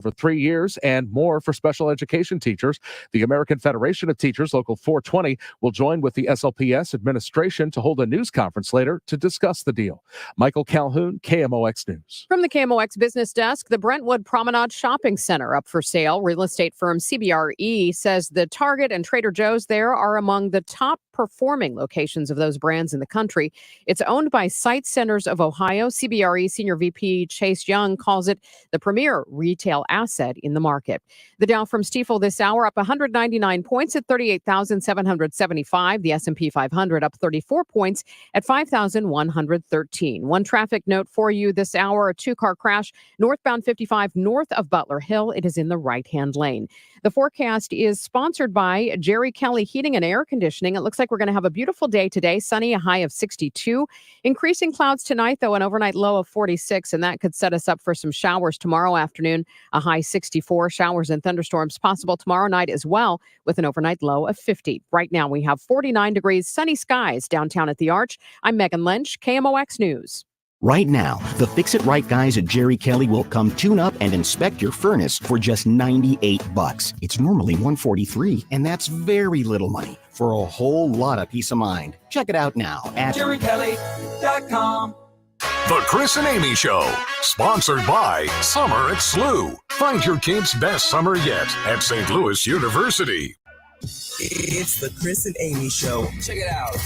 for 3 years and more for special education teachers. The American Federation of Teachers, Local 420, will join with the SLPS administration to hold a news conference later to discuss the deal. Michael Calhoun, KMOX News. From the KMOX Business Desk, the Brentwood Promenade Shopping Center up for sale. Real estate firm CBRE says the Target and Trader Joe's there are among the top performing locations of those brands in the country. It's owned by Site Centers of Ohio. CBRE Senior VP Chase Young calls it the premier retail asset in the market. The Dow from Stifel this hour up 199 points at 38,775. The S&P 500 up 34 points at 5,113. One traffic note for you this hour, a two-car crash northbound 55 north of Butler Hill. It is in the right-hand lane. The forecast is sponsored by Jerry Kelly Heating and Air Conditioning. It looks like we're going to have a beautiful day today, sunny, a high of 62. Increasing clouds tonight, though, an overnight low of 46, and that could set us up for some showers tomorrow afternoon, a high 64. Showers and thunderstorms possible tomorrow night as well, with an overnight low of 50. Right now, we have 49 degrees, sunny skies downtown at the Arch. I'm Megan Lynch, KMOX News. Right now, the Fix-It-Right guys at Jerry Kelly will come tune up and inspect your furnace for just $98. It's normally $143, and that's very little money for a whole lot of peace of mind. Check it out now at JerryKelly.com. The Chris and Amy Show, sponsored by Summer at SLU. Find your kids' best summer yet at St. Louis University. It's the Chris and Amy Show. Check it out.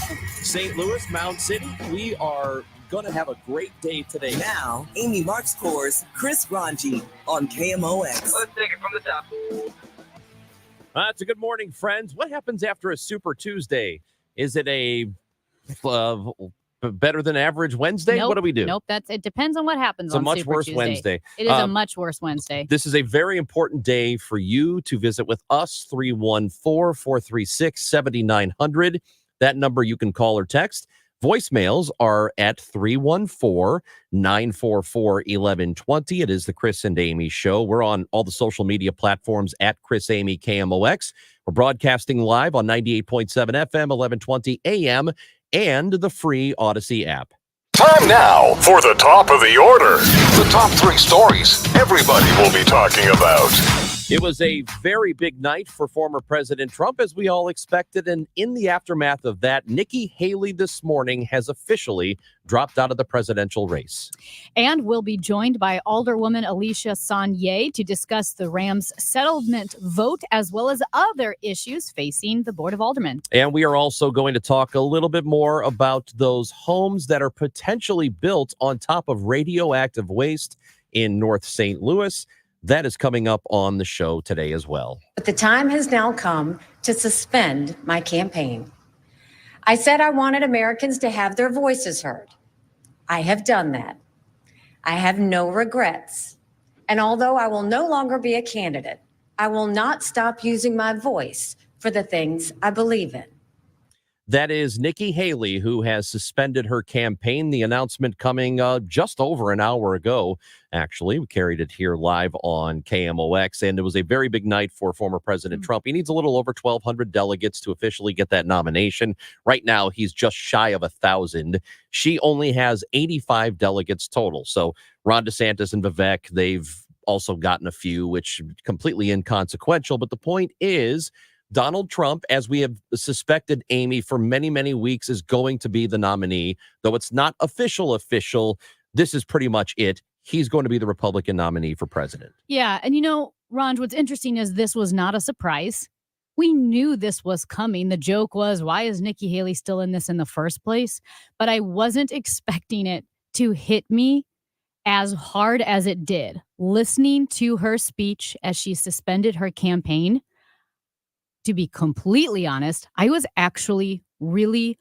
St. Louis, Mound City, we are going to have a great day today. Now, Amy Marks-Kors, Chris Ranji on KMOX. Let's take it from the top. It's a good morning, friends. What happens after a Super Tuesday? Is it a better than average Wednesday? Nope, what do we do? Nope. It depends on what happens on Super Tuesday. It's a much worse Tuesday. Wednesday. It is a much worse Wednesday. This is a very important day for you to visit with us, 314-436-7900. That number you can call or text. Voicemails are at 314-944-1120. It is the Chris and Amy Show. We're on all the social media platforms at Chris Amy KMOX. We're broadcasting live on 98.7 FM, 1120 AM, and the free Odyssey app. Time now for the top of the order. The top 3 stories everybody will be talking about. It was a very big night for former President Trump, as we all expected. And in the aftermath of that, Nikki Haley this morning has officially dropped out of the presidential race. And we'll be joined by Alderwoman Alicia Sonnier to discuss the Rams settlement vote, as well as other issues facing the Board of Aldermen. And we are also going to talk a little bit more about those homes that are potentially built on top of radioactive waste in North St. Louis. That is coming up on the show today as well. But the time has now come to suspend my campaign. I said I wanted Americans to have their voices heard. I have done that. I have no regrets. And although I will no longer be a candidate, I will not stop using my voice for the things I believe in. That is Nikki Haley, who has suspended her campaign. The announcement coming just over an hour ago, actually. We carried it here live on KMOX, and it was a very big night for former President Trump. He needs a little over 1,200 delegates to officially get that nomination. Right now, he's just shy of 1,000. She only has 85 delegates total. So Ron DeSantis and Vivek, they've also gotten a few, which completely inconsequential. But the point is, Donald Trump, as we have suspected, Amy, for many, many weeks, is going to be the nominee. Though it's not official, this is pretty much it. He's going to be the Republican nominee for president. Yeah. And, Ron, what's interesting is this was not a surprise. We knew this was coming. The joke was, why is Nikki Haley still in this in the first place? But I wasn't expecting it to hit me as hard as it did. Listening to her speech as she suspended her campaign, to be completely honest, I was actually really,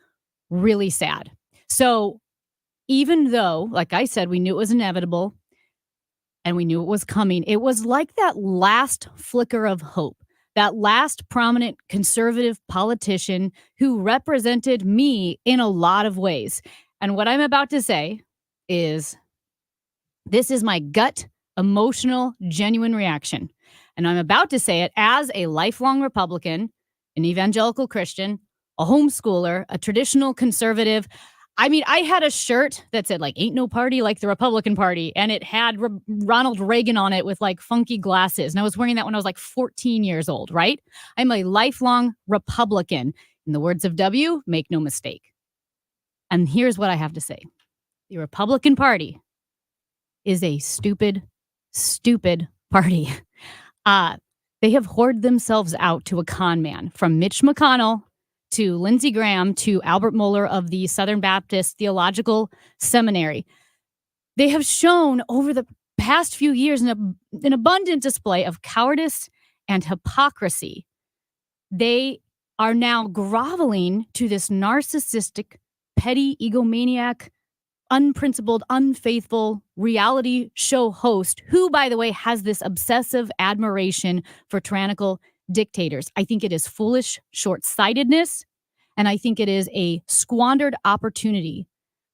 really sad. So even though, like I said, we knew it was inevitable and we knew it was coming, it was like that last flicker of hope, that last prominent conservative politician who represented me in a lot of ways. And what I'm about to say is, this is my gut, emotional, genuine reaction. And I'm about to say it as a lifelong Republican, an evangelical Christian, a homeschooler, a traditional conservative. I mean, I had a shirt that said like "Ain't no party like the Republican Party," and it had Ronald Reagan on it with like funky glasses. And I was wearing that when I was like 14 years old, right? I'm a lifelong Republican. In the words of W, make no mistake. And here's what I have to say. The Republican Party is a stupid, stupid party. They have hoarded themselves out to a con man, from Mitch McConnell to Lindsey Graham to Albert Mohler of the Southern Baptist Theological Seminary. They have shown over the past few years an abundant display of cowardice and hypocrisy. They are now groveling to this narcissistic, petty, egomaniac, unprincipled, unfaithful reality show host who, by the way, has this obsessive admiration for tyrannical dictators. I think it is foolish short-sightedness, and I think it is a squandered opportunity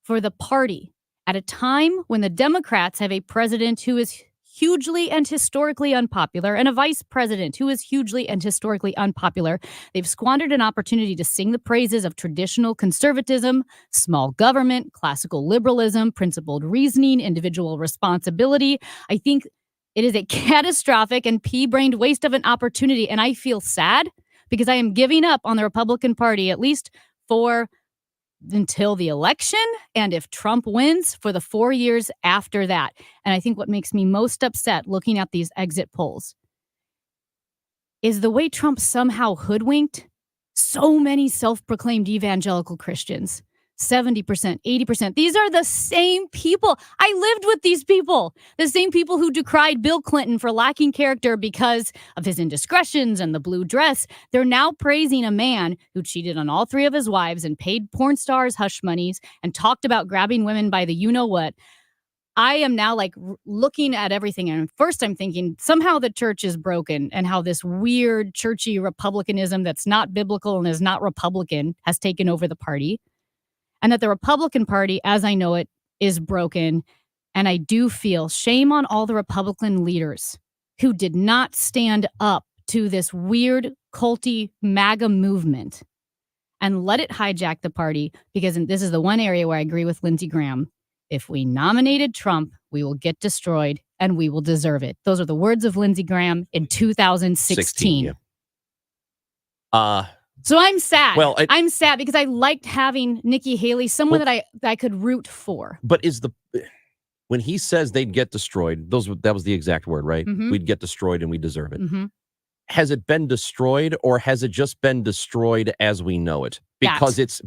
for the party at a time when the Democrats have a president who is hugely and historically unpopular and a vice president who is hugely and historically unpopular. They've squandered an opportunity to sing the praises of traditional conservatism, small government, classical liberalism, principled reasoning, individual responsibility. I think it is a catastrophic and pea-brained waste of an opportunity, and I feel sad because I am giving up on the Republican Party, at least until the election, and if Trump wins, for the 4 years after that. And I think what makes me most upset looking at these exit polls is the way Trump somehow hoodwinked so many self-proclaimed evangelical Christians. 70%, 80%. These are the same people. I lived with these people. The same people who decried Bill Clinton for lacking character because of his indiscretions and the blue dress. They're now praising a man who cheated on all 3 of his wives and paid porn stars hush monies and talked about grabbing women by the you-know-what. I am now like looking at everything. And first I'm thinking somehow the church is broken and how this weird churchy republicanism that's not biblical and is not Republican has taken over the party. And that the Republican Party, as I know it, is broken. And I do feel shame on all the Republican leaders who did not stand up to this weird, culty MAGA movement and let it hijack the party, because this is the one area where I agree with Lindsey Graham. If we nominated Trump, we will get destroyed and we will deserve it. Those are the words of Lindsey Graham in 2016. So I'm sad. Well, I'm sad because I liked having Nikki Haley, someone that I could root for. But when he says they'd get destroyed, that was the exact word, right? Mm-hmm. We'd get destroyed and we deserve it. Mm-hmm. Has it been destroyed, or has it just been destroyed as we know it? Because it's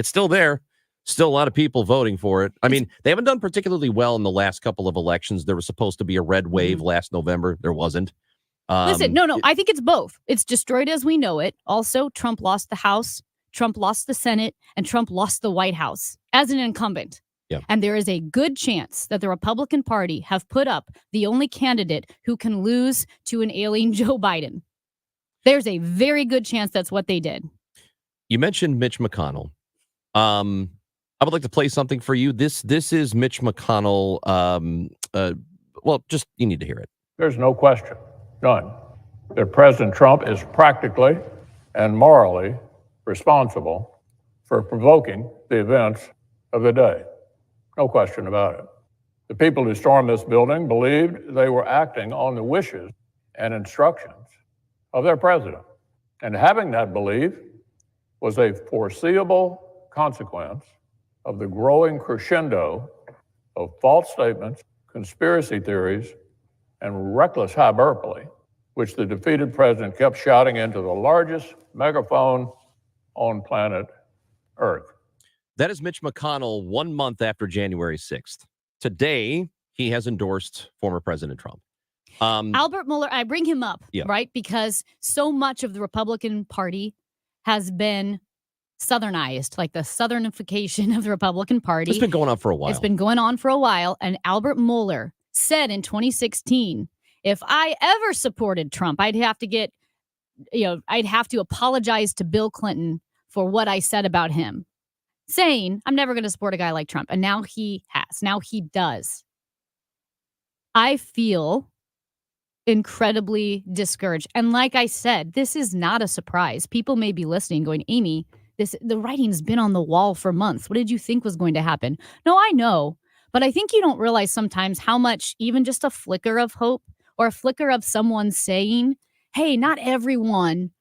still there. Still a lot of people voting for it. I mean, they haven't done particularly well in the last couple of elections. There was supposed to be a red wave last November. There wasn't. Listen, no, I think it's both. It's destroyed as we know it. Also, Trump lost the House, Trump lost the Senate, and Trump lost the White House as an incumbent. Yeah. And there is a good chance that the Republican Party have put up the only candidate who can lose to an ailing Joe Biden. There's a very good chance that's what they did. You mentioned Mitch McConnell. I would like to play something for you. This is Mitch McConnell. Just you need to hear it. There's no question. None. That President Trump is practically and morally responsible for provoking the events of the day. No question about it. The people who stormed this building believed they were acting on the wishes and instructions of their president. And having that belief was a foreseeable consequence of the growing crescendo of false statements, conspiracy theories, and reckless hyperbole, which the defeated president kept shouting into the largest megaphone on planet Earth. That is Mitch McConnell 1 month after January 6th. Today, he has endorsed former President Trump. Albert Mohler, I bring him up, right? Because so much of the Republican Party has been Southernized, like the Southernification of the Republican Party. It's been going on for a while. It's been going on for a while. And Albert Mohler said in 2016, if I ever supported Trump, I'd have to apologize to Bill Clinton for what I said about him, saying, I'm never going to support a guy like Trump. And now he has. Now he does. I feel incredibly discouraged. And like I said, this is not a surprise. People may be listening going, Amy, The writing's been on the wall for months. What did you think was going to happen? No, I know. But I think you don't realize sometimes how much even just a flicker of hope or a flicker of someone saying, hey, not everyone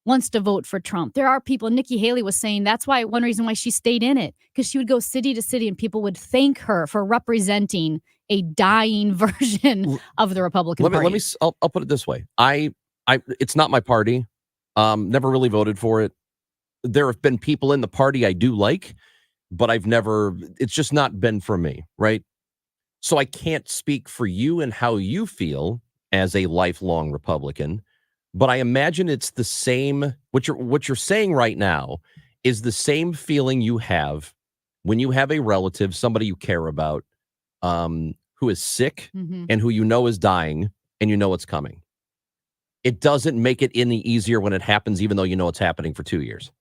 wants to vote for Trump. There are people, Nikki Haley was saying that's why one reason why she stayed in it, because she would go city to city and people would thank her for representing a dying version of the Republican Party. I'll put it this way. It's not my party. Never really voted for it. There have been people in the party I do like, but it's just not been for me, right? So I can't speak for you and how you feel as a lifelong Republican, but I imagine it's the same, what you're saying right now is the same feeling you have when you have a relative, somebody you care about, who is sick and who you know is dying and you know it's coming. It doesn't make it any easier when it happens, even though you know it's happening for 2 years.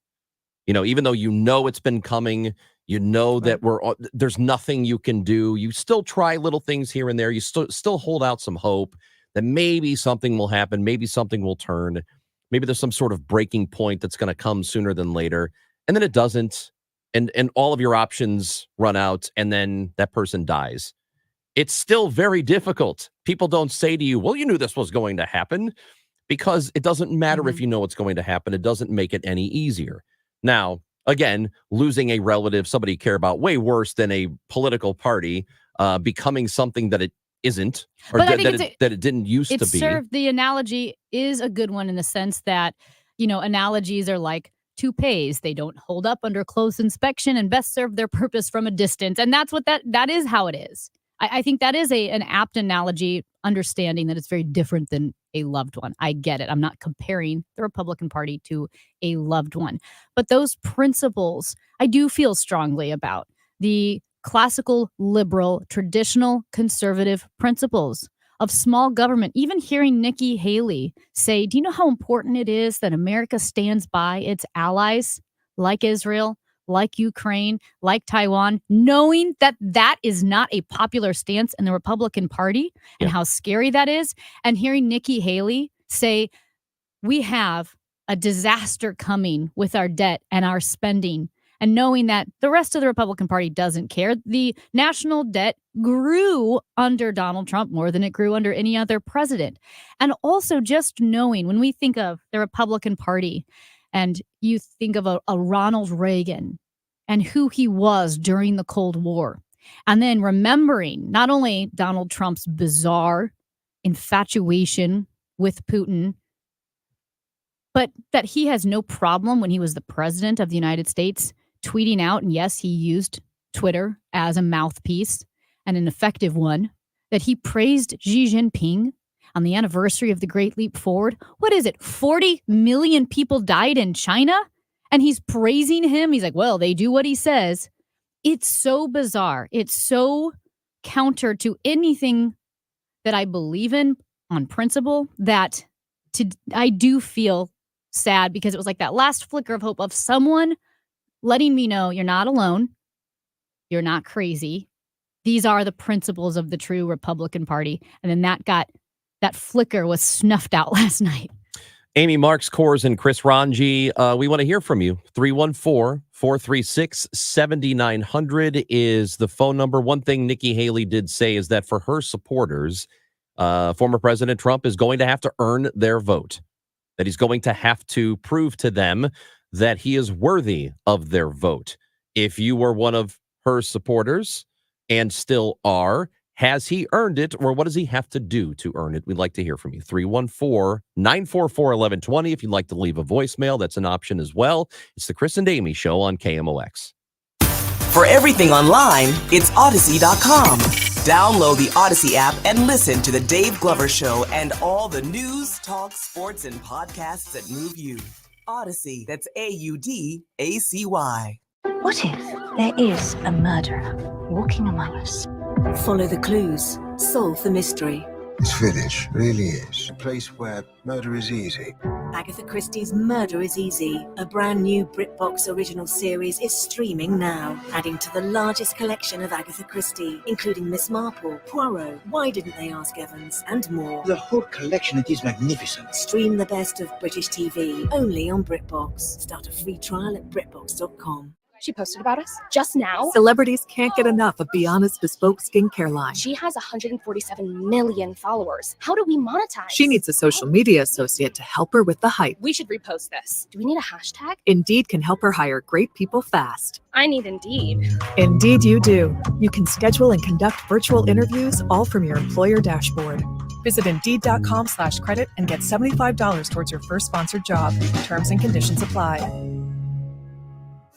Even though you know it's been coming, you know that there's nothing you can do. You still try little things here and there. You still hold out some hope that maybe something will happen. Maybe something will turn. Maybe there's some sort of breaking point that's going to come sooner than later. And then it doesn't. And all of your options run out. And then that person dies. It's still very difficult. People don't say to you, well, you knew this was going to happen, because it doesn't matter if you know what's going to happen. It doesn't make it any easier. Now, again, losing a relative, somebody you care about, way worse than a political party becoming something that it isn't, or that it didn't used to be. The analogy is a good one in the sense that, analogies are like toupees. They don't hold up under close inspection and best serve their purpose from a distance. And that's what that is how it is. I think that is an apt analogy, understanding that it's very different than a loved one. I get it. I'm not comparing the Republican Party to a loved one. But those principles, I do feel strongly about. The classical, liberal, traditional, conservative principles of small government. Even hearing Nikki Haley say, do you know how important it is that America stands by its allies like Israel, like Ukraine, like Taiwan, knowing that that is not a popular stance in the Republican Party and how scary that is. And hearing Nikki Haley say, we have a disaster coming with our debt and our spending, and knowing that the rest of the Republican Party doesn't care. The national debt grew under Donald Trump more than it grew under any other president. And also just knowing, when we think of the Republican Party, and you think of a Ronald Reagan and who he was during the Cold War. And then remembering not only Donald Trump's bizarre infatuation with Putin, but that he has no problem when he was the president of the United States tweeting out, and yes, he used Twitter as a mouthpiece and an effective one, that he praised Xi Jinping on the anniversary of the Great Leap Forward. What is it? 40 million people died in China? And he's praising him. He's like, well, they do what he says. It's so bizarre. It's so counter to anything that I believe in on principle that I do feel sad, because it was like that last flicker of hope of someone letting me know you're not alone. You're not crazy. These are the principles of the true Republican Party. And then that flicker was snuffed out last night. Amy Marks, Kors, and Chris Ranji, we want to hear from you. 314-436-7900 is the phone number. One thing Nikki Haley did say is that for her supporters, former President Trump is going to have to earn their vote, that he's going to have to prove to them that he is worthy of their vote. If you were one of her supporters and still are, has he earned it, or what does he have to do to earn it? We'd like to hear from you. 314-944-1120. If you'd like to leave a voicemail, that's an option as well. It's the Chris and Amy Show on KMOX. For everything online, it's Odyssey.com. Download the Odyssey app and listen to The Dave Glover Show and all the news, talk, sports, and podcasts that move you. Odyssey, that's Audacy. What if there is a murderer walking among us? Follow the clues. Solve the mystery. This village really is a place where murder is easy. Agatha Christie's Murder is Easy, a brand new BritBox original series, is streaming now, adding to the largest collection of Agatha Christie, including Miss Marple, Poirot, Why Didn't They Ask Evans, and more. The whole collection, it is magnificent. Stream the best of British TV, only on BritBox. Start a free trial at BritBox.com. She posted about us just now. Celebrities can't get enough of Bianna's bespoke skincare line. She has 147 million followers. How do we monetize? She needs a social media associate to help her with the hype. We should repost this. Do we need a hashtag? Indeed can help her hire great people fast. I need Indeed. Indeed you do. You can schedule and conduct virtual interviews all from your employer dashboard. Visit Indeed.com/credit and get $75 towards your first sponsored job. Terms and conditions apply.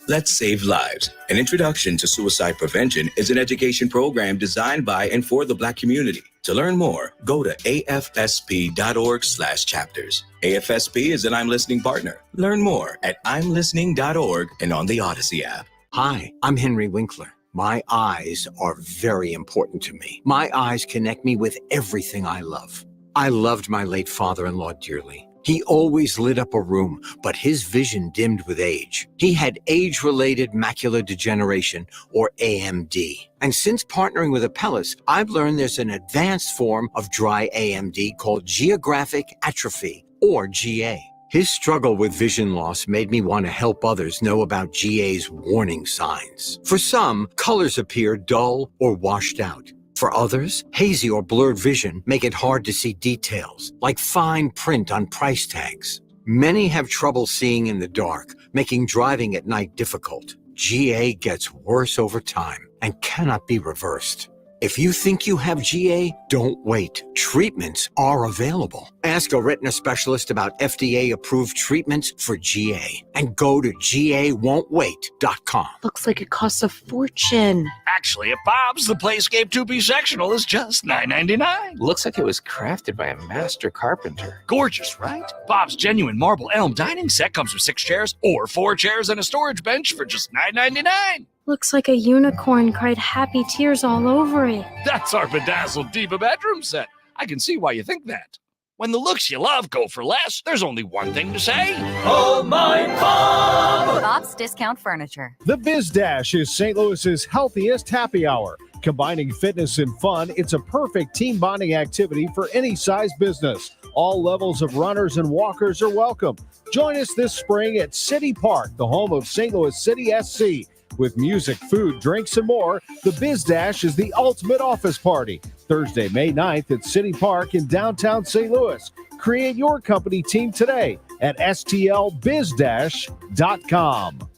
Let's Save Lives. An Introduction to Suicide Prevention is an education program designed by and for the Black community. To learn more, go to afsp.org/chapters. AFSP is an I'm Listening partner. Learn more at imlistening.org and on the Odyssey app. Hi, I'm Henry Winkler. My eyes are very important to me. My eyes connect me with everything I love. I loved my late father-in-law dearly. He always lit up a room, but his vision dimmed with age. He had age-related macular degeneration, or AMD. And since partnering with Apellis, I've learned there's an advanced form of dry AMD called geographic atrophy, or GA. His struggle with vision loss made me want to help others know about GA's warning signs. For some, colors appear dull or washed out. For others, hazy or blurred vision make it hard to see details, like fine print on price tags. Many have trouble seeing in the dark, making driving at night difficult. GA gets worse over time and cannot be reversed. If you think you have GA, don't wait. Treatments are available. Ask a retina specialist about FDA-approved treatments for GA and go to GAWon'tWait.com. Looks like it costs a fortune. Actually, at Bob's, the Playscape 2-piece sectional is just $9.99. Looks like it was crafted by a master carpenter. Gorgeous, right? Bob's genuine marble elm dining set comes with 6 chairs or 4 chairs and a storage bench for just $9.99. Looks like a unicorn cried happy tears all over it. That's our bedazzled diva bedroom set. I can see why you think that. When the looks you love go for less, there's only one thing to say. Oh, my Bob! Bob's Discount Furniture. The Biz Dash is St. Louis's healthiest happy hour. Combining fitness and fun, it's a perfect team bonding activity for any size business. All levels of runners and walkers are welcome. Join us this spring at City Park, the home of St. Louis City SC. With music, food, drinks, and more, the Biz Dash is the ultimate office party. Thursday, May 9th at City Park in downtown St. Louis. Create your company team today at stlbizdash.com.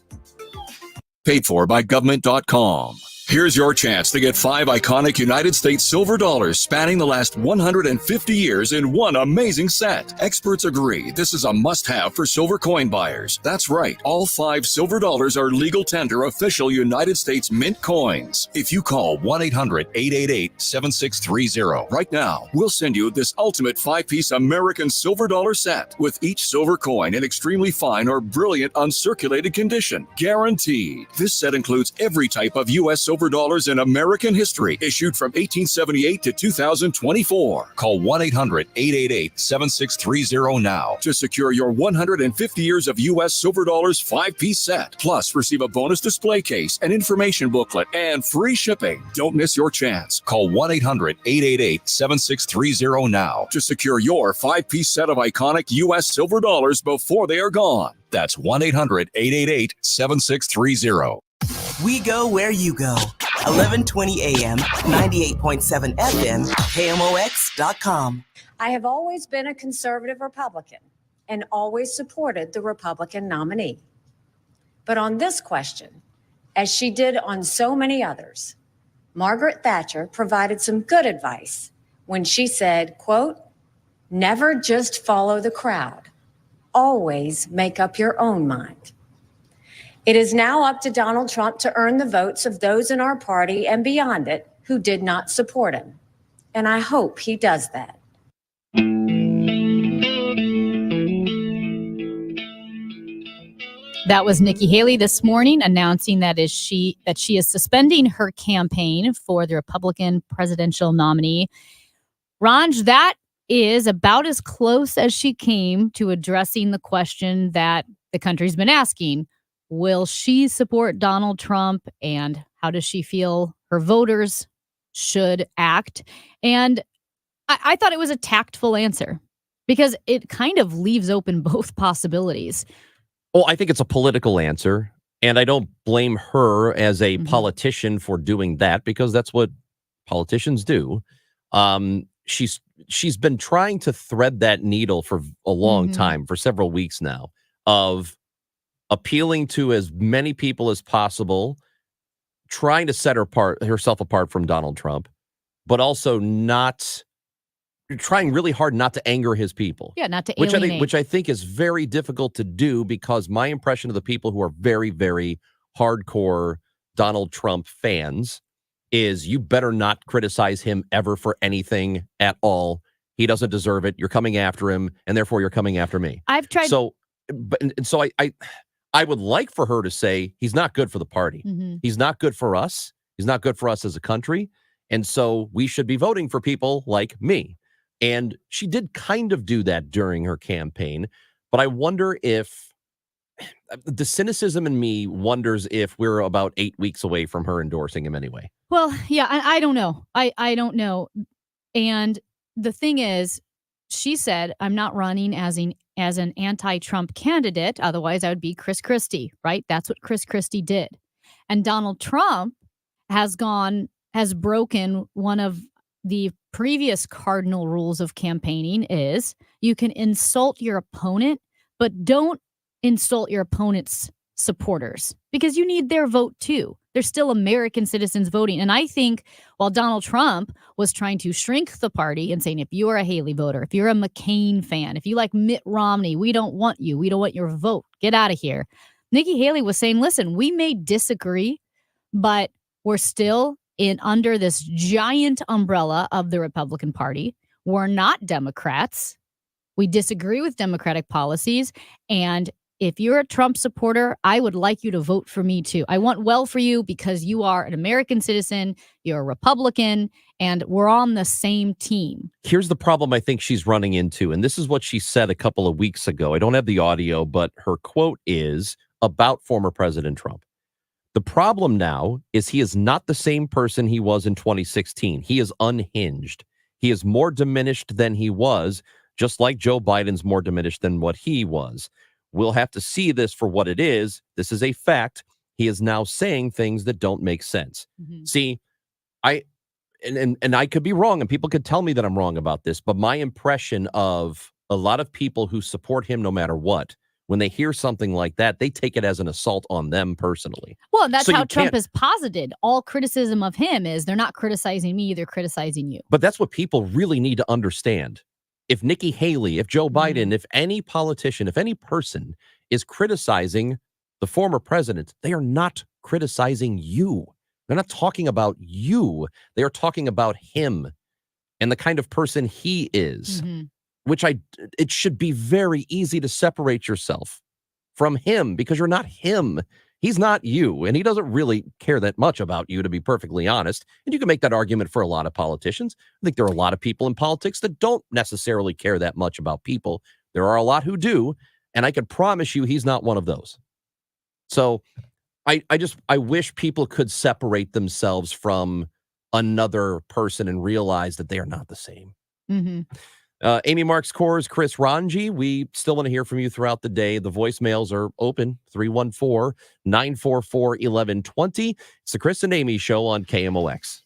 Paid for by government.com. Here's your chance to get 5 iconic United States silver dollars spanning the last 150 years in one amazing set. Experts agree this is a must-have for silver coin buyers. That's right, all 5 silver dollars are legal tender official United States mint coins. If you call 1-800-888-7630 right now, we'll send you this ultimate 5-piece American silver dollar set with each silver coin in extremely fine or brilliant uncirculated condition. Guaranteed. This set includes every type of U.S. silver dollars in American history, issued from 1878 to 2024. Call 1-800-888-7630 now to secure your 150 years of U.S. silver dollars 5-piece set. Plus, receive a bonus display case, an information booklet, and free shipping. Don't miss your chance. Call 1-800-888-7630 now to secure your 5-piece set of iconic U.S. silver dollars before they are gone. That's 1-800-888-7630. We go where you go. 1120 AM, 98.7 FM, KMOX.com. I have always been a conservative Republican and always supported the Republican nominee. But on this question, as she did on so many others, Margaret Thatcher provided some good advice when she said, quote, "Never just follow the crowd. Always make up your own mind." It is now up to Donald Trump to earn the votes of those in our party and beyond it who did not support him. And I hope he does that. That was Nikki Haley this morning announcing that she is suspending her campaign for the Republican presidential nominee. Ranj, that is about as close as she came to addressing the question that the country's been asking. Will she support Donald Trump, and how does she feel her voters should act? And I thought it was a tactful answer because it kind of leaves open both possibilities. Well, I think it's a political answer, and I don't blame her as a politician for doing that because that's what politicians do. She's been trying to thread that needle for a long time, for several weeks now, of appealing to as many people as possible, trying to set herself apart from Donald Trump, but also trying really hard not to anger his people. Yeah, not to alienate. Which I think is very difficult to do because my impression of the people who are very, very hardcore Donald Trump fans is you better not criticize him ever for anything at all. He doesn't deserve it. You're coming after him, and therefore you're coming after me. I've tried. So I would like for her to say he's not good for the party. He's not good for us. He's not good for us as a country. And so we should be voting for people like me. And she did kind of do that during her campaign. But I wonder if the cynicism in me wonders if we're about 8 weeks away from her endorsing him anyway. Well, yeah, I don't know. I don't know. And the thing is, she said, I'm not running as an anti-Trump candidate. Otherwise, I would be Chris Christie, right? That's what Chris Christie did. And Donald Trump has broken one of the previous cardinal rules of campaigning is you can insult your opponent, but don't insult your opponent's supporters because you need their vote too. They're still American citizens voting. And I think while Donald Trump was trying to shrink the party and saying, if you are a Haley voter, if you're a McCain fan, if you like Mitt Romney, we don't want you. We don't want your vote. Get out of here. Nikki Haley was saying, listen, we may disagree, but we're still under this giant umbrella of the Republican Party. We're not Democrats. We disagree with Democratic policies. And if you're a Trump supporter, I would like you to vote for me too. I want well for you because you are an American citizen, you're a Republican, and we're on the same team. Here's the problem I think she's running into, and this is what she said a couple of weeks ago. I don't have the audio, but her quote is about former President Trump. The problem now is he is not the same person he was in 2016. He is unhinged. He is more diminished than he was, just like Joe Biden's more diminished than what he was. We'll have to see this for what it is. This is a fact. He is now saying things that don't make sense. See, I could be wrong, and people could tell me that I'm wrong about this, but my impression of a lot of people who support him no matter what, when they hear something like that, they take it as an assault on them personally. Well, that's how Trump is posited. All criticism of him is they're not criticizing me, they're criticizing you. But that's what people really need to understand. If Nikki Haley, if Joe Biden, if any politician, if any person is criticizing the former president, they are not criticizing you. They're not talking about you. They are talking about him and the kind of person he is, it should be very easy to separate yourself from him because you're not him. He's not you, and he doesn't really care that much about you, to be perfectly honest. And you can make that argument for a lot of politicians. I think there are a lot of people in politics that don't necessarily care that much about people. There are a lot who do, and I can promise you he's not one of those. So I wish people could separate themselves from another person and realize that they are not the same. Amy Marks Kors, Chris Ranji, we still want to hear from you throughout the day. The voicemails are open, 314-944-1120. It's the Chris and Amy Show on KMOX.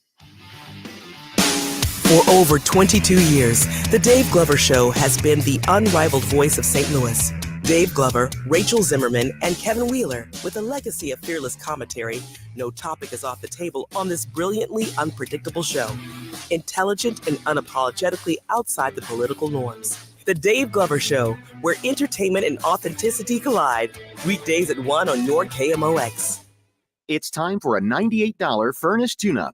For over 22 years, The Dave Glover Show has been the unrivaled voice of St. Louis. Dave Glover, Rachel Zimmerman, and Kevin Wheeler, with a legacy of fearless commentary, no topic is off the table on this brilliantly unpredictable show. Intelligent and unapologetically outside the political norms. The Dave Glover Show, where entertainment and authenticity collide. Weekdays at 1 on your KMOX. It's time for a $98 furnace tune-up.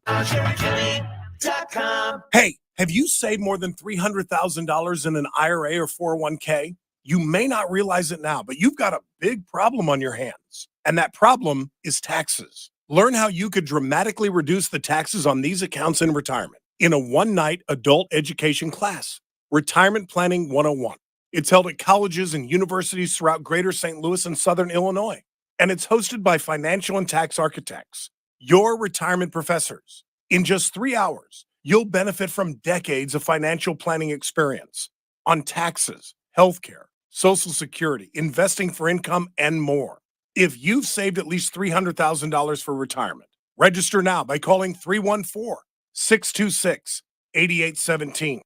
Hey, have you saved more than $300,000 in an IRA or 401k? You may not realize it now, but you've got a big problem on your hands. And that problem is taxes. Learn how you could dramatically reduce the taxes on these accounts in retirement in a one-night adult education class. Retirement Planning 101. It's held at colleges and universities throughout greater St. Louis and Southern Illinois. And it's hosted by financial and tax architects, your retirement professors. In just 3 hours, you'll benefit from decades of financial planning experience on taxes, healthcare, Social Security, investing for income, and more. If you've saved at least $300,000 for retirement, register now by calling 314-626-8817.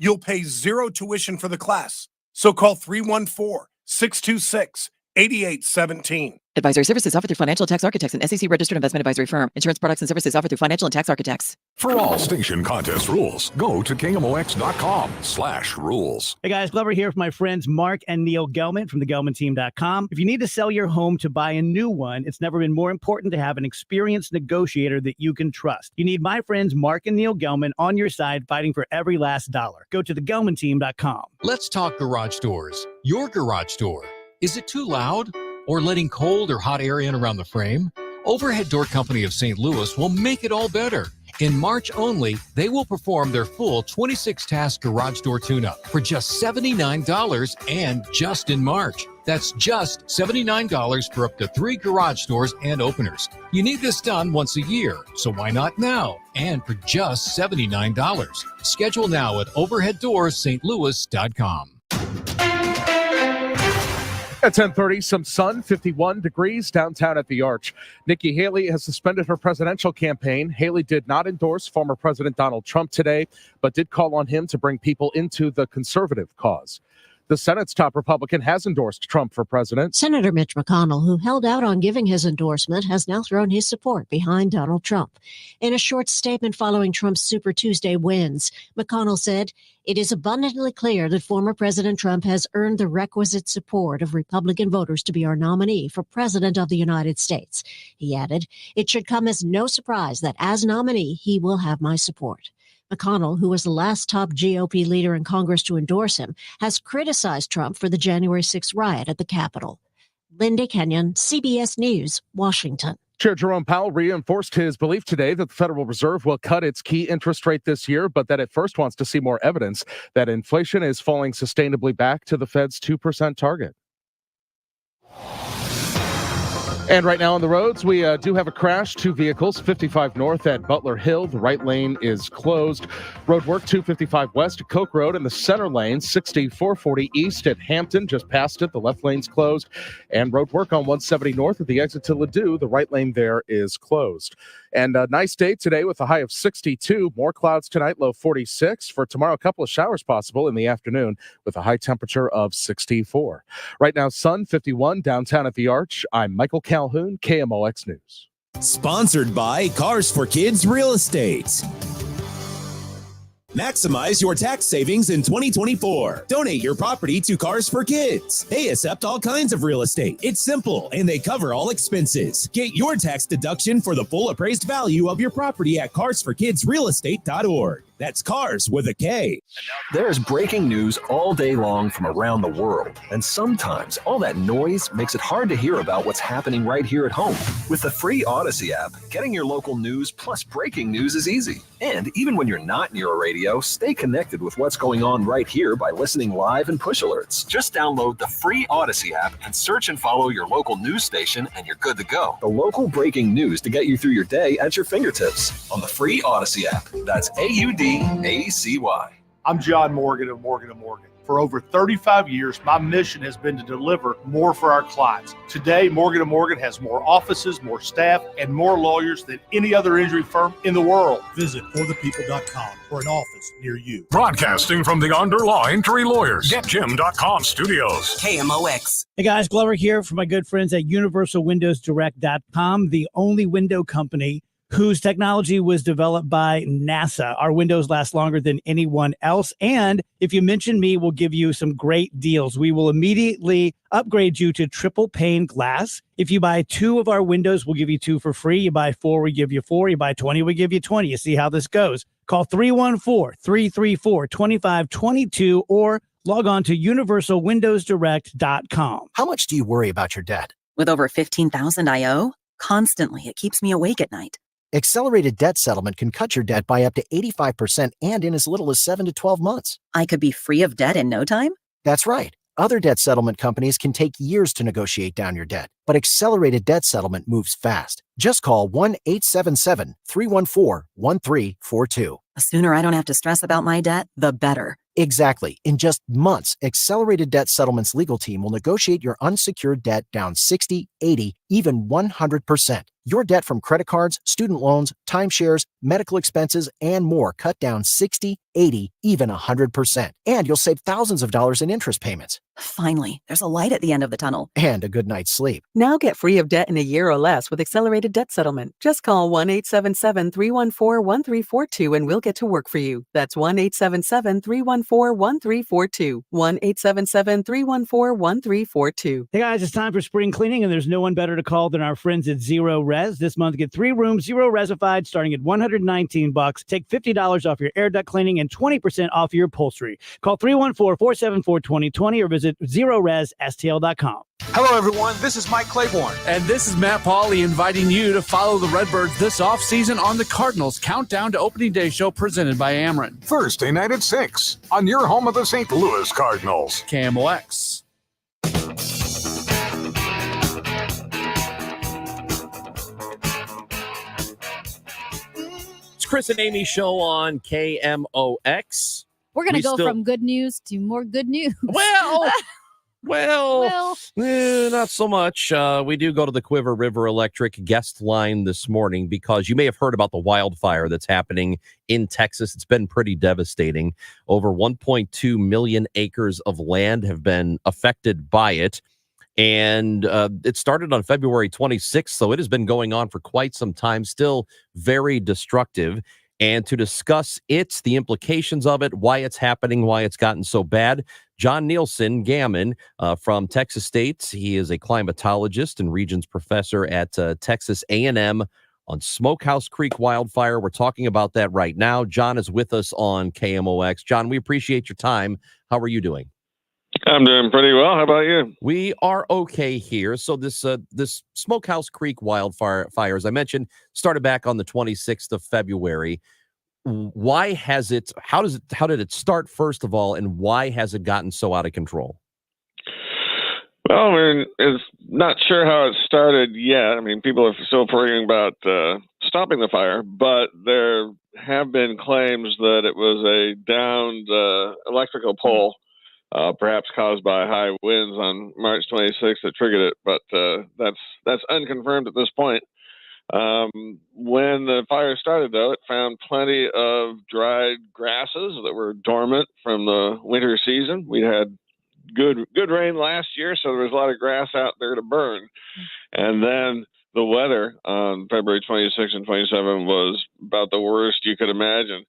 You'll pay zero tuition for the class. So call 314-626-8817. Advisory services offered through Financial and Tax Architects, an SEC registered investment advisory firm. Insurance products and services offered through Financial and Tax Architects. For all station contest rules, go to KMOX.com/rules. Hey guys, Glover here with my friends Mark and Neil Gelman from thegelmanteam.com. If you need to sell your home to buy a new one, it's never been more important to have an experienced negotiator that you can trust. You need my friends Mark and Neil Gelman on your side, fighting for every last dollar. Go to thegelmanteam.com. Let's talk garage doors. Your garage door. Is it too loud? Or letting cold or hot air in around the frame? Overhead Door Company of St. Louis will make it all better. In March only, they will perform their full 26-task garage door tune-up for just $79 and just in March. That's just $79 for up to 3 garage doors and openers. You need this done once a year, so why not now? And for just $79. Schedule now at overheaddoorsstlouis.com. At 10:30, some sun, 51 degrees downtown at the Arch. Nikki Haley has suspended her presidential campaign. Haley did not endorse former President Donald Trump today, but did call on him to bring people into the conservative cause. The Senate's top Republican has endorsed Trump for president. Senator Mitch McConnell, who held out on giving his endorsement, has now thrown his support behind Donald Trump. In a short statement following Trump's Super Tuesday wins, McConnell said, "It is abundantly clear that former President Trump has earned the requisite support of Republican voters to be our nominee for President of the United States." He added, "It should come as no surprise that as nominee, he will have my support." McConnell, who was the last top GOP leader in Congress to endorse him, has criticized Trump for the January 6th riot at the Capitol. Linda Kenyon, CBS News, Washington. Chair Jerome Powell reinforced his belief today that the Federal Reserve will cut its key interest rate this year, but that it first wants to see more evidence that inflation is falling sustainably back to the Fed's 2% target. And right now on the roads, we do have a crash. 2 vehicles, 55 north at Butler Hill. The right lane is closed. Road work 255 west at Coke Road in the center lane. 6440 east at Hampton, just past it. The left lane's closed. And road work on 170 north at the exit to Ladue. The right lane there is closed. And a nice day today with a high of 62. More clouds tonight, low 46. For tomorrow, a couple of showers possible in the afternoon with a high temperature of 64. Right now, sun, 51 downtown at the Arch. I'm Michael Calhoun, KMOX News. Sponsored by Cars for Kids Real Estate. Maximize your tax savings in 2024. Donate your property to Cars for Kids. They accept all kinds of real estate. It's simple, and they cover all expenses. Get your tax deduction for the full appraised value of your property at carsforkidsrealestate.org. That's Cars with a K. There's breaking news all day long from around the world. And sometimes all that noise makes it hard to hear about what's happening right here at home. With the free Odyssey app, getting your local news plus breaking news is easy. And even when you're not near a radio, stay connected with what's going on right here by listening live and push alerts. Just download the free Odyssey app and search and follow your local news station, and you're good to go. The local breaking news to get you through your day at your fingertips on the free Odyssey app. That's AUDACY. I'm John Morgan of Morgan & Morgan. For over 35 years, my mission has been to deliver more for our clients. Today, Morgan & Morgan has more offices, more staff, and more lawyers than any other injury firm in the world. Visit forthepeople.com for an office near you. Broadcasting from the Under Law Injury Lawyers, GetJim.com studios. KMOX. Hey guys, Glover here from my good friends at UniversalWindowsDirect.com, the only window company whose technology was developed by NASA. Our windows last longer than anyone else. And if you mention me, we'll give you some great deals. We will immediately upgrade you to triple pane glass. If you buy 2 of our windows, we'll give you 2 for free. You buy 4, we give you 4. You buy 20, we give you 20. You see how this goes. Call 314-334-2522 or log on to UniversalWindowsDirect.com. How much do you worry about your debt? With over $15,000 I owe, constantly it keeps me awake at night. Accelerated debt settlement can cut your debt by up to 85% and in as little as 7 to 12 months. I could be free of debt in no time? That's right. Other debt settlement companies can take years to negotiate down your debt, but accelerated debt settlement moves fast. Just call 1-877-314-1342. The sooner I don't have to stress about my debt, the better. Exactly. In just months, Accelerated Debt Settlement's legal team will negotiate your unsecured debt down 60, 80, even 100%. Your debt from credit cards, student loans, timeshares, medical expenses, and more cut down 60, 80, even 100%. And you'll save thousands of dollars in interest payments. Finally, there's a light at the end of the tunnel. And a good night's sleep. Now get free of debt in a year or less with Accelerated Debt Settlement. Just call 1-877-314-1342 and we'll get to work for you. That's 1-877-314-1342. 1-877-314-1342. Hey guys, it's time for spring cleaning, and there's no one better to call than our friends at Zero Res. This month, get 3 rooms Zero Resified starting at $119. Take $50 off your air duct cleaning and 20% off your upholstery. Call 314-474-2020 or visit ZeroResSTL.com. Hello, everyone. This is Mike Claiborne. And this is Matt Pauley inviting you to follow the Redbirds this offseason on the Cardinals Countdown to Opening Day show presented by Ameren. Thursday night at 6 on your home of the St. Louis Cardinals. KMOX. It's Chris and Amy show on KMOX. We're going to go from good news to more good news. Well, not so much. We do go to the Quiver River Electric guest line this morning because you may have heard about the wildfire that's happening in Texas. It's been pretty devastating. Over 1.2 million acres of land have been affected by it. And it started on February 26th, so it has been going on for quite some time, still very destructive. And to discuss it, the implications of it, why it's happening, why it's gotten so bad, John Nielsen Gammon from Texas State. He is a climatologist and Regents professor at Texas A&M on Smokehouse Creek wildfire. We're talking about that right now. John is with us on KMOX. John, we appreciate your time. How are you doing? I'm doing pretty well. How about you? We are okay here. So this Smokehouse Creek wildfire, as I mentioned, started back on the 26th of February. Why has it? How did it start, first of all, and why has it gotten so out of control? Well, it's not sure how it started yet. I mean, people are still worrying about stopping the fire, but there have been claims that it was a downed electrical pole. Perhaps caused by high winds on March 26th that triggered it, but that's unconfirmed at this point. When the fire started, though, it found plenty of dried grasses that were dormant from the winter season. We had good rain last year, so there was a lot of grass out there to burn. And then the weather on February 26 and 27 was about the worst you could imagine.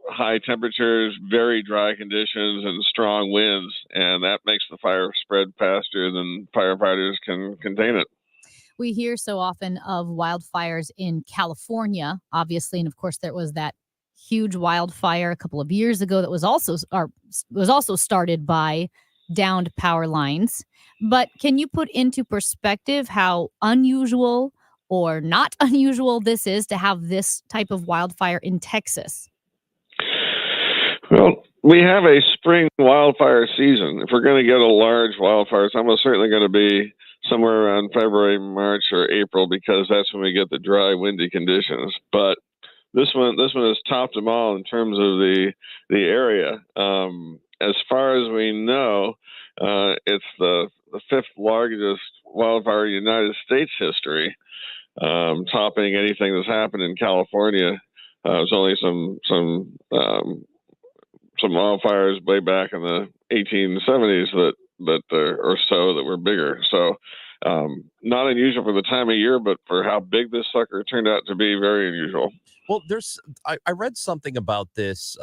High temperatures, very dry conditions, and strong winds, and that makes the fire spread faster than firefighters can contain it. We hear so often of wildfires in California, obviously, and of course there was that huge wildfire a couple of years ago that was also started by downed power lines. But can you put into perspective how unusual or not unusual this is to have this type of wildfire in Texas? Well, we have a spring wildfire season. If we're going to get a large wildfire, it's almost certainly going to be somewhere around February, March, or April, because that's when we get the dry, windy conditions. But this one has topped them all in terms of the area. As far as we know, it's the fifth largest wildfire in United States history, topping anything that's happened in California. There's only some wildfires way back in the 1870s that were bigger. So not unusual for the time of year, but for how big this sucker turned out to be, very unusual. Well, I read something about this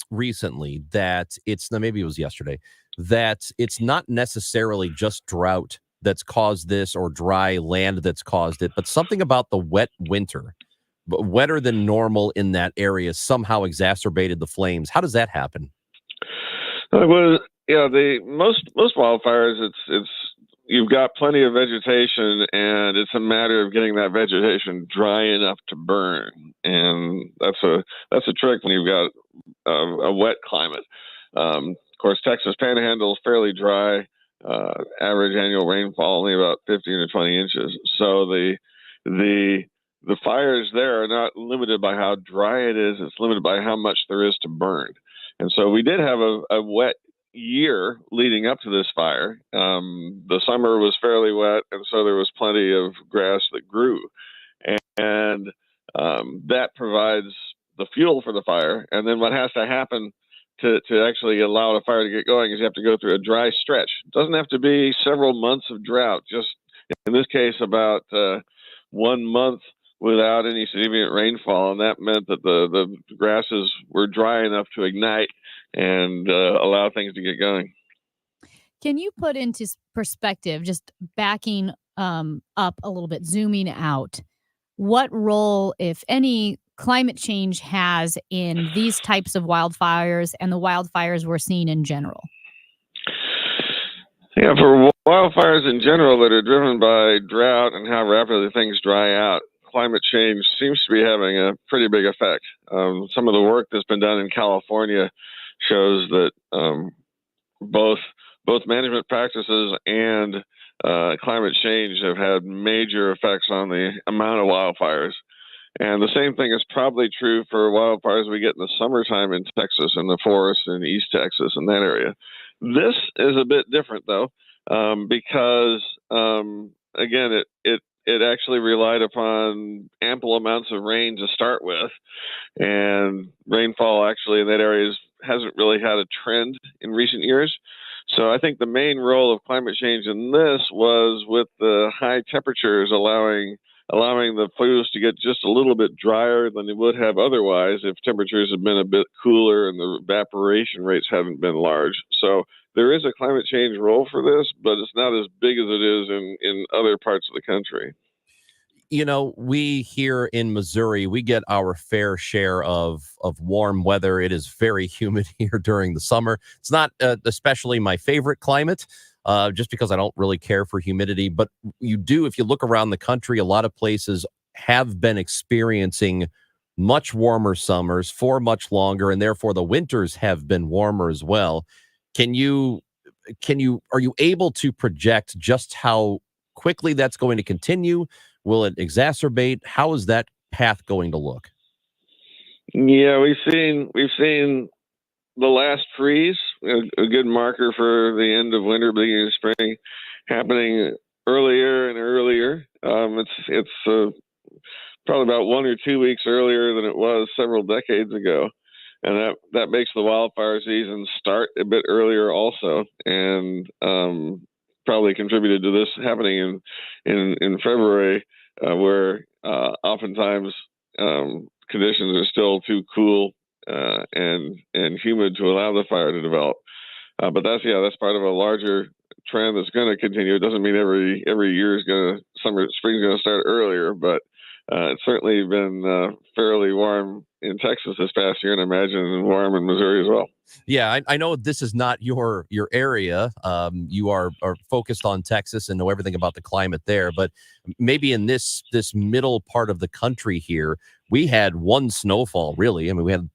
recently that maybe it was yesterday, that it's not necessarily just drought that's caused this or dry land that's caused it, but something about the wet winter. But wetter than normal in that area somehow exacerbated the flames. How does that happen? Well, the most wildfires, it's you've got plenty of vegetation, and it's a matter of getting that vegetation dry enough to burn. And that's a trick when you've got a wet climate. Of course, Texas Panhandle is fairly dry. Average annual rainfall only about 15 or 20 inches. So the fires there are not limited by how dry it is. It's limited by how much there is to burn. And so we did have a wet year leading up to this fire. The summer was fairly wet, and so there was plenty of grass that grew. And that provides the fuel for the fire. And then what has to happen to actually allow the fire to get going is you have to go through a dry stretch. It doesn't have to be several months of drought, just in this case about 1 month without any significant rainfall, and that meant that the grasses were dry enough to ignite and allow things to get going. Can you put into perspective, just backing up a little bit, zooming out, what role, if any, climate change has in these types of wildfires and the wildfires we're seeing in general? Yeah, for wildfires in general that are driven by drought and how rapidly things dry out, climate change seems to be having a pretty big effect. Some of the work that's been done in California shows that both management practices and climate change have had major effects on the amount of wildfires. And the same thing is probably true for wildfires we get in the summertime in Texas and the forests in East Texas and that area. This is a bit different, though, because, again, it actually relied upon ample amounts of rain to start with. And rainfall actually in that area hasn't really had a trend in recent years. So I think the main role of climate change in this was with the high temperatures allowing the flues to get just a little bit drier than they would have otherwise if temperatures had been a bit cooler and the evaporation rates haven't been large. So there is a climate change role for this, but it's not as big as it is in other parts of the country. You know, we here in Missouri, we get our fair share of warm weather. It is very humid here during the summer. It's not especially my favorite climate, just because I don't really care for humidity. But you do, if you look around the country, a lot of places have been experiencing much warmer summers for much longer, and therefore the winters have been warmer as well. Are you able to project just how quickly that's going to continue? Will it exacerbate? How is that path going to look? Yeah, we've seen the last freeze, a good marker for the end of winter, beginning of spring, happening earlier and earlier. It's probably about 1 or 2 weeks earlier than it was several decades ago, and that makes the wildfire season start a bit earlier also, and probably contributed to this happening in February, where oftentimes conditions are still too cool and humid to allow the fire to develop. But that's part of a larger trend that's going to continue. It doesn't mean every year spring's going to start earlier, but it's certainly been fairly warm in Texas this past year, and I imagine warm in Missouri as well. Yeah, I know this is not your area. You are focused on Texas and know everything about the climate there. But maybe in this middle part of the country here, we had one snowfall, really. I mean, we had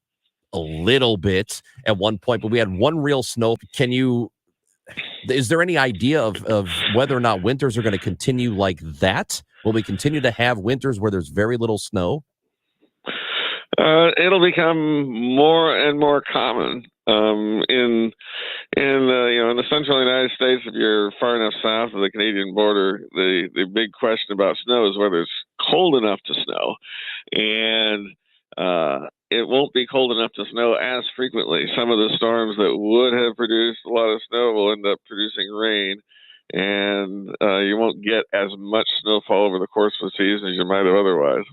a little bit at one point, but we had one real snow. Is there any idea of whether or not winters are going to continue like that? Will we continue to have winters where there's very little snow? It'll become more and more common in the central United States. If you're far enough south of the Canadian border, the big question about snow is whether it's cold enough to snow, and it won't be cold enough to snow as frequently. Some of the storms that would have produced a lot of snow will end up producing rain, and you won't get as much snowfall over the course of the season as you might have otherwise.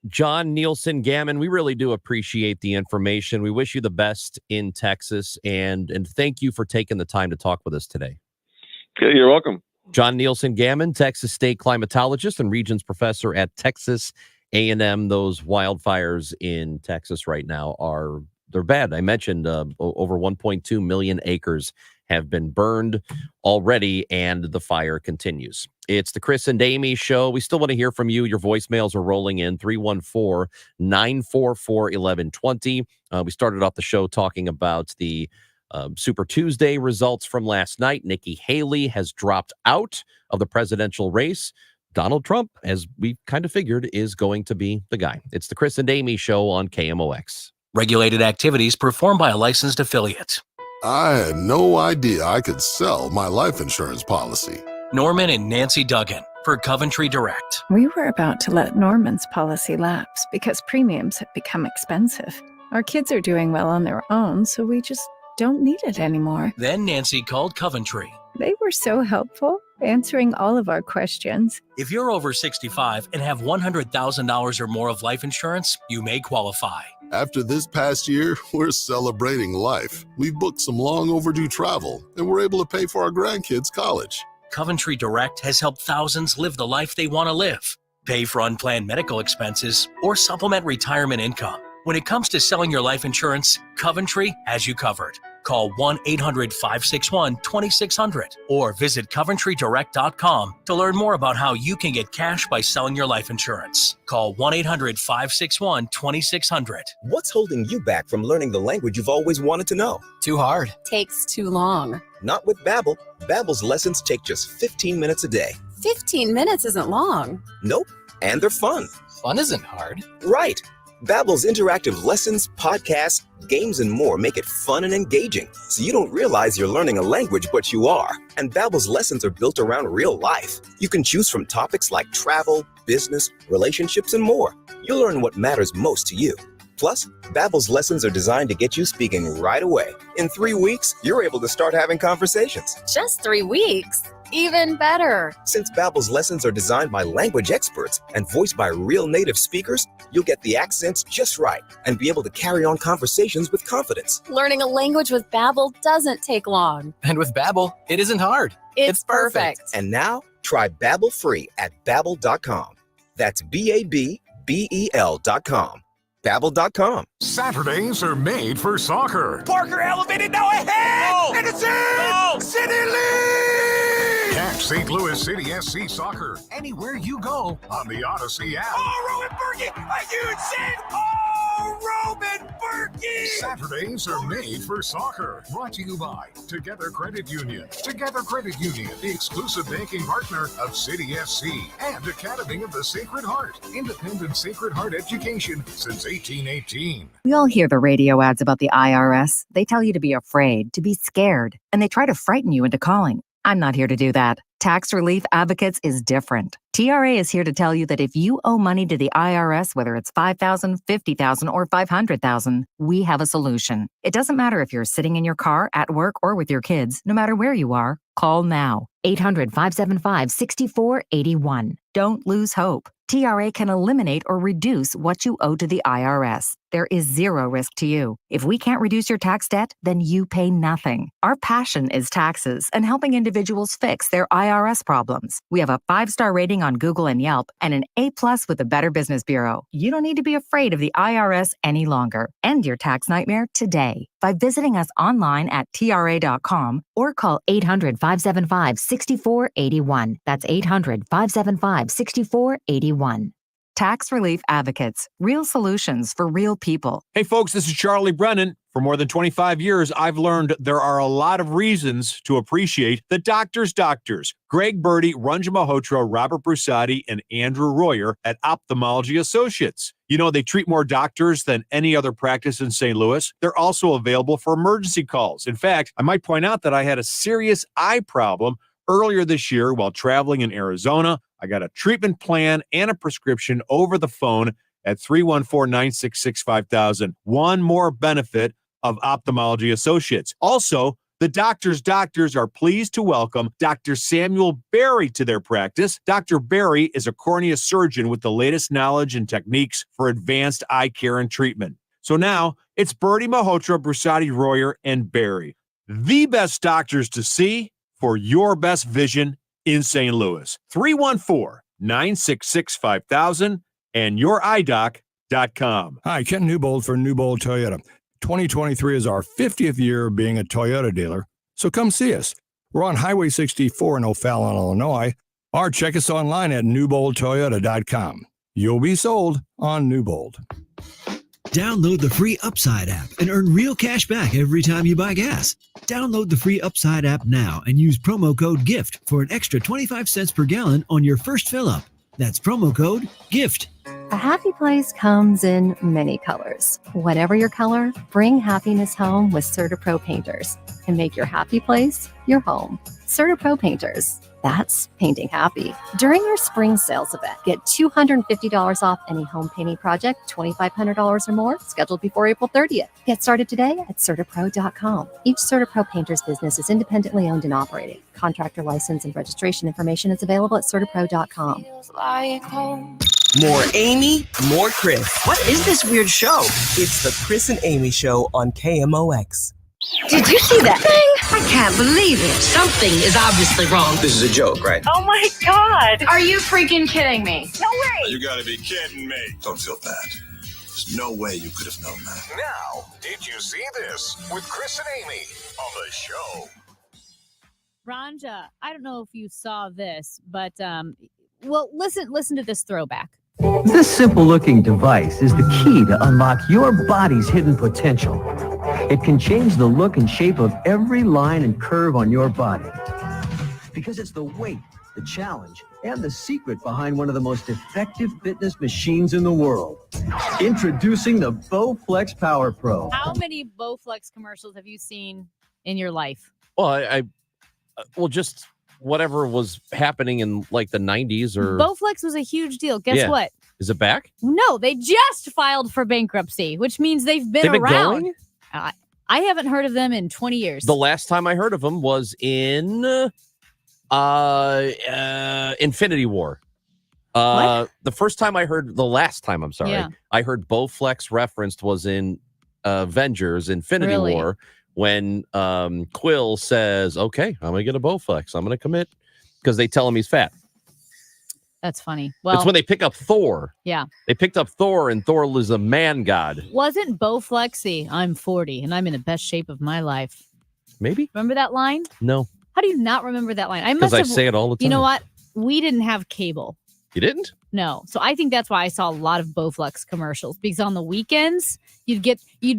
John Nielsen Gammon, we really do appreciate the information. We wish you the best in Texas, and thank you for taking the time to talk with us today. Okay, you're welcome. John Nielsen Gammon, Texas State climatologist and Regents professor at Texas A&M. Those wildfires in Texas right now they're bad. I mentioned over 1.2 million acres have been burned already, and the fire continues. It's the Chris and Amy show. We still want to hear from you. Your voicemails are rolling in 314-944-1120. We started off the show talking about the Super Tuesday results from last night. Nikki Haley has dropped out of the presidential race. Donald Trump, as we kind of figured, is going to be the guy. It's the Chris and Amy show on KMOX. Regulated activities performed by a licensed affiliate. I had no idea I could sell my life insurance policy. Norman and Nancy Duggan for Coventry Direct. We were about to let Norman's policy lapse because premiums have become expensive. Our kids are doing well on their own, so we just don't need it anymore. Then Nancy called Coventry. They were so helpful, answering all of our questions. If you're over 65 and have $100,000 or more of life insurance, you may qualify. After this past year, we're celebrating life. We've booked some long overdue travel, and we're able to pay for our grandkids' college. Coventry Direct has helped thousands live the life they want to live. Pay for unplanned medical expenses or supplement retirement income. When it comes to selling your life insurance, Coventry has you covered. Call 1-800-561-2600 or visit CoventryDirect.com to learn more about how you can get cash by selling your life insurance. Call 1-800-561-2600. What's holding you back from learning the language you've always wanted to know? Too hard. Takes too long. Not with Babbel. Babbel's lessons take just 15 minutes a day. 15 minutes isn't long. Nope. And they're fun. Fun isn't hard. Right. Babbel's interactive lessons, podcasts, games, and more make it fun and engaging, so you don't realize you're learning a language, but you are. And Babbel's lessons are built around real life. You can choose from topics like travel, business, relationships, and more. You'll learn what matters most to you. Plus, Babbel's lessons are designed to get you speaking right away. In 3 weeks, you're able to start having conversations. Just 3 weeks? Even better. Since Babbel's lessons are designed by language experts and voiced by real native speakers, you'll get the accents just right and be able to carry on conversations with confidence. Learning a language with Babbel doesn't take long. And with Babbel, it isn't hard. It's perfect. And now, try Babbel free at Babbel.com. That's Babbel.com. Babbel.com. Saturdays are made for soccer. Parker elevated now ahead! And it's in! City lead! Catch St. Louis City SC soccer anywhere you go on the Odyssey app. Oh, Roman Berkey! A huge save! Oh, Roman Berkey! Saturdays are made for soccer. Brought to you by Together Credit Union. Together Credit Union, the exclusive banking partner of City SC and Academy of the Sacred Heart. Independent Sacred Heart education since 1818. We all hear the radio ads about the IRS. They tell you to be afraid, to be scared, and they try to frighten you into calling. I'm not here to do that. Tax Relief Advocates is different. TRA is here to tell you that if you owe money to the IRS, whether it's $5,000, $50,000, or $500,000, we have a solution. It doesn't matter if you're sitting in your car, at work, or with your kids. No matter where you are, call now. 800-575-6481. Don't lose hope. TRA can eliminate or reduce what you owe to the IRS. There is zero risk to you. If we can't reduce your tax debt, then you pay nothing. Our passion is taxes and helping individuals fix their IRS problems. We have a 5-star rating on Google and Yelp and an A+ with the Better Business Bureau. You don't need to be afraid of the IRS any longer. End your tax nightmare today by visiting us online at TRA.com or call 800-575-6481. That's 800-575-6481. Tax Relief Advocates. Real solutions for real people. Hey folks, this is Charlie Brennan. For more than 25 years, I've learned there are a lot of reasons to appreciate the doctor's doctors. Greg Birdie, Ranjan Malhotra, Robert Brusati, and Andrew Royer at Ophthalmology Associates. You know, they treat more doctors than any other practice in St. Louis. They're also available for emergency calls. In fact, I might point out that I had a serious eye problem earlier this year while traveling in Arizona. I got a treatment plan and a prescription over the phone at 314-966-5000. One more benefit of Ophthalmology Associates. Also, the doctor's doctors are pleased to welcome Dr. Samuel Berry to their practice. Dr. Berry is a cornea surgeon with the latest knowledge and techniques for advanced eye care and treatment. So now it's Birdie, Malhotra, Brusati, Royer, and Berry, the best doctors to see for your best vision in St. Louis. 314-966-5000 and youridoc.com. Hi, Ken Newbold for Newbold Toyota. 2023 is our 50th year being a Toyota dealer. So come see us. We're on Highway 64 in O'Fallon, Illinois, or check us online at newboldtoyota.com. You'll be sold on Newbold. Download the free Upside app and earn real cash back every time you buy gas. Download the free Upside app now and use promo code GIFT for an extra 25 cents per gallon on your first fill-up. That's promo code GIFT. A happy place comes in many colors. Whatever your color, bring happiness home with CertaPro Painters and make your happy place your home. CertaPro Painters. That's painting happy. During our spring sales event, get $250 off any home painting project, $2,500 or more, scheduled before April 30th. Get started today at CertaPro.com. Each CertaPro Painters business is independently owned and operated. Contractor license and registration information is available at CertaPro.com. More Amy, more Chris. What is this weird show? It's the Chris and Amy Show on KMOX. Did you see that thing? I can't believe it. Something is obviously wrong. This is a joke, right? Oh my God. Are you freaking kidding me? No way. You gotta be kidding me. Don't feel bad. There's no way you could have known that. Now, did you see this with Chris and Amy on the show? Ranja, I don't know if you saw this, but well, listen to this throwback. This simple-looking device is the key to unlock your body's hidden potential. It can change the look and shape of every line and curve on your body. Because it's the weight, the challenge, and the secret behind one of the most effective fitness machines in the world. Introducing the Bowflex Power Pro. How many Bowflex commercials have you seen in your life? Well, well, just whatever was happening in like the 90s or Bowflex was a huge deal. Guess what? Is it back? No, they just filed for bankruptcy, which means they've been around. Going? I haven't heard of them in 20 years. The last time I heard of them was in Infinity War. The first time I heard, the last time, I'm sorry, I heard Bowflex referenced was in Avengers Infinity War, when Quill says, okay, I'm going to get a Bowflex. I'm going to commit, because they tell him he's fat. That's funny. Well, it's when they pick up Thor. Yeah. They picked up Thor, and Thor was a man god. Wasn't Bowflex the I'm 40 and I'm in the best shape of my life? Maybe. Remember that line? No. How do you not remember that line? Because I say it all the time. You know what? We didn't have cable. You didn't? No. So I think that's why I saw a lot of Bowflex commercials, because on the weekends you'd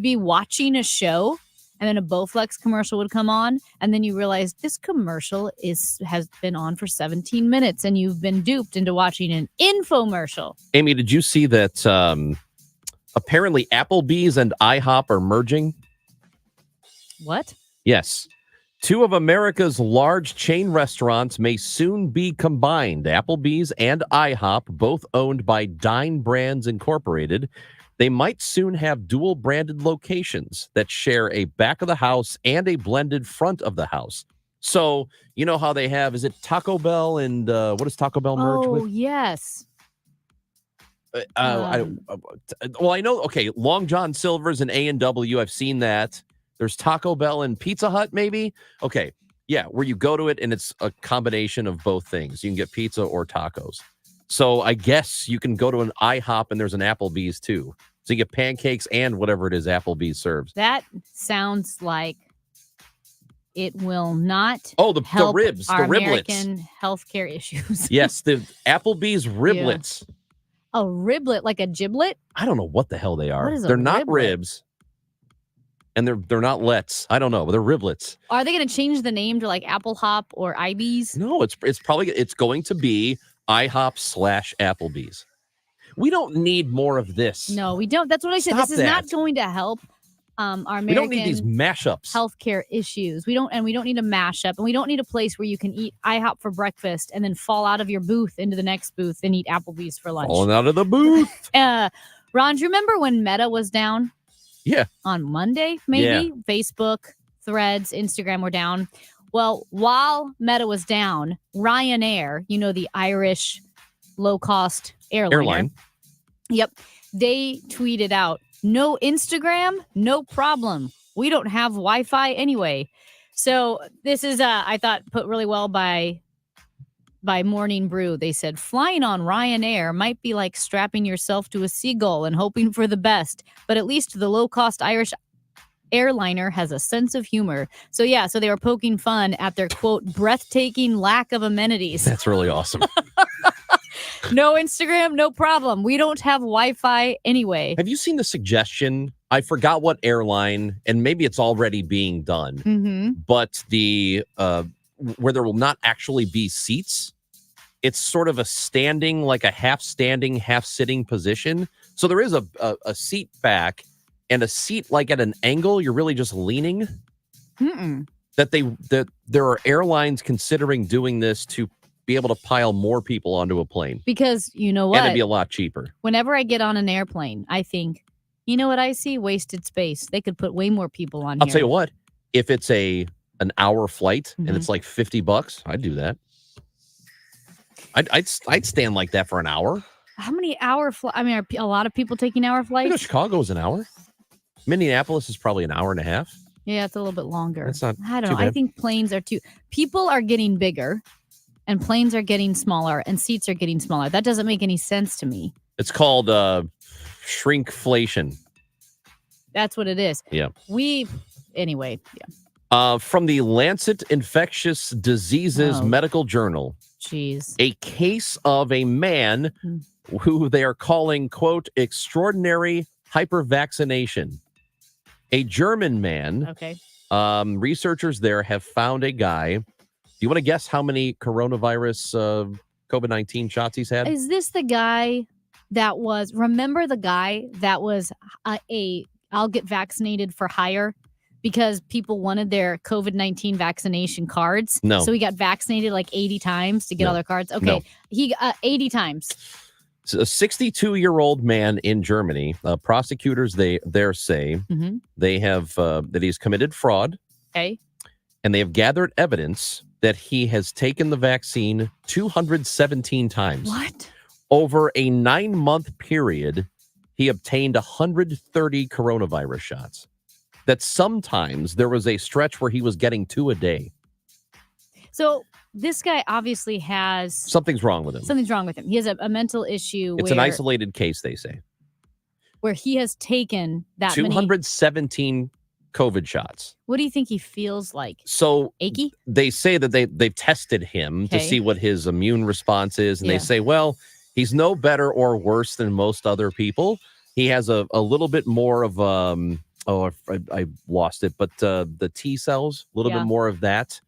be watching a show, and then a Bowflex commercial would come on, and then you realize this commercial has been on for 17 minutes, and you've been duped into watching an infomercial. Amy, did you see that apparently Applebee's and IHOP are merging? What? Yes. Two of America's large chain restaurants may soon be combined. Applebee's and IHOP, both owned by Dine Brands Incorporated. They might soon have dual branded locations that share a back of the house and a blended front of the house. So, you know how they have, is it Taco Bell and what does Taco Bell merge with? Oh, yes. I know, okay, Long John Silver's and A&W, I've seen that. There's Taco Bell and Pizza Hut, maybe? Okay, yeah, where you go to it and it's a combination of both things. You can get pizza or tacos. So I guess you can go to an IHOP and there's an Applebee's too. So you get pancakes and whatever it is Applebee's serves. That sounds like it will not the help ribs, our the riblets. American healthcare issues. Yes, the Applebee's riblets. A riblet, like a giblet? I don't know what the hell they are. What is a they're not riblet? ribs. And they're not lets. I don't know, but they're riblets. Are they going to change the name to like Apple Hop or IB's? No, it's probably going to be IHOP / Applebee's. We don't need more of this. No, we don't. That's what I said. Stop This is not that. going to help our American We don't need these mashups. healthcare issues. We don't need a mashup, and we don't need a place where you can eat IHOP for breakfast and then fall out of your booth into the next booth and eat Applebee's for lunch. Falling out of the booth. Ron, do you remember when Meta was down? Yeah. On Monday, maybe? Yeah. Facebook, Threads, Instagram were down. Well, while Meta was down, Ryanair, the Irish low-cost airline. Yep. They tweeted out, no Instagram, no problem. We don't have Wi-Fi anyway. So this is, I thought, put really well by Morning Brew. They said, flying on Ryanair might be like strapping yourself to a seagull and hoping for the best, but at least the low-cost Irish airliner has a sense of humor. So they were poking fun at their, quote, breathtaking lack of amenities. That's really awesome. No Instagram, no problem. We don't have Wi-Fi anyway. Have you seen the suggestion? I forgot what airline, and maybe it's already being done, but the where there will not actually be seats. It's sort of a standing, like a half standing, half sitting position. So there is a seat back and a seat like at an angle. You're really just leaning. That there are airlines considering doing this to be able to pile more people onto a plane. Because you know what? And it'd be a lot cheaper. Whenever I get on an airplane, I think, you know what I see? Wasted space. They could put way more people on I'll here. tell you what, if it's an hour flight and it's like $50, I'd do that. I'd stand like that for an hour. How many hour flights? I mean, are a lot of people taking hour flights? Chicago's an hour. Minneapolis is probably an hour and a half. Yeah, it's a little bit longer. That's not I don't too know. I bad. think planes are too. People are getting bigger, and planes are getting smaller, and seats are getting smaller. That doesn't make any sense to me. It's called shrinkflation. That's what it is. Yeah. Anyway, yeah. From the Lancet Infectious Diseases Medical Journal. Jeez. A case of a man who they are calling, quote, extraordinary hypervaccination. A German man. Okay. Researchers there have found a guy. Do you want to guess how many coronavirus COVID-19 shots he's had? Is this the guy that was, remember the guy that was I'll get vaccinated for hire because people wanted their COVID-19 vaccination cards? No. So he got vaccinated like 80 times to get all their cards? Okay. No. He 80 times. So a 62-year-old man in Germany, prosecutors there say they have that he's committed fraud. Okay. And they have gathered evidence that he has taken the vaccine 217 times. What? Over a 9-month period, he obtained 130 coronavirus shots. That sometimes there was a stretch where he was getting 2 a day. So this guy obviously has Something's wrong with him. something's wrong with him. He has a mental issue It's an isolated case, they say. where he has taken that many. 217 COVID shots. What do you think he feels like? So achy? They say that they've tested him to Okay. see what his immune response is. And Yeah. they say, well, he's no better or worse than most other people. He has a little bit more of, I lost it, but the T cells, a little Yeah. bit more of that.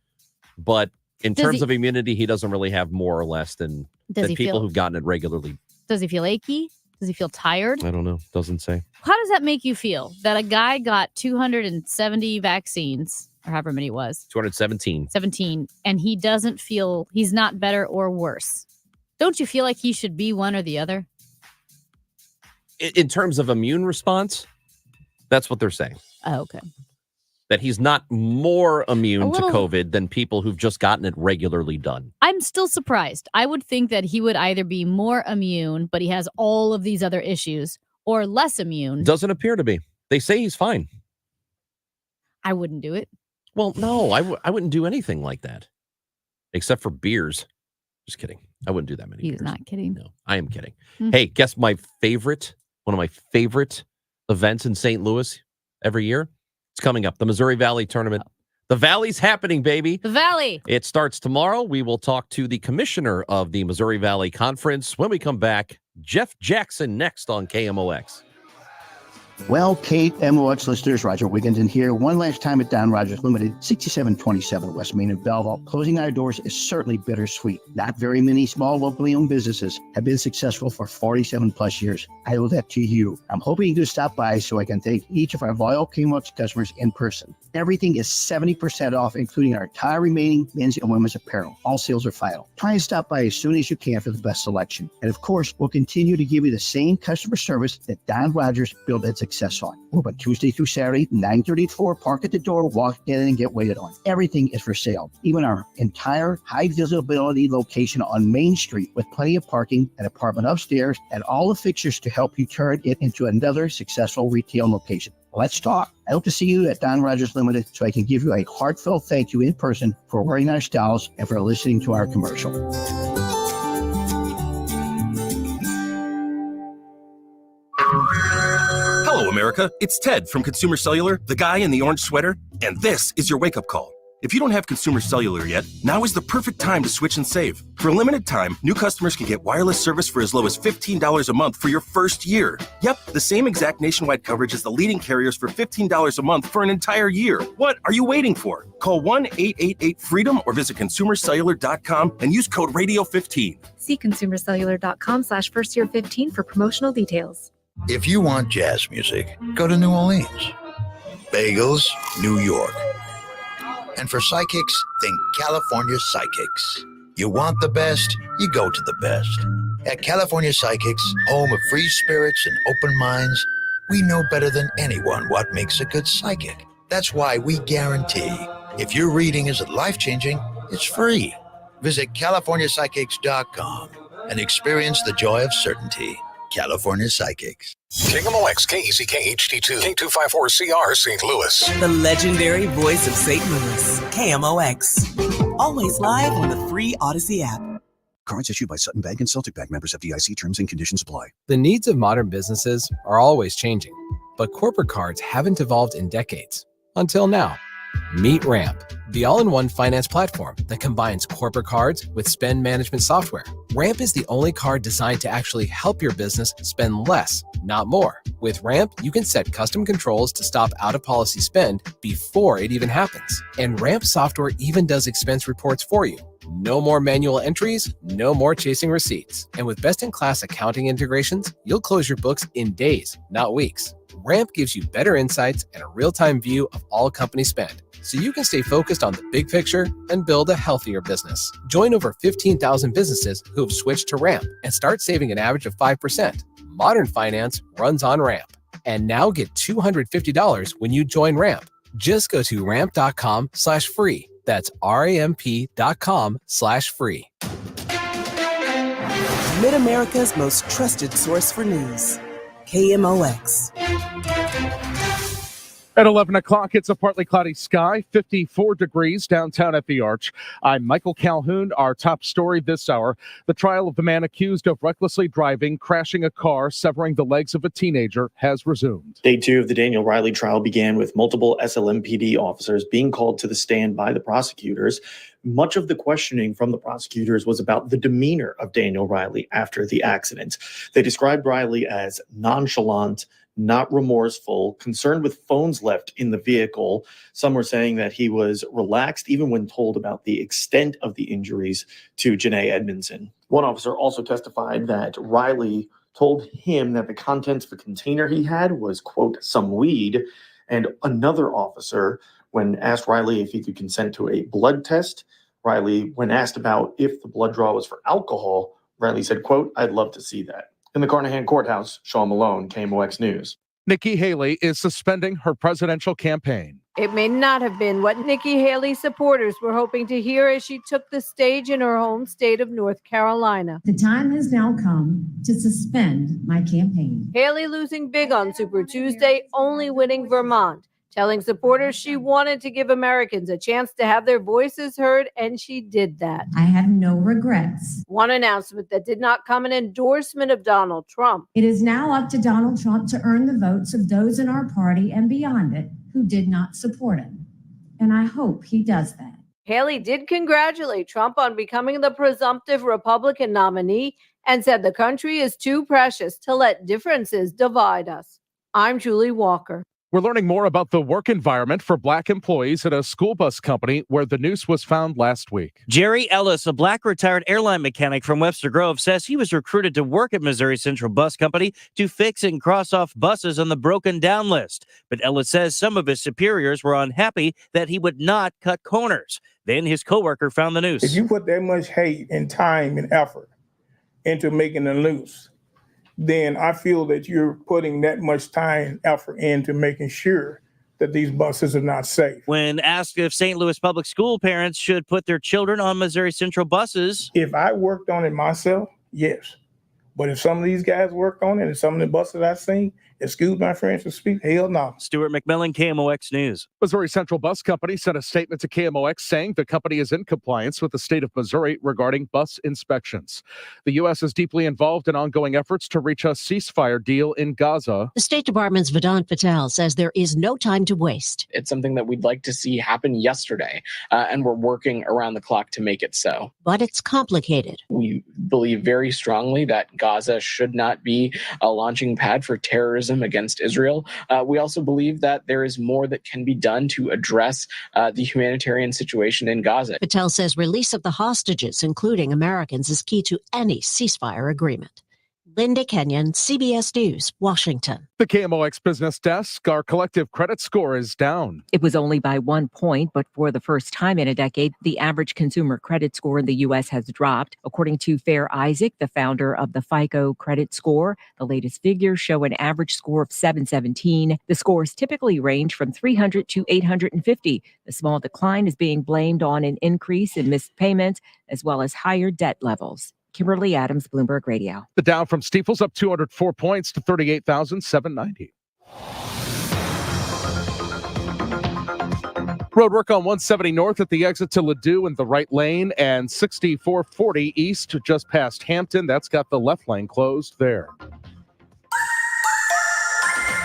But in Does terms he- of immunity, he doesn't really have more or less than Does he people feel- who've gotten it regularly. Does he feel achy? Does he feel tired? I don't know. Doesn't say. How does that make you feel that a guy got 270 vaccines or however many it was, 217. 17, and he doesn't feel he's not better or worse? Don't you feel like he should be one or the other? In terms of immune response, that's what they're saying. Oh, okay. That he's not more immune A little- to COVID than people who've just gotten it regularly done. I'm still surprised. I would think that he would either be more immune, but he has all of these other issues, or less immune. Doesn't appear to be. They say he's fine. I wouldn't do it. Well, no, I wouldn't do anything like that. Except for beers. Just kidding. I wouldn't do that many He's beers. not kidding. No, I am kidding. Hmm. Hey, guess one of my favorite events in St. Louis every year? It's coming up. The Missouri Valley Tournament. The Valley's happening, baby. The Valley. It starts tomorrow. We will talk to the commissioner of the Missouri Valley Conference when we come back. Jeff Jackson next on KMOX. Well, Kate, MOX listeners, Roger Wigginton here. One last time at Don Rogers Limited, 6727 West Main in Belleville. Closing our doors is certainly bittersweet. Not very many small locally owned businesses have been successful for 47 plus years. I owe that to you. I'm hoping you can stop by so I can thank each of our loyal KMOX customers in person. Everything is 70% off, including our entire remaining men's and women's apparel. All sales are final. Try and stop by as soon as you can for the best selection. And of course, we'll continue to give you the same customer service that Don Rogers built its success on. We're open Tuesday through Saturday, 9:30 to 4. Park at the door, walk in and get waited on. Everything is for sale. Even our entire high visibility location on Main Street with plenty of parking, an apartment upstairs, and all the fixtures to help you turn it into another successful retail location. Let's talk. I hope to see you at Don Rogers Limited so I can give you a heartfelt thank you in person for wearing our styles and for listening to our commercial. Hello, America. It's Ted from Consumer Cellular, the guy in the orange sweater, and this is your wake-up call. If you don't have Consumer Cellular yet, now is the perfect time to switch and save. For a limited time, new customers can get wireless service for as low as $15 a month for your first year. Yep, the same exact nationwide coverage as the leading carriers for $15 a month for an entire year. What are you waiting for? Call 1-888-FREEDOM or visit consumercellular.com and use code RADIO15. See consumercellular.com/firstyear15 for promotional details. If you want jazz music, go to New Orleans. Bagels, New York. And for psychics, think California Psychics. You want the best, you go to the best. At California Psychics, home of free spirits and open minds, we know better than anyone what makes a good psychic. That's why we guarantee if your reading isn't life-changing, it's free. Visit CaliforniaPsychics.com and experience the joy of certainty. California Psychics. KMOX, KECK HD2, K254CR St. Louis. The legendary voice of St. Louis, KMOX. Always live on the free Odyssey app. Cards issued by Sutton Bank and Celtic Bank, members FDIC. Terms and conditions apply. The needs of modern businesses are always changing, but corporate cards haven't evolved in decades. Until now. Meet Ramp, the all-in-one finance platform that combines corporate cards with spend management software. Ramp is the only card designed to actually help your business spend less, not more. With Ramp, you can set custom controls to stop out-of-policy spend before it even happens. And Ramp software even does expense reports for you. No more manual entries, no more chasing receipts. And with best-in-class accounting integrations, you'll close your books in days, not weeks. Ramp gives you better insights and a real-time view of all company spend, so you can stay focused on the big picture and build a healthier business. Join over 15,000 businesses who have switched to Ramp and start saving an average of 5%. Modern finance runs on Ramp. And now get $250 when you join Ramp. Just go to ramp.com/free. That's ramp.com/free. Mid-America's most trusted source for news. KMOX. At 11 o'clock, it's a partly cloudy sky, 54 degrees downtown at the Arch. I'm Michael Calhoun. Our top story this hour, the trial of the man accused of recklessly driving, crashing a car, severing the legs of a teenager has resumed. Day 2 of the Daniel Riley trial began with multiple SLMPD officers being called to the stand by the prosecutors. Much of the questioning from the prosecutors was about the demeanor of Daniel Riley after the accident. They described Riley as nonchalant, not remorseful, concerned with phones left in the vehicle. Some were saying that he was relaxed even when told about the extent of the injuries to Janae Edmondson. One officer also testified that Riley told him that the contents of a container he had was, quote, some weed. And another officer, when asked Riley if he could consent to a blood test, Riley, when asked about if the blood draw was for alcohol, Riley said, quote, I'd love to see that. In the Carnahan Courthouse, Sean Malone, KMOX News. Nikki Haley is suspending her presidential campaign. It may not have been what Nikki Haley's supporters were hoping to hear as she took the stage in her home state of North Carolina. The time has now come to suspend my campaign. Haley losing big on Super Tuesday, only winning Vermont, telling supporters she wanted to give Americans a chance to have their voices heard, and she did that. I have no regrets. One announcement that did not come an endorsement of Donald Trump. It is now up to Donald Trump to earn the votes of those in our party and beyond it who did not support him. And I hope he does that. Haley did congratulate Trump on becoming the presumptive Republican nominee and said the country is too precious to let differences divide us. I'm Julie Walker. We're learning more about the work environment for Black employees at a school bus company where the noose was found last week. Jerry Ellis, a Black retired airline mechanic from Webster Grove, says he was recruited to work at Missouri Central Bus Company to fix and cross off buses on the broken down list. But Ellis says some of his superiors were unhappy that he would not cut corners. Then his coworker found the noose. If you put that much hate and time and effort into making a noose, then I feel that you're putting that much time and effort into making sure that these buses are not safe. When asked if St. Louis public school parents should put their children on Missouri Central buses. If I worked on it myself, yes. But if some of these guys worked on it and some of the buses I've seen, Excuse my French to speak. Hell no. Stuart McMillan, KMOX News. Missouri Central Bus Company sent a statement to KMOX saying the company is in compliance with the state of Missouri regarding bus inspections. The U.S. is deeply involved in ongoing efforts to reach a ceasefire deal in Gaza. The State Department's Vedant Patel says there is no time to waste. It's something that we'd like to see happen yesterday, and we're working around the clock to make it so. But it's complicated. We believe very strongly that Gaza should not be a launching pad for terrorism against Israel. We also believe that there is more that can be done to address the humanitarian situation in Gaza. Patel says release of the hostages, including Americans, is key to any ceasefire agreement. Linda Kenyon, CBS News, Washington. The KMOX Business Desk, our collective credit score is down. It was only by 1 point, but for the first time in a decade, the average consumer credit score in the U.S. has dropped. According to Fair Isaac, the founder of the FICO credit score, the latest figures show an average score of 717. The scores typically range from 300 to 850. The small decline is being blamed on an increase in missed payments, as well as higher debt levels. Kimberly Adams, Bloomberg Radio. The Dow from Steeples up 204 points to 38,790. Road work on 170 north at the exit to Ladue in the right lane, and 6440 east just past Hampton. That's got the left lane closed there.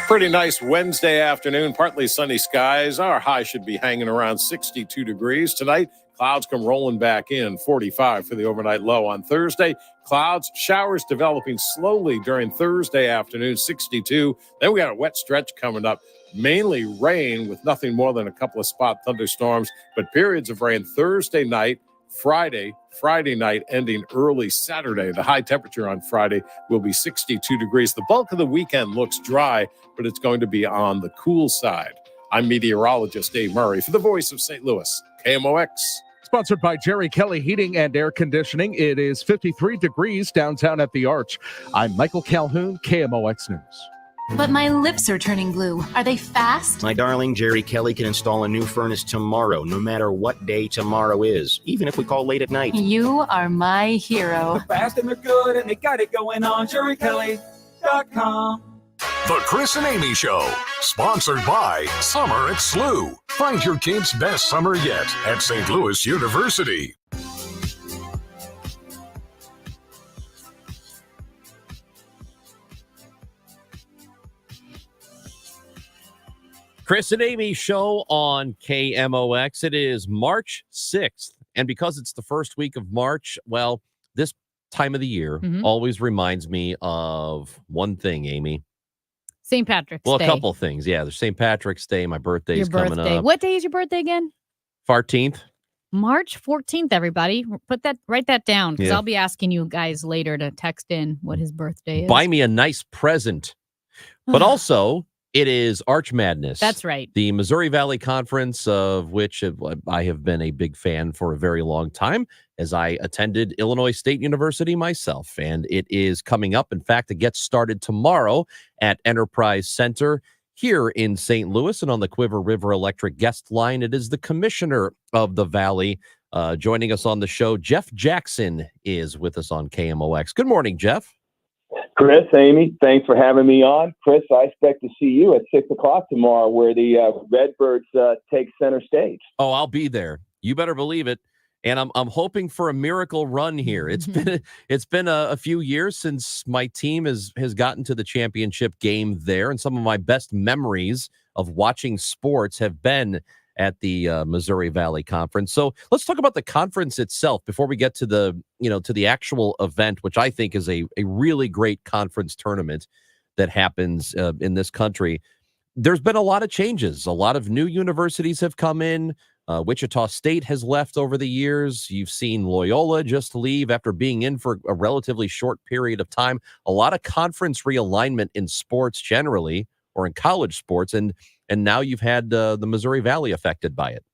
Pretty nice Wednesday afternoon, partly sunny skies. Our high should be hanging around 62 degrees tonight. Clouds come rolling back in, 45 for the overnight low on Thursday. Clouds, showers developing slowly during Thursday afternoon, 62. Then we got a wet stretch coming up, mainly rain with nothing more than a couple of spot thunderstorms, but periods of rain Thursday night, Friday night, ending early Saturday. The high temperature on Friday will be 62 degrees. The bulk of the weekend looks dry, but it's going to be on the cool side. I'm meteorologist Dave Murray for the Voice of St. Louis, KMOX. Sponsored by Jerry Kelly Heating and Air Conditioning. It is 53 degrees downtown at the Arch. I'm Michael Calhoun, KMOX News. But my lips are turning blue. Are they fast? My darling, Jerry Kelly can install a new furnace tomorrow, no matter what day tomorrow is, even if we call late at night. You are my hero. They're fast and they're good and they got it going on. JerryKelly.com. The Chris and Amy Show, sponsored by Summer at SLU. Find your kids' best summer yet at St. Louis University. Chris and Amy Show on KMOX. It is March 6th. And because it's the first week of March, well, this time of the year always reminds me of one thing, Amy. St. Patrick's Day. Well, a couple things. Yeah, there's St. Patrick's Day. My birthday's coming up. What day is your birthday again? 14th. March 14th, everybody. Write that down, because Yeah. I'll be asking you guys later to text in what his birthday is. Buy me a nice present. But also, it is Arch Madness. That's right. The Missouri Valley Conference, of which I have been a big fan for a very long time, as I attended Illinois State University myself. And it is coming up. In fact, it gets started tomorrow at Enterprise Center here in St. Louis. And on the Quiver River Electric guest line, it is the commissioner of the Valley. Joining us on the show, Jeff Jackson is with us on KMOX. Good morning, Jeff. Chris, Amy, thanks for having me on. Chris, I expect to see you at 6 o'clock tomorrow where the Redbirds take center stage. Oh, I'll be there. You better believe it. And I'm hoping for a miracle run here. It's been a few years since my team has gotten to the championship game there, and some of my best memories of watching sports have been at the Missouri Valley Conference. So let's talk about the conference itself before we get to the actual event, which I think is a really great conference tournament that happens in this country. There's been a lot of changes. A lot of new universities have come in. Wichita State has left over the years. You've seen Loyola just leave after being in for a relatively short period of time. A lot of conference realignment in sports generally, or in college sports, and now you've had the Missouri Valley affected by it.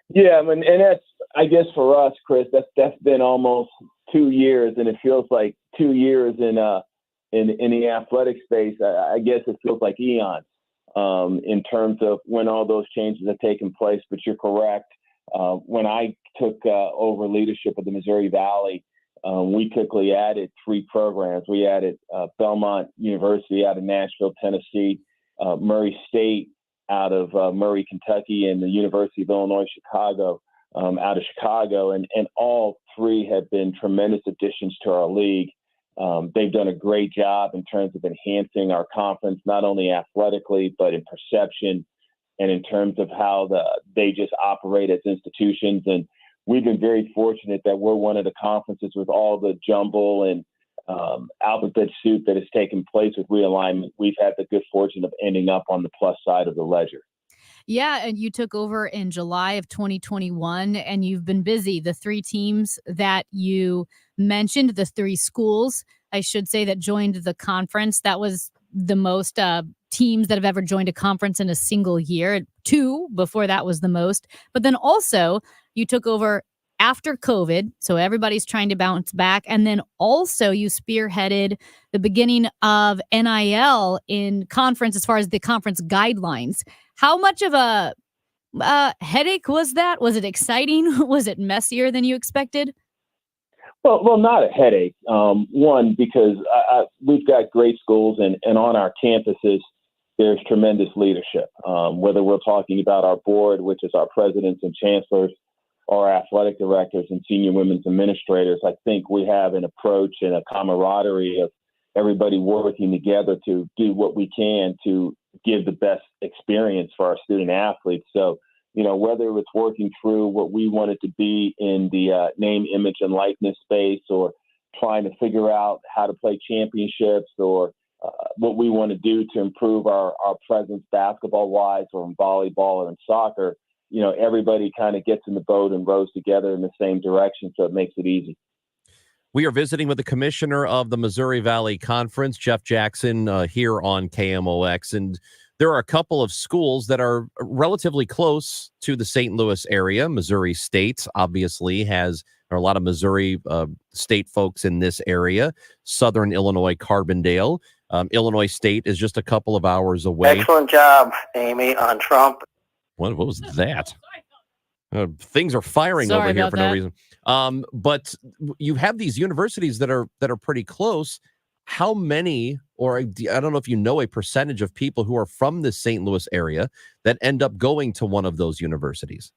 Yeah, I mean, and that's, I guess for us, Chris, that's been almost 2 years, and it feels like 2 years in the athletic space. I guess it feels like eons in terms of when all those changes have taken place. But you're correct. When I took over leadership of the Missouri Valley, we quickly added 3 programs. We added Belmont University out of Nashville, Tennessee, Murray State out of Murray, Kentucky, and the University of Illinois, Chicago out of Chicago. And all 3 have been tremendous additions to our league. They've done a great job in terms of enhancing our conference, not only athletically, but in perception and in terms of how they just operate as institutions. And we've been very fortunate that we're one of the conferences with all the jumble and alphabet soup that has taken place with realignment. We've had the good fortune of ending up on the plus side of the ledger. Yeah, and you took over in July of 2021, and you've been busy. The 3 teams that you mentioned, the 3 schools, I should say, that joined the conference, that was the most teams that have ever joined a conference in a single year. 2 before that was the most. But then also you took over after COVID, so everybody's trying to bounce back. And then also you spearheaded the beginning of NIL in conference as far as the conference guidelines. How much of a headache was that? Was it exciting? Was it messier than you expected? Well, not a headache. One, because we've got great schools, and on our campuses, there's tremendous leadership. Whether we're talking about our board, which is our presidents and chancellors, or athletic directors and senior women's administrators, I think we have an approach and a camaraderie of everybody working together to do what we can to give the best experience for our student athletes. So, whether it's working through what we wanted to be in the name, image, and likeness space, or trying to figure out how to play championships, or what we want to do to improve our presence basketball-wise, or in volleyball or in soccer, everybody kind of gets in the boat and rows together in the same direction, so it makes it easy. We are visiting with the commissioner of the Missouri Valley Conference, Jeff Jackson, here on KMOX. And there are a couple of schools that are relatively close to the St. Louis area. Missouri State obviously there are a lot of Missouri State folks in this area. Southern Illinois, Carbondale. Illinois State is just a couple of hours away. Excellent job, Amy, on Trump. What was that? Things are firing Sorry over here about for that. no reason. But you have these universities that are pretty close. How many, or I don't know if you know a percentage of people who are from the St. Louis area that end up going to one of those universities?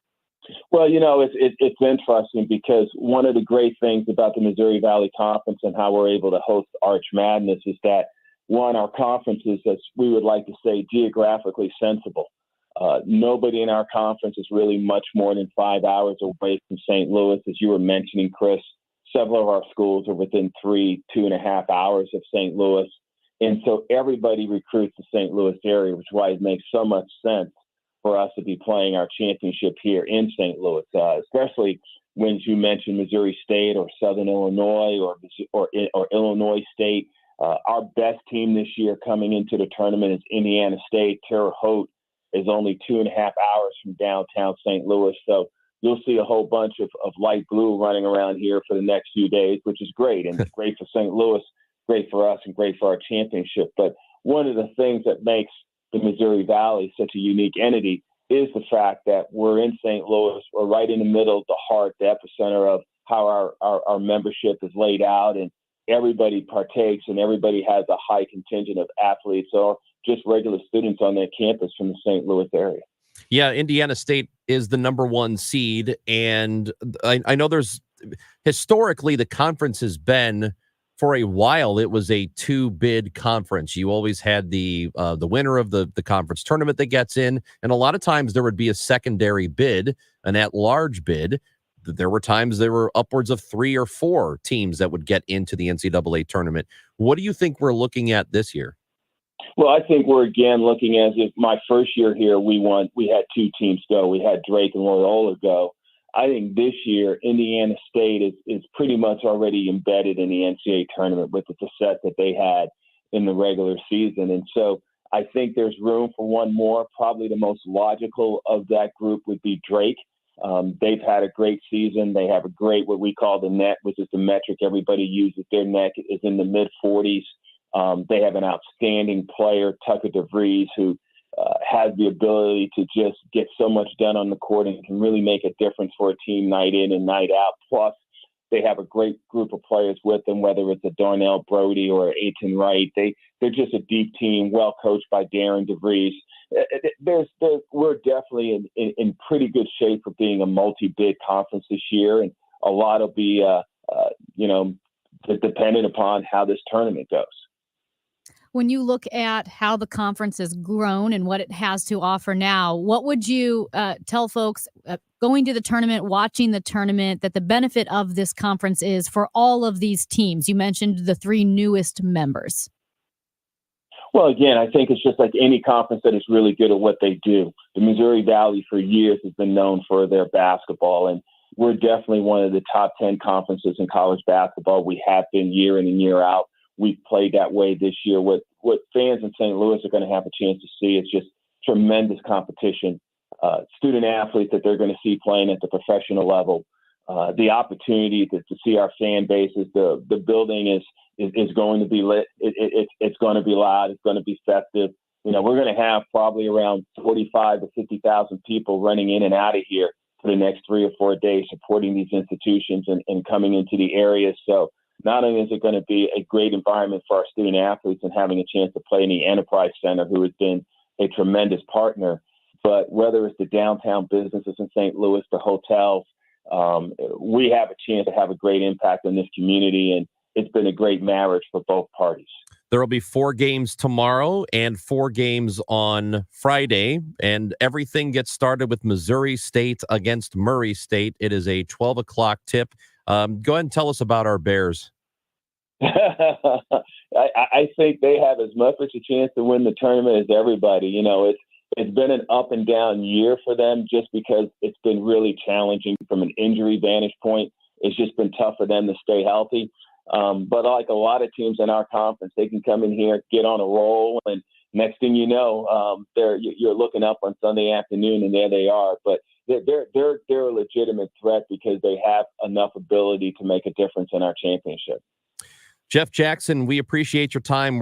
Well, it's interesting because one of the great things about the Missouri Valley Conference and how we're able to host Arch Madness is that, one, our conference is, as we would like to say, geographically sensible. Nobody in our conference is really much more than 5 hours away from St. Louis. As you were mentioning, Chris, several of our schools are within 2.5 hours of St. Louis. And so everybody recruits the St. Louis area, which is why it makes so much sense for us to be playing our championship here in St. Louis, especially when you mention Missouri State or Southern Illinois or Illinois State. Our best team this year coming into the tournament is Indiana State. Terre Haute is only 2.5 hours from downtown St. Louis. So you'll see a whole bunch of light blue running around here for the next few days, which is great. And it's great for St. Louis, great for us, and great for our championship. But one of the things that makes the Missouri Valley such a unique entity is the fact that we're in St. Louis. We're right in the middle, the heart, the epicenter of how our membership is laid out, and everybody partakes, and everybody has a high contingent of athletes or just regular students on their campus from the St. Louis area. Yeah, Indiana State is the number 1 seed, and I know there's historically the conference has been, for a while, it was a 2-bid conference. You always had the winner of the conference tournament that gets in, and a lot of times there would be a secondary bid, an at-large bid. There were times there were upwards of 3 or 4 teams that would get into the NCAA tournament. What do you think we're looking at this year? Well, I think we're again looking as if my first year here, we had 2 teams go. We had Drake and Loyola go. I think this year, Indiana State is pretty much already embedded in the NCAA tournament with the success that they had in the regular season. And so I think there's room for one more. Probably the most logical of that group would be Drake. They've had a great season. They have a great, what we call the net, which is the metric everybody uses. Their net is in the mid-40s. They have an outstanding player, Tucker DeVries, who has the ability to just get so much done on the court and can really make a difference for a team night in and night out. Plus, they have a great group of players with them, whether it's a Darnell Brody or Aiton Wright. They're just a deep team, well coached by Darren DeVries. We're definitely in pretty good shape for being a multi-bid conference this year, and a lot will be dependent upon how this tournament goes. When you look at how the conference has grown and what it has to offer now, what would you tell folks going to the tournament, watching the tournament, that the benefit of this conference is for all of these teams? You mentioned the 3 newest members. Well, again, I think it's just like any conference that is really good at what they do. The Missouri Valley for years has been known for their basketball, and we're definitely one of the top 10 conferences in college basketball. We have been year in and year out. We've played that way this year. What fans in St. Louis are going to have a chance to see is just tremendous competition, student athletes that they're going to see playing at the professional level, the opportunity to see our fan bases. The building is going to be lit. It's going to be loud. It's going to be festive. We're going to have probably around 45 to 50,000 people running in and out of here for the next 3 or 4 days, supporting these institutions and coming into the area. So not only is it going to be a great environment for our student athletes and having a chance to play in the Enterprise Center, who has been a tremendous partner, but whether it's the downtown businesses in St. Louis, the hotels, we have a chance to have a great impact on this community, and it's been a great marriage for both parties. There will be 4 games tomorrow and 4 games on Friday, and everything gets started with Missouri State against Murray State. It is a 12 o'clock tip. Go ahead and tell us about our Bears. I think they have as much of a chance to win the tournament as everybody. It's been an up and down year for them just because it's been really challenging from an injury vantage point. It's just been tough for them to stay healthy. But like a lot of teams in our conference, they can come in here, get on a roll, and next thing you know, you're looking up on Sunday afternoon, and there they are. But they're a legitimate threat because they have enough ability to make a difference in our championship. Jeff Jackson, we appreciate your time.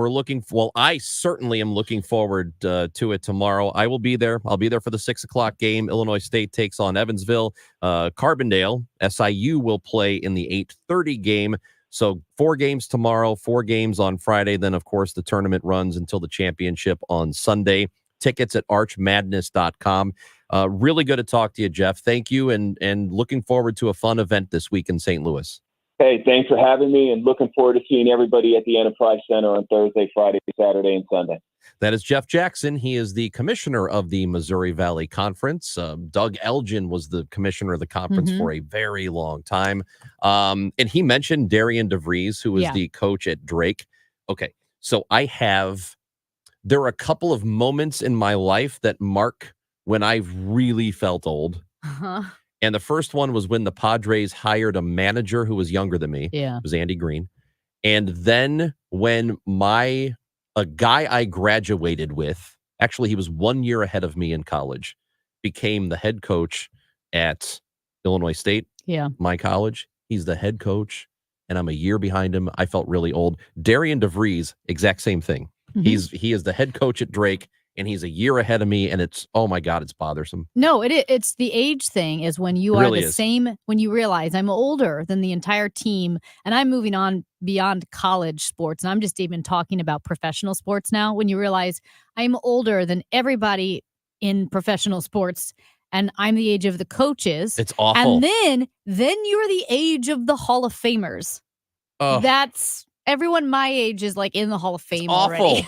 I certainly am looking forward to it tomorrow. I will be there. I'll be there for the 6 o'clock game. Illinois State takes on Evansville. Carbondale, SIU will play in the 8:30 game. So 4 games tomorrow, 4 games on Friday. Then, of course, the tournament runs until the championship on Sunday. Tickets at archmadness.com. Really good to talk to you, Jeff. Thank you, and looking forward to a fun event this week in St. Louis. Hey, thanks for having me, and looking forward to seeing everybody at the Enterprise Center on Thursday, Friday, Saturday, and Sunday. That is Jeff Jackson. He is the commissioner of the Missouri Valley Conference. Doug Elgin was the commissioner of the conference for a very long time. And he mentioned Darren DeVries, who was the coach at Drake. Okay, so there are a couple of moments in my life that mark when I really felt old. And the first one was when the Padres hired a manager who was younger than me. Yeah. It was Andy Green. And then when a guy I graduated with, actually he was 1 year ahead of me in college, became the head coach at Illinois State, my college. He's the head coach, and I'm a year behind him. I felt really old. Darren DeVries, exact same thing. He is the head coach at Drake, and he's a year ahead of me, and it's, oh my God, it's bothersome. No, it's the age thing is when you are the same, when you realize I'm older than the entire team, and I'm moving on beyond college sports, and I'm just even talking about professional sports now, when you realize I'm older than everybody in professional sports, and I'm the age of the coaches. It's awful. And then you're the age of the Hall of Famers. That's everyone my age is like in the Hall of Fame already.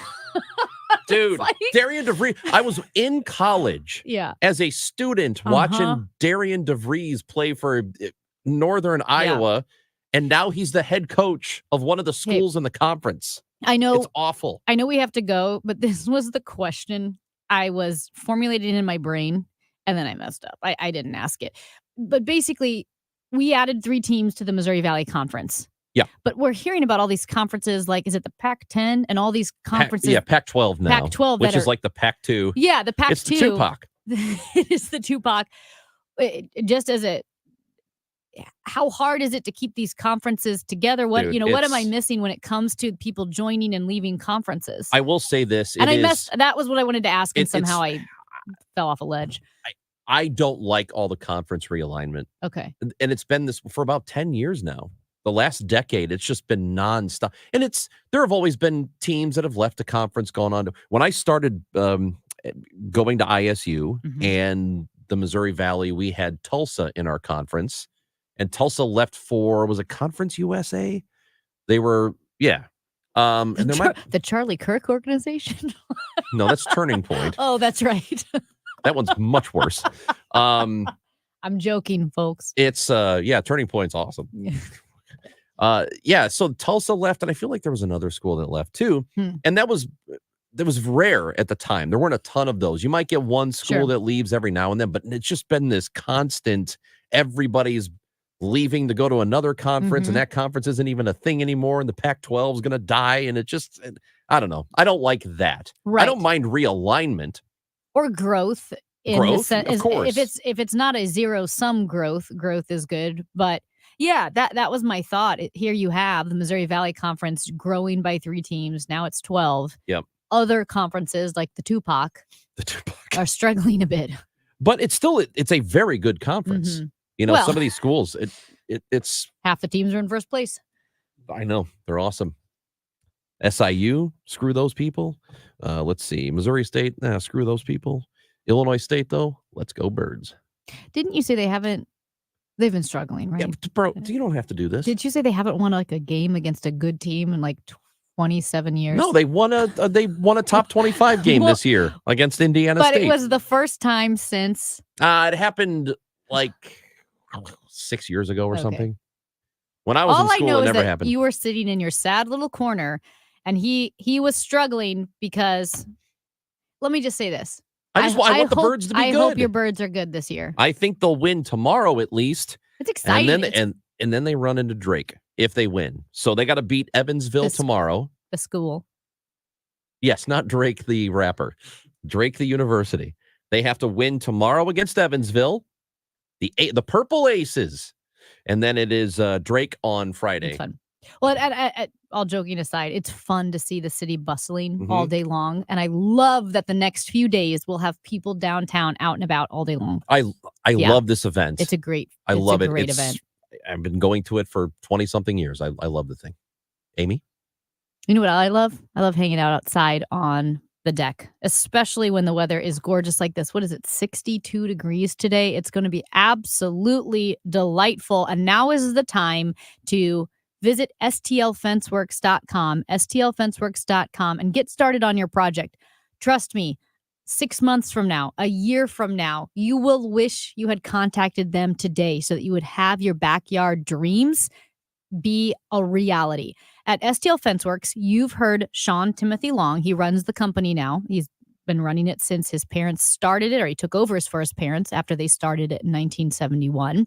Dude, Darren DeVries. I was in college as a student watching Darren DeVries play for Northern Iowa, and now he's the head coach of one of the schools in the conference. I know. It's awful. I know we have to go, but this was the question I was formulating in my brain, and then I messed up. I didn't ask it. But basically, we added 3 teams to the Missouri Valley Conference. Yeah. But we're hearing about all these conferences, like, is it the Pac-10 and all these conferences? Pac-12 now. Pac-12. Which is like the Pac-2. Yeah, the Pac-2. It's the Tupac. It is the Tupac. Just as how hard is it to keep these conferences together? What what am I missing when it comes to people joining and leaving conferences? I will say this. And that was what I wanted to ask, and somehow I fell off a ledge. I don't like all the conference realignment. Okay. And it's been this for about 10 years now. The last decade, it's just been nonstop. And there have always been teams that have left the conference, gone on to, when I started going to ISU and the Missouri Valley, we had Tulsa in our conference, and Tulsa left for, was it Conference USA? They were, yeah. And The Charlie Kirk organization? No, that's Turning Point. Oh, that's right. That one's much worse. I'm joking, folks. It's Turning Point's awesome. So Tulsa left, and I feel like there was another school that left too. And that was rare at the time. There weren't a ton of those. You might get one school that leaves every now and then, but it's just been this constant, everybody's leaving to go to another conference, and that conference isn't even a thing anymore, and the Pac-12 is going to die, and it just, I don't know. I don't like that. Right. I don't mind realignment. Or growth. Growth, of course. If it's not a zero-sum growth is good. But yeah, that was my thought. Here you have the Missouri Valley Conference growing by 3 teams. Now it's 12. Yep. Other conferences like the Tupac are struggling a bit. But it's a very good conference. You know, some of these schools, it's half the teams are in first place. I know, they're awesome. SIU, screw those people. Let's see, Missouri State, screw those people. Illinois State, though, let's go Birds. Didn't you say they've been struggling, right? Yeah, bro, you don't have to do this. Did you say they haven't won like a game against a good team in like 27 years? No, they won a top 25 game this year against Indiana State. But it was the first time since it happened like 6 years ago or something. When I was in school, it never happened. You were sitting in your sad little corner, and he was struggling because, let me just say this. I want the Birds to be good. I hope your Birds are good this year. I think they'll win tomorrow at least. It's exciting. And then they run into Drake if they win. So they got to beat Evansville tomorrow. The school. Yes, not Drake the rapper. Drake the university. They have to win tomorrow against Evansville. The Purple Aces. And then it is Drake on Friday. It's fun. Well, all joking aside, it's fun to see the city bustling all day long. And I love that the next few days we'll have people downtown out and about all day long. I love this event. It's a great event. I've been going to it for 20-something years. I love the thing. Amy? You know what I love? I love hanging out outside on the deck, especially when the weather is gorgeous like this. What is it? 62 degrees today. It's going to be absolutely delightful. And now is the time to visit stlfenceworks.com, and get started on your project. Trust me, 6 months from now, a year from now, you will wish you had contacted them today so that you would have your backyard dreams be a reality. At STL Fenceworks, you've heard Sean Timothy Long. He runs the company now. He's been running it since his parents started it, or he took over for his parents after they started it in 1971.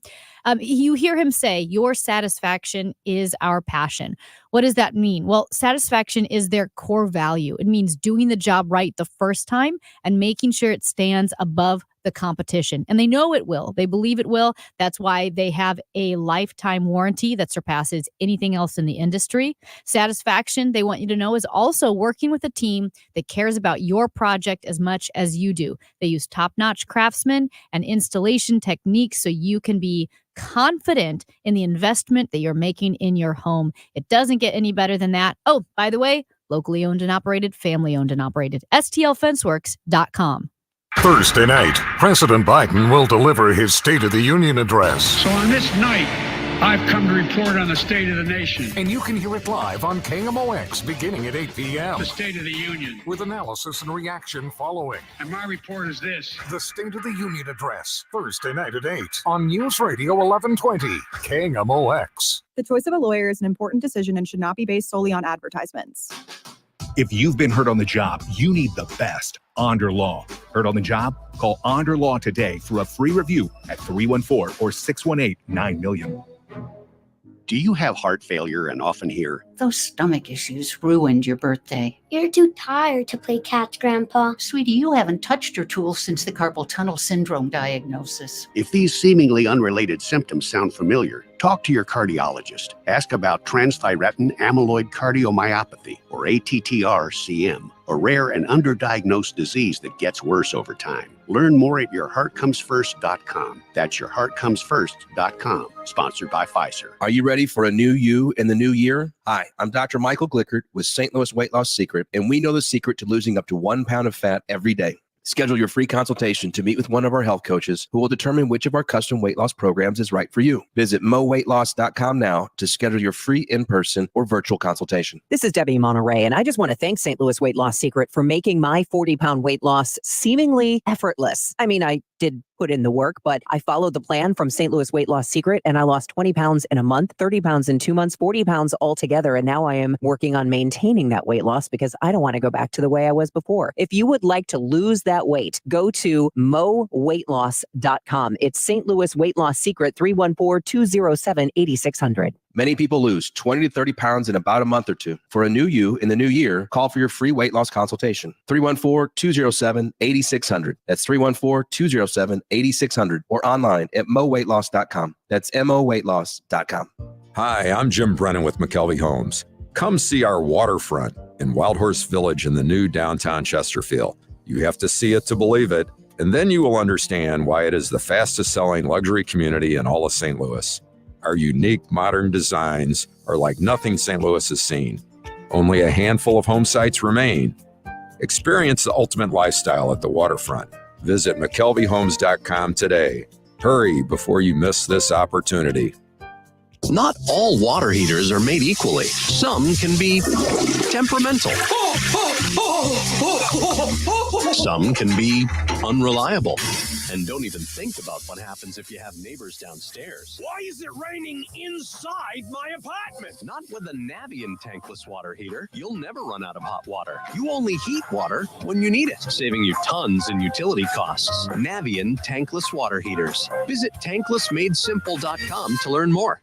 You hear him say, your satisfaction is our passion. What does that mean? Well, satisfaction is their core value. It means doing the job right the first time and making sure it stands above the competition. And they know it will. They believe it will. That's why they have a lifetime warranty that surpasses anything else in the industry. Satisfaction, they want you to know, is also working with a team that cares about your project as much as you do. They use top-notch craftsmen and installation techniques so you can be confident in the investment that you're making in your home. It doesn't get any better than that. Oh, by the way, locally owned and operated, family owned and operated. STLFenceworks.com. Thursday night, President Biden will deliver his State of the Union address. So on this night, I've come to report on the state of the nation. And you can hear it live on KMOX beginning at 8 p.m. The State of the Union. With analysis and reaction following. And my report is this. The State of the Union address, Thursday night at 8 on News Radio 1120, KMOX. The choice of a lawyer is an important decision and should not be based solely on advertisements. If you've been hurt on the job, you need the best. Onder Law. Hurt on the job? Call Onder Law today for a free review at 314 or 618-90000. Do you have heart failure and often hear, "Those stomach issues ruined your birthday"? "You're too tired to play catch, Grandpa." Sweetie, you haven't touched your tools since the carpal tunnel syndrome diagnosis. If these seemingly unrelated symptoms sound familiar, talk to your cardiologist. Ask about transthyretin amyloid cardiomyopathy, or ATTR-CM, a rare and underdiagnosed disease that gets worse over time. Learn more at yourheartcomesfirst.com. That's yourheartcomesfirst.com. Sponsored by Pfizer. Are you ready for a new you in the new year? Hi, I'm Dr. Michael Glickert with St. Louis Weight Loss Secret, and we know the secret to losing up to 1 pound of fat every day. Schedule your free consultation to meet with one of our health coaches who will determine which of our custom weight loss programs is right for you. Visit moweightloss.com now to schedule your free in-person or virtual consultation. This is Debbie Monterey, and I just want to thank St. Louis Weight Loss Secret for making my 40-pound weight loss seemingly effortless. I mean, I did put in the work, but I followed the plan from St. Louis Weight Loss Secret, and I lost 20 pounds in a month, 30 pounds in 2 months, 40 pounds altogether. And now I am working on maintaining that weight loss because I don't want to go back to the way I was before. If you would like to lose that weight, go to moweightloss.com. It's St. Louis Weight Loss Secret, 314-207-8600. Many people lose 20 to 30 pounds in about a month or two. For a new you in the new year, call for your free weight loss consultation. 314-207-8600. That's 314-207-8600 or online at moweightloss.com. That's moweightloss.com. Hi, I'm Jim Brennan with McKelvey Homes. Come see our waterfront in Wild Horse Village in the new downtown Chesterfield. You have to see it to believe it, and then you will understand why it is the fastest selling luxury community in all of St. Louis. Our unique modern designs are like nothing St. Louis has seen. Only a handful of home sites remain. Experience the ultimate lifestyle at the waterfront. Visit McKelveyhomes.com today. Hurry before you miss this opportunity. Not all water heaters are made equally. Some can be temperamental. Some can be unreliable. And don't even think about what happens if you have neighbors downstairs. Why is it raining inside my apartment? Not with a Navien tankless water heater. You'll never run out of hot water. You only heat water when you need it, saving you tons in utility costs. Navien tankless water heaters. Visit tanklessmadesimple.com to learn more.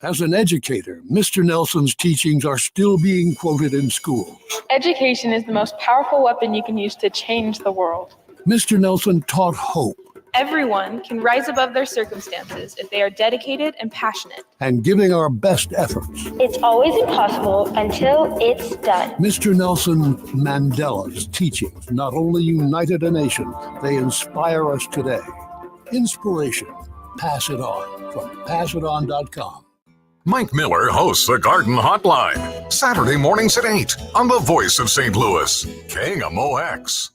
As an educator, Mr. Nelson's teachings are still being quoted in schools. Education is the most powerful weapon you can use to change the world. Mr. Nelson taught hope. Everyone can rise above their circumstances if they are dedicated and passionate. And giving our best efforts. It's always impossible until it's done. Mr. Nelson Mandela's teachings not only united a nation, they inspire us today. Inspiration. Pass it on from passiton.com. Mike Miller hosts the Garden Hotline, Saturday mornings at 8 on the Voice of St. Louis, KMOX.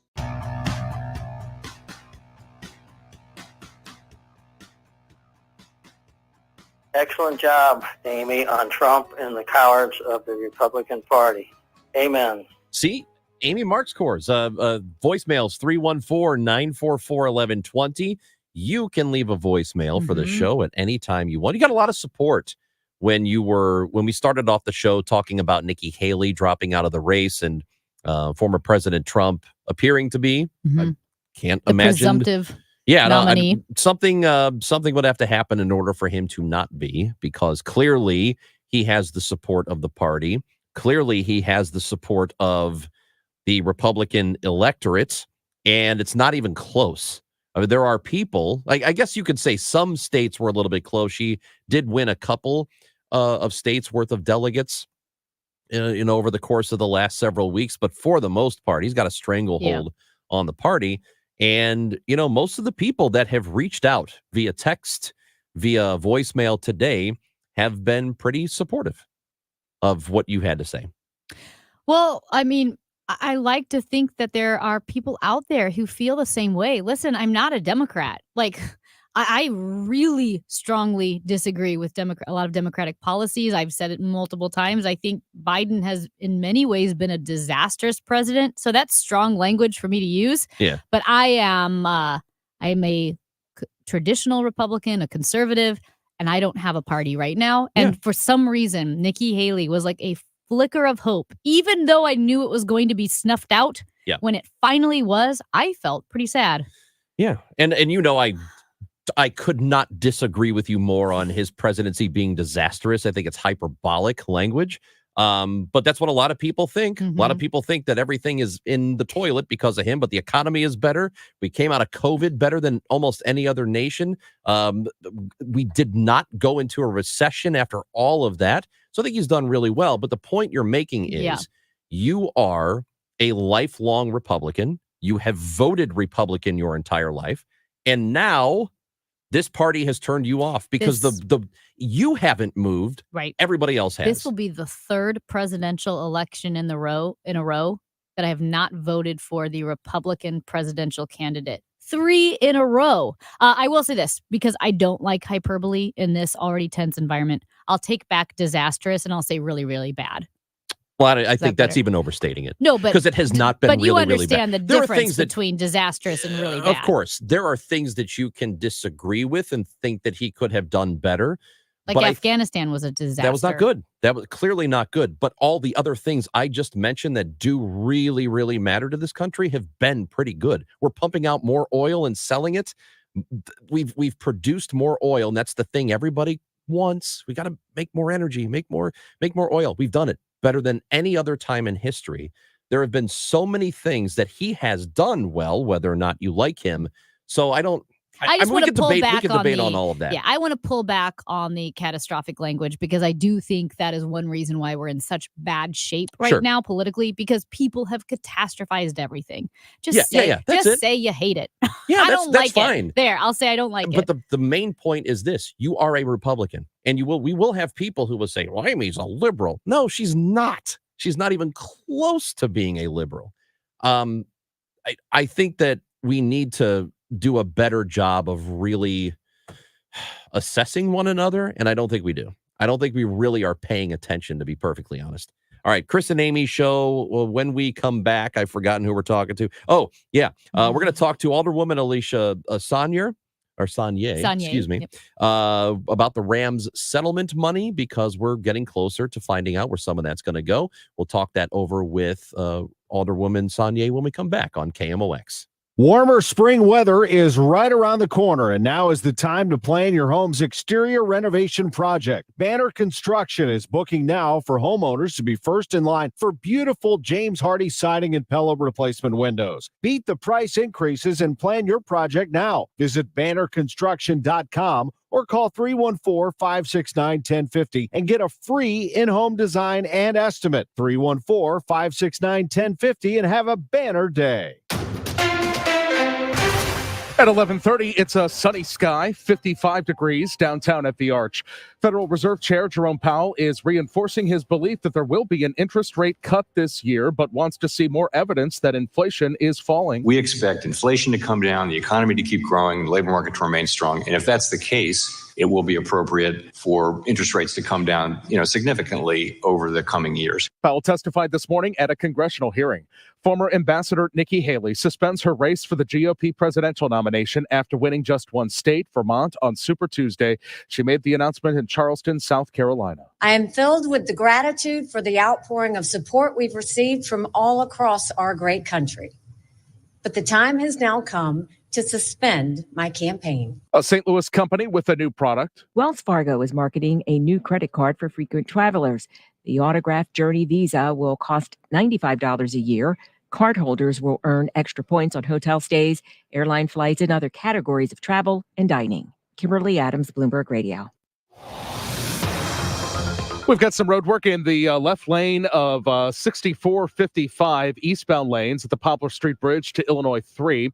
Excellent job, Amy, on Trump and the cowards of the Republican Party. Amen. See, Amy Marks scores. Voicemails 314-944-1120. You can leave a voicemail for the show at any time you want. You got a lot of support when we started off the show talking about Nikki Haley dropping out of the race and former President Trump appearing to be. I can't imagine. Presumptive. Yeah, nominee. Something would have to happen in order for him to not be, because clearly he has the support of the party. Clearly he has the support of the Republican electorate, and it's not even close. I mean, there are people, I guess you could say some states were a little bit close. She did win a couple of states worth of delegates over the course of the last several weeks, but for the most part, he's got a stranglehold on the party. And, most of the people that have reached out via text, via voicemail today have been pretty supportive of what you had to say. Well, I mean, I like to think that there are people out there who feel the same way. Listen, I'm not a Democrat. I really strongly disagree with a lot of Democratic policies. I've said it multiple times. I think Biden has, in many ways, been a disastrous president. So that's strong language for me to use. Yeah. But I'm a traditional Republican, a conservative, and I don't have a party right now. And for some reason, Nikki Haley was like a flicker of hope, even though I knew it was going to be snuffed out. Yeah. When it finally was, I felt pretty sad. Yeah. And I could not disagree with you more on his presidency being disastrous. I think it's hyperbolic language. But that's what a lot of people think. A lot of people think that everything is in the toilet because of him, but the economy is better. We came out of COVID better than almost any other nation. We did not go into a recession after all of that. So I think he's done really well. But the point you're making is you are a lifelong Republican. You have voted Republican your entire life. And now this party has turned you off because you haven't moved. Right. Everybody else has. This will be the third presidential election in a row that I have not voted for the Republican presidential candidate. 3 in a row. I will say this, because I don't like hyperbole in this already tense environment. I'll take back disastrous and I'll say really, really bad. Well, I think that's even overstating it. No, but because it has not been but really, you really understand bad. the difference between disastrous and really bad. Of course, there are things that you can disagree with and think that he could have done better. Like Afghanistan was a disaster. That was not good. That was clearly not good. But all the other things I just mentioned that do really, really matter to this country have been pretty good. We're pumping out more oil and selling it. We've produced more oil, and that's the thing everybody wants. We got to make more energy, make more oil. We've done it better than any other time in history. There have been so many things that he has done well, whether or not you like him. So I just want to pull back on all of that. Yeah, I want to pull back on the catastrophic language because I do think that is one reason why we're in such bad shape right now politically, because people have catastrophized everything. Just say you hate it. Yeah, I don't like fine. it. There, I'll say I don't like it. But the main point is this: you are a Republican, and we will have people who will say, "Well, Amy's a liberal." No, she's not. She's not even close to being a liberal. I think that we need to do a better job of really assessing one another, and I don't think we do. I don't think we really are paying attention, to be perfectly honest. All right, Chris and Amy show. Well, when we come back, I've forgotten who we're talking to. Oh, yeah. We're going to talk to Alderwoman Alicia Sonnier, excuse me, about the Rams settlement money, because we're getting closer to finding out where some of that's going to go. We'll talk that over with Alderwoman Sonnier when we come back on KMOX. Warmer spring weather is right around the corner, and now is the time to plan your home's exterior renovation project. Banner Construction is booking now for homeowners to be first in line for beautiful James Hardie siding and Pella replacement windows. Beat the price increases and plan your project now. Visit bannerconstruction.com or call 314-569-1050 and get a free in-home design and estimate. 314-569-1050 and have a banner day. At 11:30, it's a sunny sky, 55 degrees downtown at the Arch. Federal Reserve Chair Jerome Powell is reinforcing his belief that there will be an interest rate cut this year, but wants to see more evidence that inflation is falling. We expect inflation to come down, the economy to keep growing, the labor market to remain strong. And if that's the case, it will be appropriate for interest rates to come down, significantly over the coming years. Powell testified this morning at a congressional hearing. Former Ambassador Nikki Haley suspends her race for the GOP presidential nomination after winning just one state, Vermont, on Super Tuesday. She made the announcement in Charleston, South Carolina. I am filled with the gratitude for the outpouring of support we've received from all across our great country. But the time has now come to suspend my campaign. A St. Louis company with a new product. Wells Fargo is marketing a new credit card for frequent travelers. The Autograph Journey Visa will cost $95 a year. Cardholders will earn extra points on hotel stays, airline flights, and other categories of travel and dining. Kimberly Adams, Bloomberg Radio. We've got some road work in the left lane of 6455 eastbound lanes at the Poplar Street Bridge to Illinois 3.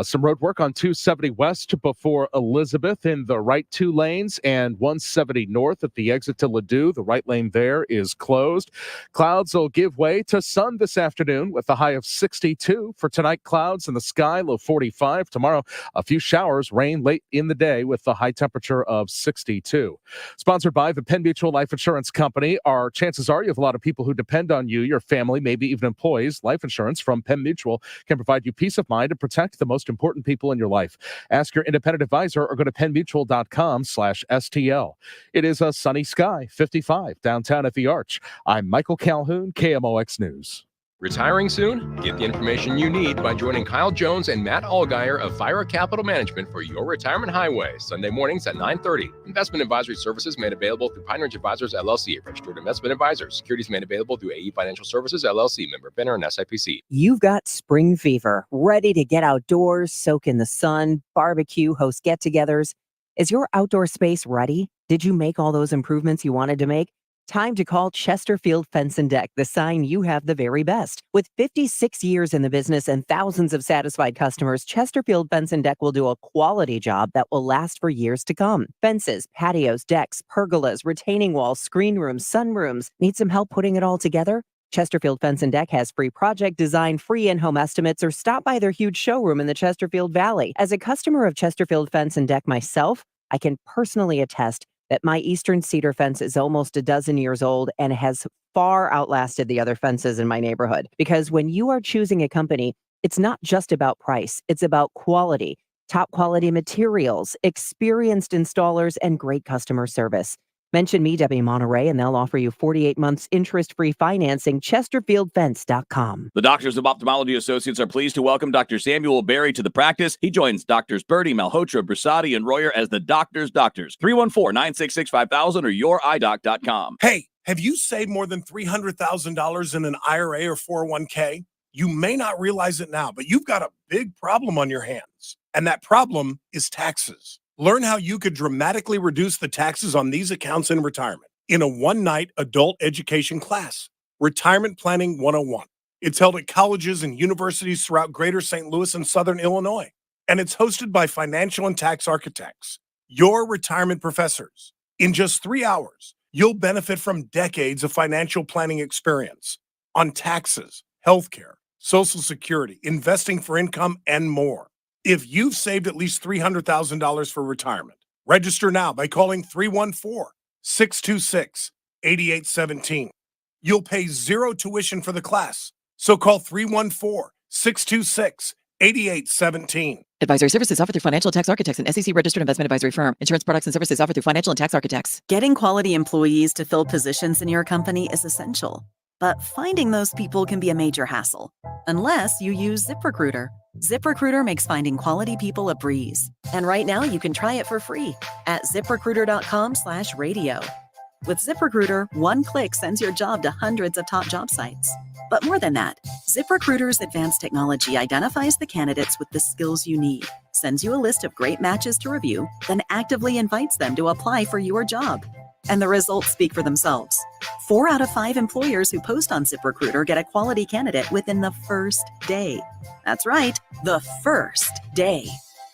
Some road work on 270 west before Elizabeth in the right 2 lanes, and 170 north at the exit to Ladue. The right lane there is closed. Clouds will give way to sun this afternoon with a high of 62. For tonight, clouds in the sky, low 45. Tomorrow, a few showers, rain late in the day with the high temperature of 62. Sponsored by the Penn Mutual Life Insurance Company. Our chances are you have a lot of people who depend on you, your family, maybe even employees. Life insurance from Penn Mutual can provide you peace of mind and protect the most important people in your life. Ask your independent advisor or go to pennmutual.com/STL. It is a sunny sky, 55 downtown at the Arch. I'm Michael Calhoun, KMOX News. Retiring soon? Get the information you need by joining Kyle Jones and Matt Allgeier of Fira Capital Management for your retirement highway, Sunday mornings at 9:30. Investment advisory services made available through Pine Ridge Advisors, LLC, a registered investment advisor. Securities made available through AE Financial Services, LLC, member FINRA and SIPC. You've got spring fever, ready to get outdoors, soak in the sun, barbecue, host get-togethers. Is your outdoor space ready? Did you make all those improvements you wanted to make? Time to call Chesterfield Fence and Deck, the sign you have the very best. With 56 years in the business and thousands of satisfied customers, Chesterfield Fence and Deck will do a quality job that will last for years to come. Fences, patios, decks, pergolas, retaining walls, screen rooms, sunrooms. Need some help putting it all together? Chesterfield Fence and Deck has free project design, free in-home estimates, or stop by their huge showroom in the Chesterfield Valley. As a customer of Chesterfield Fence and Deck myself, I can personally attest that my Eastern cedar fence is almost a dozen years old and has far outlasted the other fences in my neighborhood. Because when you are choosing a company, it's not just about price, it's about quality, top quality materials, experienced installers, and great customer service. Mention me, Debbie Monterey, and they'll offer you 48 months interest-free financing. ChesterfieldFence.com. The Doctors of Ophthalmology Associates are pleased to welcome Dr. Samuel Berry to the practice. He joins Doctors Birdie, Malhotra, Brasati, and Royer as the Doctors' Doctors. 314-966-5000 or youridoc.com. Hey, have you saved more than $300,000 in an IRA or 401k? You may not realize it now, but you've got a big problem on your hands. And that problem is taxes. Learn how you could dramatically reduce the taxes on these accounts in retirement in a one-night adult education class, Retirement Planning 101. It's held at colleges and universities throughout greater St. Louis and Southern Illinois, and it's hosted by financial and tax architects, your retirement professors. In just 3 hours, you'll benefit from decades of financial planning experience on taxes, healthcare, Social Security, investing for income, and more. If you've saved at least $300,000 for retirement, register now by calling 314-626-8817. You'll pay zero tuition for the class. So call 314-626-8817. Advisory services offered through Financial Tax Architects, an SEC-registered investment advisory firm. Insurance products and services offered through Financial and Tax Architects. Getting quality employees to fill positions in your company is essential, but finding those people can be a major hassle, unless you use ZipRecruiter. ZipRecruiter makes finding quality people a breeze. And right now you can try it for free at ZipRecruiter.com/radio. With ZipRecruiter, one click sends your job to hundreds of top job sites. But more than that, ZipRecruiter's advanced technology identifies the candidates with the skills you need, sends you a list of great matches to review, then actively invites them to apply for your job. And the results speak for themselves. 4 out of 5 employers who post on ZipRecruiter get a quality candidate within the first day. That's right, the first day.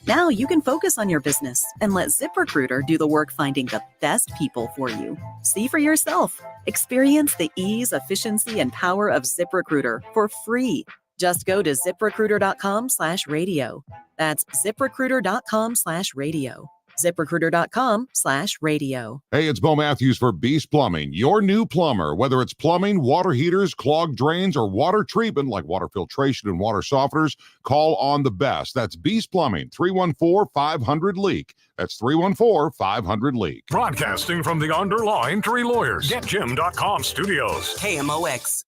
Now you can focus on your business and let ZipRecruiter do the work finding the best people for you. See for yourself. Experience the ease, efficiency, and power of ZipRecruiter for free. Just go to ZipRecruiter.com/radio. That's ZipRecruiter.com/radio. ZipRecruiter.com/radio. Hey, it's Bo Matthews for Beast Plumbing, your new plumber. Whether it's plumbing, water heaters, clogged drains, or water treatment like water filtration and water softeners, call on the best. That's Beast Plumbing, 314-500-LEAK. That's 314-500-LEAK. Broadcasting from the Underline Three Lawyers, GetJim.com studios. KMOX.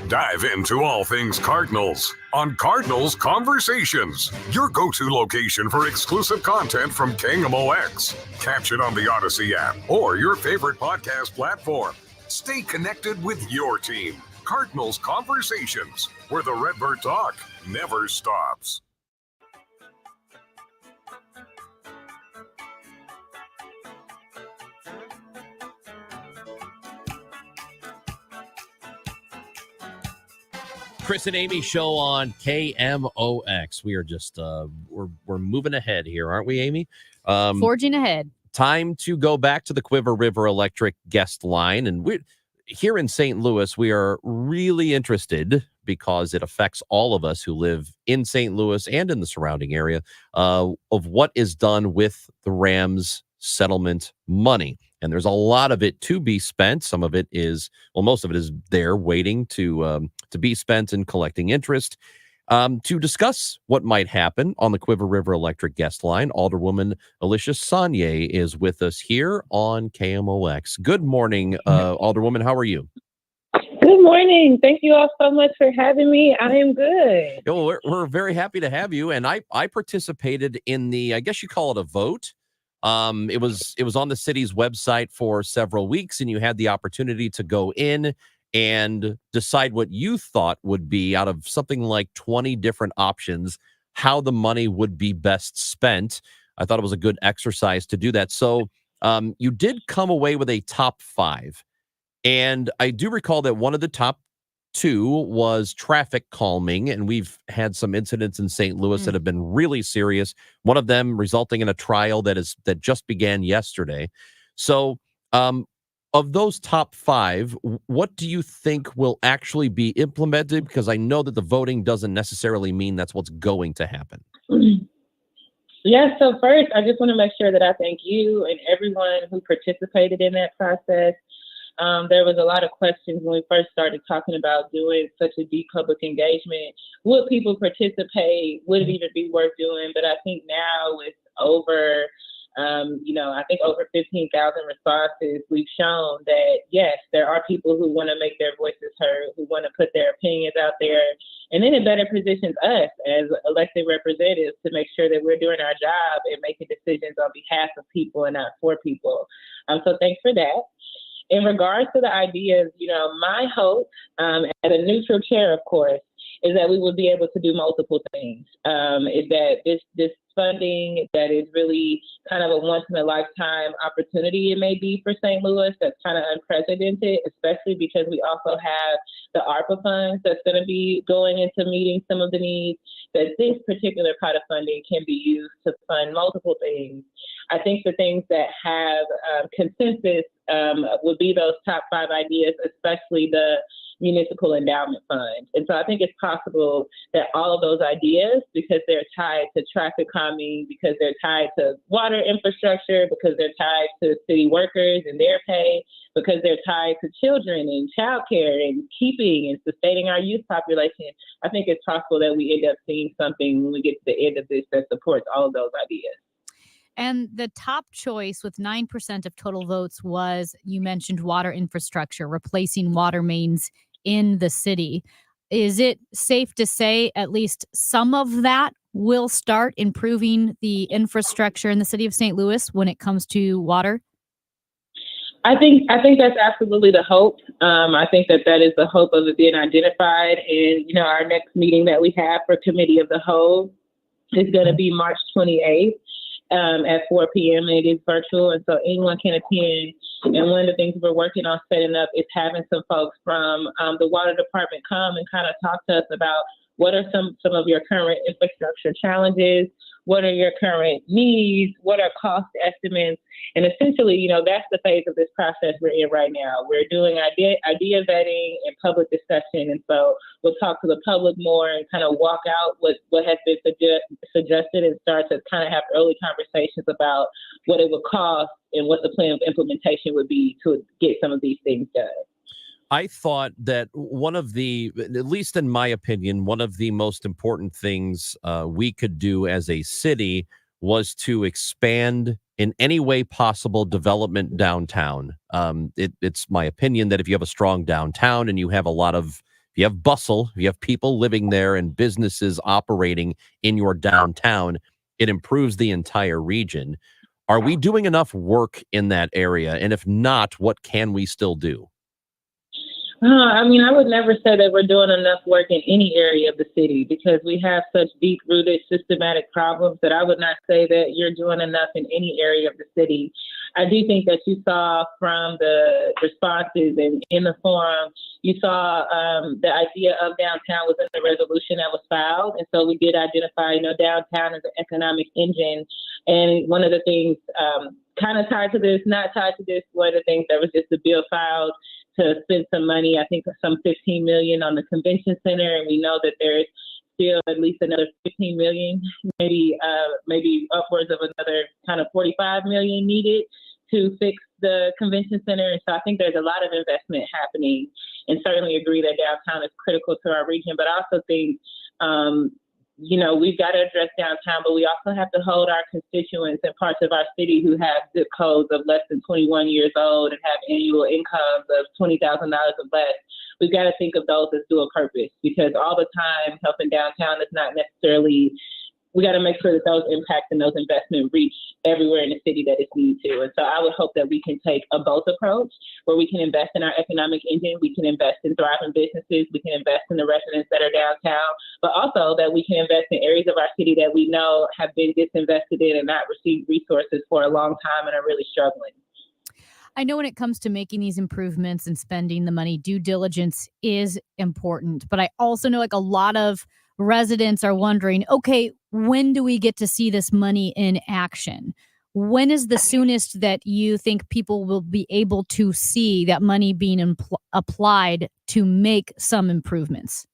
Dive into all things Cardinals on Cardinals Conversations, your go-to location for exclusive content from KMOX. Catch it on the Odyssey app or your favorite podcast platform. Stay connected with your team. Cardinals Conversations, where the Redbird talk never stops. Chris and Amy show on KMOX. We are just we're moving ahead here, aren't we, Amy? Forging ahead. Time to go back to the Quiver River Electric guest line, and we're here in St. Louis. We are really interested because it affects all of us who live in St. Louis and in the surrounding area of what is done with the Rams settlement money. And there's a lot of it to be spent. Some of it is, well, most of it is there waiting to be spent and collecting interest. To discuss what might happen on the Quiver River Electric guest line, Alderwoman Alicia Saunier is with us here on KMOX. Good morning, Alderwoman. How are you? Good morning. Thank you all so much for having me. I am good. Well, we're very happy to have you. And I participated in the, I guess you call it a vote. It was on the city's website for several weeks, and you had the opportunity to go in and decide what you thought would be, out of something like 20 different options, how the money would be best spent. I thought it was a good exercise to do that. So you did come away with a top 5. And I do recall that one of the top two was traffic calming, and we've had some incidents in St. Louis that have been really serious. One of them resulting in a trial that just began yesterday. So, of those top five, what do you think will actually be implemented? Because I know that the voting doesn't necessarily mean that's what's going to happen. Yeah, so first, I just want to make sure that I thank you and everyone who participated in that process. There was a lot of questions when we first started talking about doing such a deep public engagement. Would people participate? Would it even be worth doing? But I think now with over, I think over 15,000 responses, we've shown that, yes, there are people who want to make their voices heard, who want to put their opinions out there. And then it better positions us as elected representatives to make sure that we're doing our job and making decisions on behalf of people and not for people. So thanks for that. In regards to the ideas, my hope, as a neutral chair, of course, is that we will be able to do multiple things. Is that this funding that is really kind of a once-in-a-lifetime opportunity it may be for St. Louis that's kind of unprecedented, especially because we also have the ARPA funds that's going to be going into meeting some of the needs, that this particular pot of funding can be used to fund multiple things. I think the things that have consensus would be those top five ideas, especially the municipal endowment fund. And so I think it's possible that all of those ideas, because they're tied to traffic calming, because they're tied to water infrastructure, because they're tied to city workers and their pay, because they're tied to children and childcare and keeping and sustaining our youth population, I think it's possible that we end up seeing something when we get to the end of this that supports all of those ideas. And the top choice with 9% of total votes was, you mentioned water infrastructure, replacing water mains in the city. Is it safe to say at least some of that will start improving the infrastructure in the city of St. Louis when it comes to water? I think that's absolutely the hope. I think that is the hope of it being identified. And, our next meeting that we have for Committee of the Whole is going to be March 28th. At 4 p.m. and it is virtual, and so anyone can attend. And one of the things we're working on setting up is having some folks from the water department come and kind of talk to us about what are some of your current infrastructure challenges, what are your current needs, what are cost estimates, and essentially, that's the phase of this process we're in right now. We're doing idea vetting and public discussion, and so we'll talk to the public more and kind of walk out what has been suggested and start to kind of have early conversations about what it would cost and what the plan of implementation would be to get some of these things done. I thought that one of the, at least in my opinion, one of the most important things we could do as a city was to expand in any way possible development downtown. It's my opinion that if you have a strong downtown and you have if you have bustle, if you have people living there and businesses operating in your downtown, it improves the entire region. Are we doing enough work in that area? And if not, what can we still do? I would never say that we're doing enough work in any area of the city because we have such deep-rooted systematic problems that I would not say that you're doing enough in any area of the city. I do think that you saw from the responses and in the forum, you saw the idea of downtown was in the resolution that was filed. And so we did identify, downtown as an economic engine. And one of the things kind of tied to this, not tied to this, one of the things that was just the bill filed to spend some money, I think some $15 million on the convention center. And we know that there's still at least another $15 million, maybe upwards of another kind of $45 million needed to fix the convention center. And so I think there's a lot of investment happening, and certainly agree that downtown is critical to our region. But I also think, we've got to address downtown, but we also have to hold our constituents in parts of our city who have zip codes of less than 21 years old and have annual incomes of $20,000 or less. We've got to think of those as dual purpose, because all the time helping downtown is not necessarily, we got to make sure that those impacts and those investments reach everywhere in the city that it's needed to. And so I would hope that we can take a both approach where we can invest in our economic engine, we can invest in thriving businesses, we can invest in the residents that are downtown, but also that we can invest in areas of our city that we know have been disinvested in and not received resources for a long time and are really struggling. I know when it comes to making these improvements and spending the money, due diligence is important. But I also know like a lot of residents are wondering, okay, when do we get to see this money in action? When is the soonest that you think people will be able to see that money being applied to make some improvements?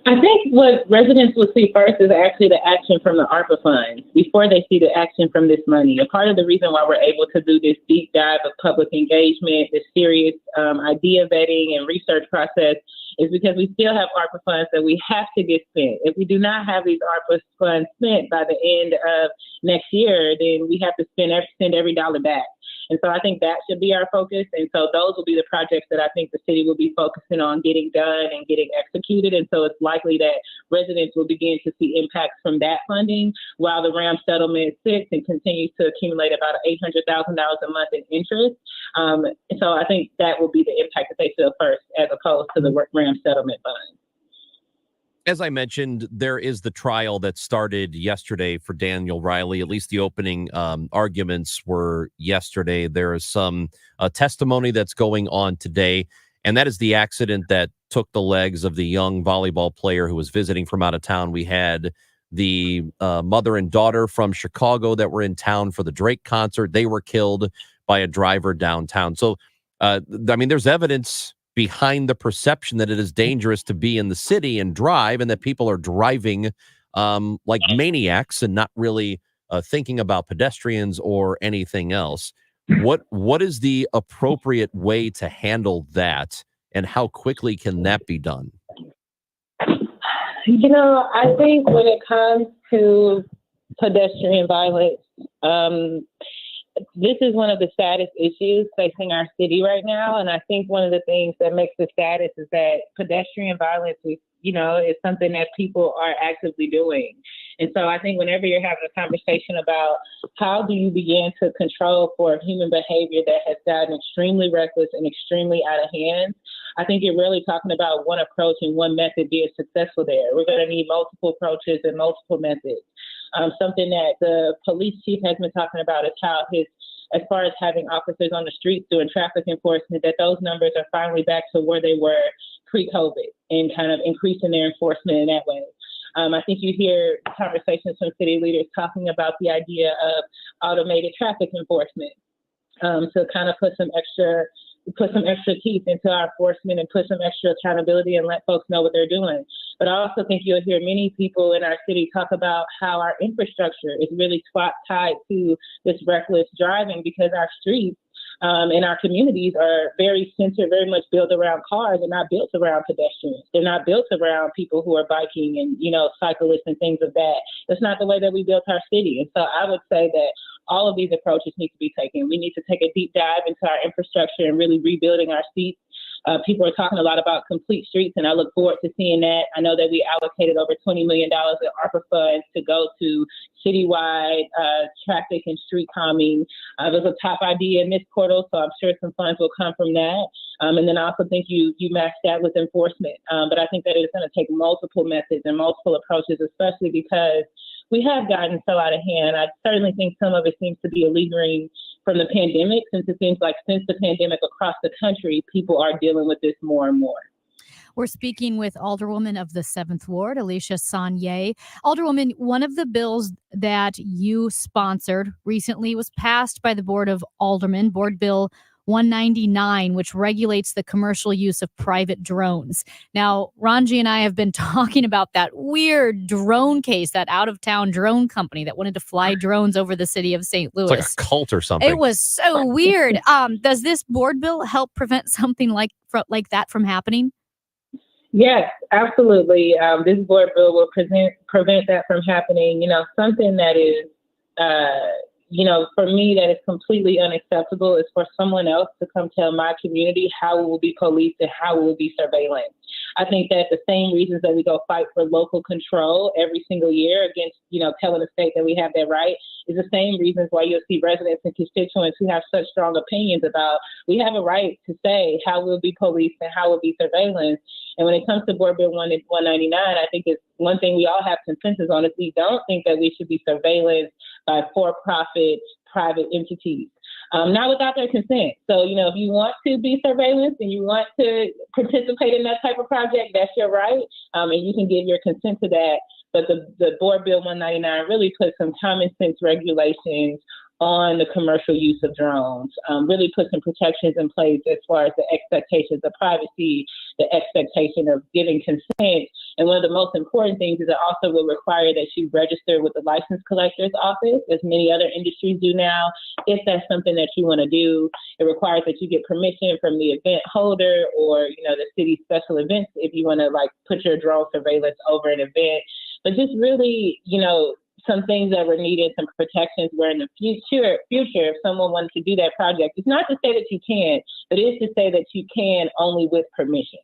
I think what residents will see first is actually the action from the ARPA funds before they see the action from this money. A part of the reason why we're able to do this deep dive of public engagement, this serious idea vetting and research process is because we still have ARPA funds that we have to get spent. If we do not have these ARPA funds spent by the end of next year, then we have to send every dollar back. And so I think that should be our focus. And so those will be the projects that I think the city will be focusing on getting done and getting executed. And so it's likely that residents will begin to see impacts from that funding while the RAM settlement sits and continues to accumulate about $800,000 a month in interest. So I think that will be the impact that they feel first as opposed to the RAM settlement fund. As I mentioned, there is the trial that started yesterday for Daniel Riley. At least the opening arguments were yesterday. There is some testimony that's going on today, and that is the accident that took the legs of the young volleyball player who was visiting from out of town. We had the mother and daughter from Chicago that were in town for the Drake concert. They were killed by a driver downtown. So, I mean, there's evidence behind the perception that it is dangerous to be in the city and drive, and that people are driving like maniacs and not really thinking about pedestrians or anything else. What is the appropriate way to handle that, and how quickly can that be done? You know, I think when it comes to pedestrian violence, this is one of the saddest issues facing our city right now. And I think one of the things that makes it saddest is that pedestrian violence is, is something that people are actively doing. And so I think whenever you're having a conversation about how do you begin to control for human behavior that has gotten extremely reckless and extremely out of hand, I think you're really talking about one approach and one method being successful there. We're going to need multiple approaches and multiple methods. Something that the police chief has been talking about is how as far as having officers on the streets doing traffic enforcement, that those numbers are finally back to where they were pre-COVID and kind of increasing their enforcement in that way. I think you hear conversations from city leaders talking about the idea of automated traffic enforcement to kind of put some extra teeth into our enforcement and put some extra accountability and let folks know what they're doing. But I also think you'll hear many people in our city talk about how our infrastructure is really tied to this reckless driving, because our streets and our communities are very much built around cars and not built around pedestrians. They're not built around people who are biking and, cyclists and things of that. That's not the way that we built our city. And so I would say that all of these approaches need to be taken. We need to take a deep dive into our infrastructure and really rebuilding our streets. People are talking a lot about complete streets, and I look forward to seeing that. I know that we allocated over $20 million in ARPA funds to go to citywide traffic and street calming. It was a top idea in this quarter, so I'm sure some funds will come from that. And then I also think you match that with enforcement. But I think that it's going to take multiple methods and multiple approaches, especially because we have gotten so out of hand. I certainly think some of it seems to be a lingering from the pandemic, since it seems like since the pandemic across the country, people are dealing with this more and more. We're speaking with Alderwoman of the 7th Ward, Alicia Sonnier. Alderwoman, one of the bills that you sponsored recently was passed by the Board of Aldermen, Board Bill 199, which regulates the commercial use of private drones. Now, Ranji and I have been talking about that weird drone case, that out-of-town drone company that wanted to fly drones over the city of St. Louis. It's like a cult or something. It was so weird. Does this board bill help prevent something like that from happening? Yes, absolutely. This board bill will prevent that from happening. Something that is for me, that is completely unacceptable is for someone else to come tell my community how we will be policed and how we will be surveillance. I think that the same reasons that we go fight for local control every single year against, telling the state that we have that right is the same reasons why you'll see residents and constituents who have such strong opinions about we have a right to say how we'll be policed and how we'll be surveillance. And when it comes to Board Bill 199, I think it's one thing we all have consensus on is we don't think that we should be surveillance by for-profit private entities. not without their consent. So, if you want to be surveillance and you want to participate in that type of project, that's your right, and you can give your consent to that. But the Board Bill 199 really puts some common sense regulations on the commercial use of drones, really put some protections in place as far as the expectations of privacy, the expectation of giving consent. And one of the most important things is it also will require that you register with the license collector's office, as many other industries do now. If that's something that you want to do, it requires that you get permission from the event holder or, the city's special events if you want to put your drone surveillance over an event. But just really, some things that were needed, some protections where in the future, if someone wanted to do that project, it's not to say that you can't, but it is to say that you can only with permission.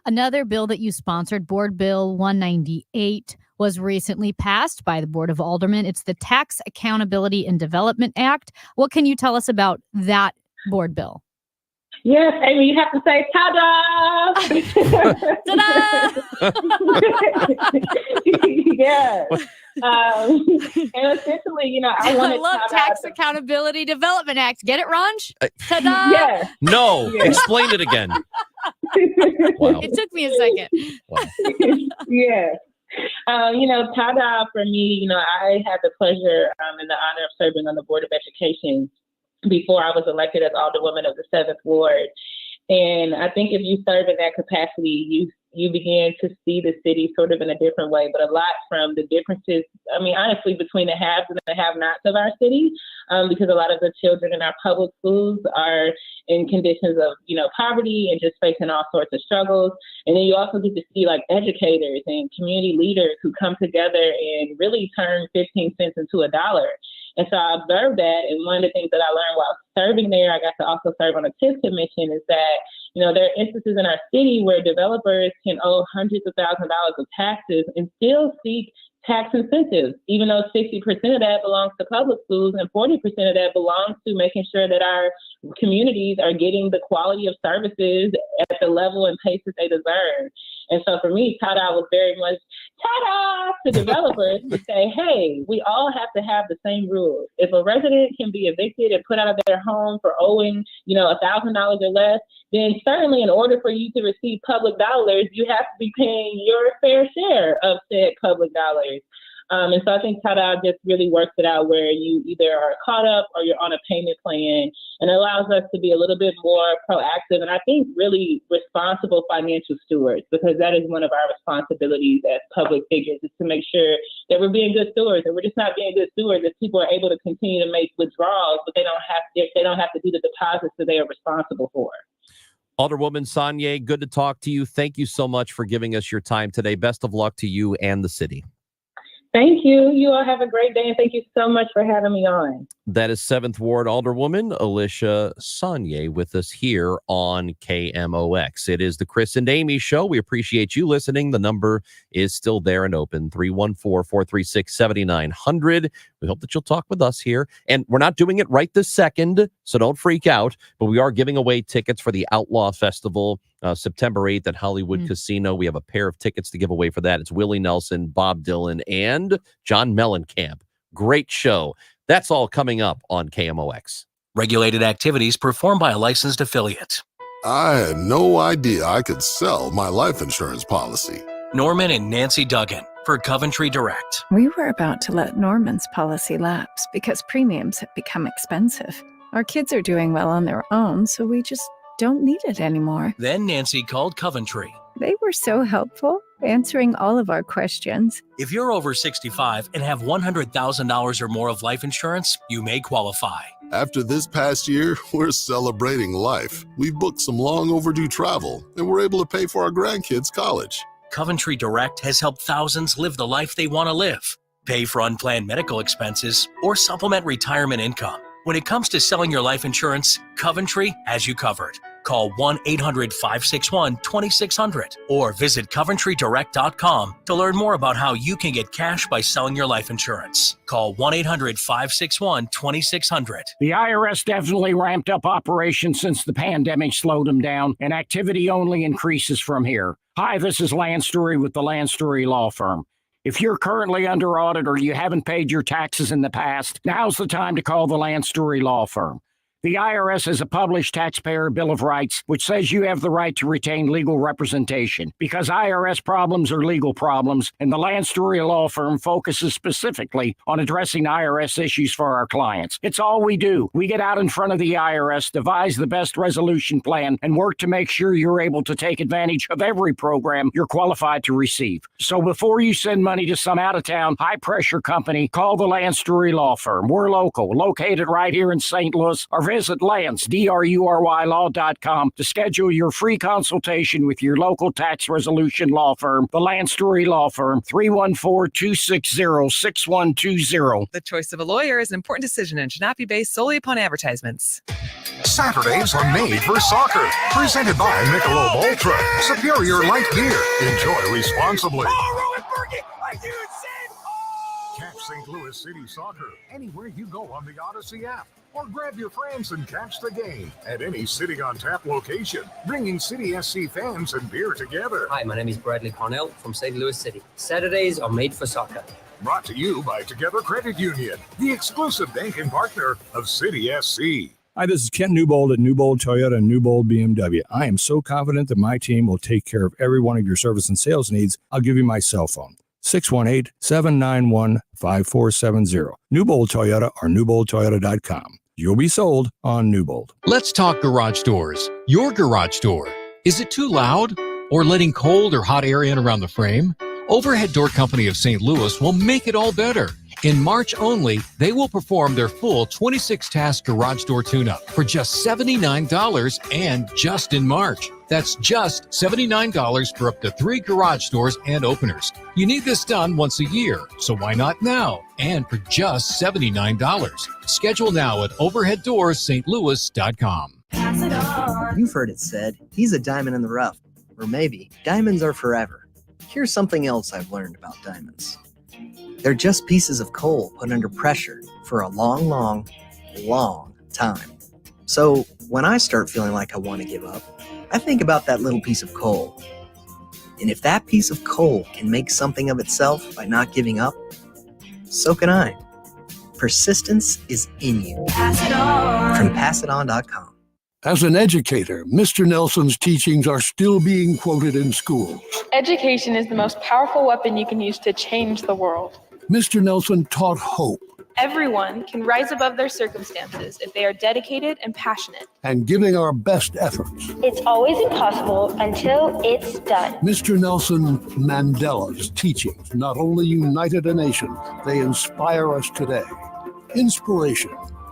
Another bill that you sponsored, Board Bill 198, was recently passed by the Board of Aldermen. It's the Tax Accountability and Development Act. What can you tell us about that board bill? Yes, Amy, you have to say, ta-da! Ta-da! Yes. And essentially, I wanted I love Tax Accountability Development Act. Get it, Ranj? Ta-da! Yes. No, explain it again. Wow. It took me a second. Wow. Yes. Ta-da for me, I had the pleasure and the honor of serving on the Board of Education before I was elected as Alderwoman of the 7th Ward. And I think if you serve in that capacity, you begin to see the city sort of in a different way, but a lot from the differences, honestly, between the haves and the have-nots of our city, because a lot of the children in our public schools are in conditions of, poverty and just facing all sorts of struggles. And then you also get to see educators and community leaders who come together and really turn 15 cents into $1. And so I observed that. And one of the things that I learned while serving there, I got to also serve on a TIF commission, is that, there are instances in our city where developers can owe hundreds of thousands of dollars of taxes and still seek tax incentives, even though 60% of that belongs to public schools and 40% of that belongs to making sure that our communities are getting the quality of services at the level and pace that they deserve. And so for me, ta-da was very much ta-da to developers to say, hey, we all have to have the same rules. If a resident can be evicted and put out of their home for owing, $1,000 or less, then certainly in order for you to receive public dollars, you have to be paying your fair share of said public dollars. And so I think ta-da just really works it out where you either are caught up or you're on a payment plan, and it allows us to be a little bit more proactive and I think really responsible financial stewards, because that is one of our responsibilities as public figures, is to make sure that we're being good stewards. And we're just not being good stewards if people are able to continue to make withdrawals, but they don't have to do the deposits that they are responsible for. Alderwoman Sonnier, good to talk to you. Thank you so much for giving us your time today. Best of luck to you and the city. Thank you. You all have a great day, and thank you so much for having me on. That is 7th Ward Alderwoman Alicia Sonnier with us here on KMOX. It is the Chris and Amy Show. We appreciate you listening. The number is still there and open, 314-436-7900. We hope that you'll talk with us here. And we're not doing it right this second, so don't freak out. But we are giving away tickets for the Outlaw Festival, September 8th at Hollywood Casino. We have a pair of tickets to give away for that. It's Willie Nelson, Bob Dylan, and John Mellencamp. Great show. That's all coming up on KMOX. Regulated activities performed by a licensed affiliate. I had no idea I could sell my life insurance policy. Norman and Nancy Duggan for Coventry Direct. We were about to let Norman's policy lapse because premiums have become expensive. Our kids are doing well on their own, so we just don't need it anymore. Then Nancy called Coventry. They were so helpful, answering all of our questions. If you're over 65 and have $100,000 or more of life insurance, you may qualify. After this past year, we're celebrating life. We've booked some long overdue travel, and we're able to pay for our grandkids' college. Coventry Direct has helped thousands live the life they want to live, pay for unplanned medical expenses, or supplement retirement income. When it comes to selling your life insurance, Coventry has you covered. Call 1-800-561-2600 or visit CoventryDirect.com to learn more about how you can get cash by selling your life insurance. Call 1-800-561-2600. The IRS definitely ramped up operations since the pandemic slowed them down, and activity only increases from here. Hi, this is Lance Story with the Lance Story Law Firm. If you're currently under audit or you haven't paid your taxes in the past, now's the time to call the Lance Story Law Firm. The IRS has a published taxpayer bill of rights, which says you have the right to retain legal representation. Because IRS problems are legal problems, and the Landstory Law Firm focuses specifically on addressing IRS issues for our clients. It's all we do. We get out in front of the IRS, devise the best resolution plan, and work to make sure you're able to take advantage of every program you're qualified to receive. So before you send money to some out-of-town, high-pressure company, call the Landstory Law Firm. We're local, located right here in St. Louis, or visit DRURYlaw.com to schedule your free consultation with your local tax resolution law firm, the Landstory Law Firm, 314-260-6120. The choice of a lawyer is an important decision and should not be based solely upon advertisements. Saturdays are made for soccer. Presented by Michelob Ultra. Superior light beer. Enjoy responsibly. Catch St. Louis City Soccer anywhere you go on the Odyssey app. Or grab your friends and catch the game at any City on Tap location, bringing City SC fans and beer together. Hi, my name is Bradley Parnell from St. Louis City. Saturdays are made for soccer. Brought to you by Together Credit Union, the exclusive banking partner of City SC. Hi, this is Ken Newbold at Newbold Toyota and Newbold BMW. I am so confident that my team will take care of every one of your service and sales needs. I'll give you my cell phone, 618-791-5470. Newbold Toyota or newboldtoyota.com. You'll be sold on Newbold. Let's talk garage doors. Your garage door. Is it too loud or letting cold or hot air in around the frame? Overhead Door Company of St. Louis will make it all better. In March only, they will perform their full 26-task garage door tune-up for just $79 and just in March. That's just $79 for up to 3 garage doors and openers. You need this done once a year, so why not now? And for just $79. Schedule now at overheaddoorsstlouis.com. You've heard it said, he's a diamond in the rough. Or maybe, diamonds are forever. Here's something else I've learned about diamonds. They're just pieces of coal put under pressure for a long, long, long time. So when I start feeling like I want to give up, I think about that little piece of coal. And if that piece of coal can make something of itself by not giving up, so can I. Persistence is in you. Pass it on. From PassItOn.com. As an educator, Mr. Nelson's teachings are still being quoted in schools. Education is the most powerful weapon you can use to change the world. Mr. Nelson taught hope Everyone can rise above their circumstances if they are dedicated and passionate. and giving our best efforts. It's always impossible until it's done. Mr. Nelson Mandela's teachings not only united a nation, they inspire us today. Inspiration.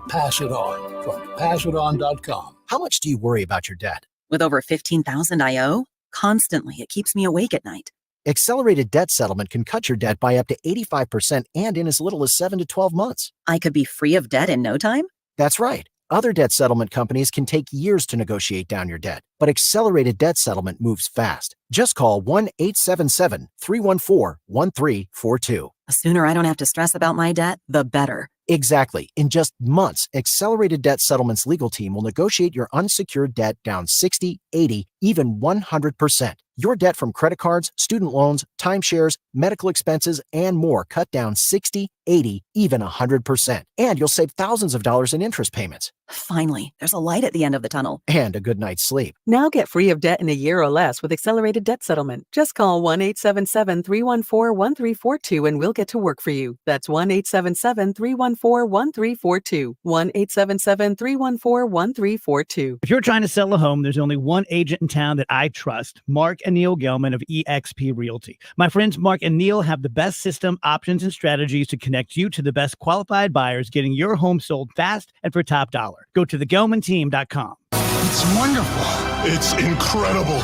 Pass it on from PassItOn.com. How much do you worry about your debt? With over 15,000 I owe, constantly it keeps me awake at night. Accelerated debt settlement can cut your debt by up to 85% and in as little as 7 to 12 months. I could be free of debt in no time? That's right. Other debt settlement companies can take years to negotiate down your debt, but accelerated debt settlement moves fast. Just call 1-877-314-1342. The sooner I don't have to stress about my debt, the better. Exactly. In just months, Accelerated Debt Settlement's legal team will negotiate your unsecured debt down 60, 80, even 100%. Your debt from credit cards, student loans, timeshares, medical expenses, and more cut down 60, 80, even 100%. And you'll save thousands of dollars in interest payments. Finally, there's a light at the end of the tunnel. And a good night's sleep. Now get free of debt in a year or less with Accelerated Debt Settlement. Just call 1-877-314-1342 and we'll get to work for you. That's 1-877-314-1342. 1-877-314-1342. If you're trying to sell a home, there's only one agent in town that I trust, Mark and Neil Gelman of eXp Realty. My friends Mark and Neil have the best system, options, and strategies to connect you to the best qualified buyers, getting your home sold fast and for top dollar. Go to thegelmanteam.com. It's wonderful. It's incredible.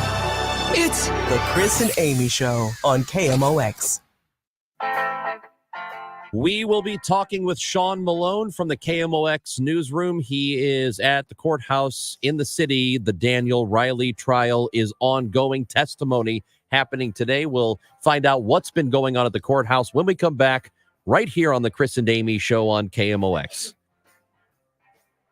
It's the Chris and Amy Show on KMOX. We will be talking with Sean Malone from the KMOX newsroom. He is at the courthouse in the city. The Daniel Riley trial is ongoing. Testimony happening today. We'll find out what's been going on at the courthouse when we come back right here on the Chris and Amy Show on KMOX.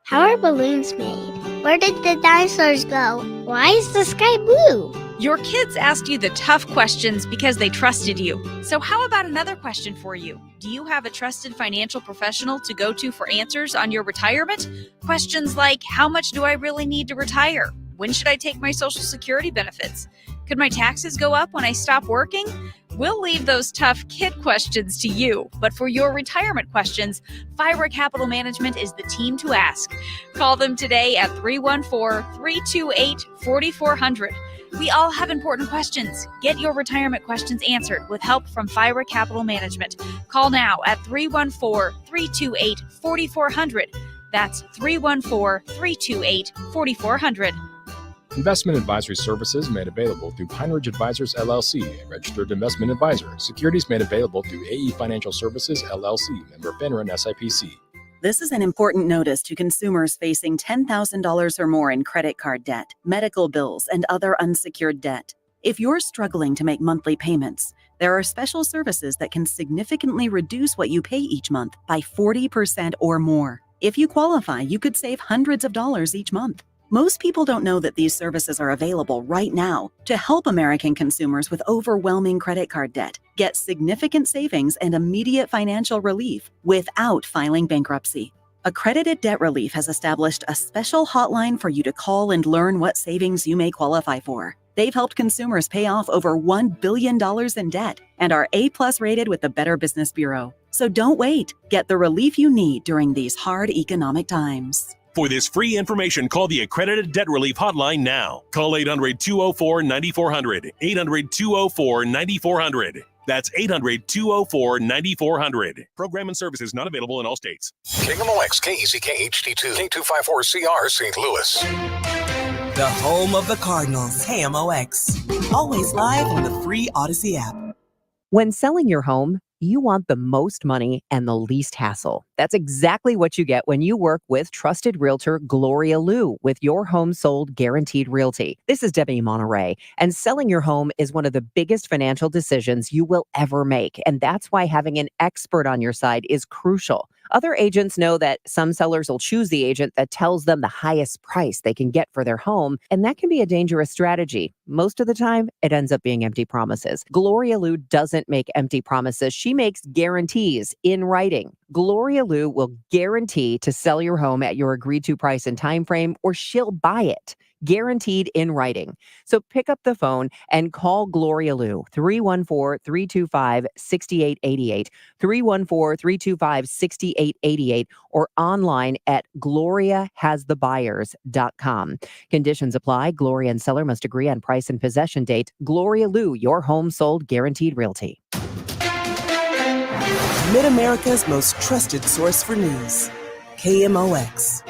How are balloons made? Where did the dinosaurs go? Why is the sky blue? Your kids asked you the tough questions because they trusted you. So how about another question for you? Do you have a trusted financial professional to go to for answers on your retirement? Questions like, how much do I really need to retire? When should I take my Social Security benefits? Could my taxes go up when I stop working? We'll leave those tough kid questions to you, but for your retirement questions, FIRA Capital Management is the team to ask. Call them today at 314-328-4400. We all have important questions. Get your retirement questions answered with help from FIRA Capital Management. Call now at 314-328-4400. That's 314-328-4400. Investment advisory services made available through Pine Ridge Advisors, LLC, a registered investment advisor. Securities made available through AE Financial Services, LLC, member FINRA and SIPC. This is an important notice to consumers facing $10,000 or more in credit card debt, medical bills, and other unsecured debt. If you're struggling to make monthly payments, there are special services that can significantly reduce what you pay each month by 40% or more. If you qualify, you could save hundreds of dollars each month. Most people don't know that these services are available right now to help American consumers with overwhelming credit card debt get significant savings and immediate financial relief without filing bankruptcy. Accredited Debt Relief has established a special hotline for you to call and learn what savings you may qualify for. They've helped consumers pay off over $1 billion in debt and are A+ rated with the Better Business Bureau. So don't wait. Get the relief you need during these hard economic times. For this free information, call the Accredited Debt Relief Hotline now. Call 800-204-9400. 800-204-9400. That's 800-204-9400. Program and services not available in all states. KMOX, KECK HD2, K254CR, St. Louis. The home of the Cardinals, KMOX. Always live on the free Odyssey app. When selling your home, you want the most money and the least hassle. That's exactly what you get when you work with trusted realtor Gloria Liu with Your Home Sold Guaranteed Realty. This is Debbie Monterey, and selling your home is one of the biggest financial decisions you will ever make, and that's why having an expert on your side is crucial. Other agents know that some sellers will choose the agent that tells them the highest price they can get for their home, and that can be a dangerous strategy. Most of the time, it ends up being empty promises. Gloria Liu doesn't make empty promises. She makes guarantees in writing. Gloria Liu will guarantee to sell your home at your agreed to price and time frame, or she'll buy it. Guaranteed in writing. So pick up the phone and call Gloria Liu, 314-325-6888, 314-325-6888, or online at gloriahasthebuyers.com. Conditions apply. Gloria and seller must agree on price and possession date. Gloria Liu, Your Home Sold Guaranteed Realty. Mid-America's most trusted source for news. KMOX.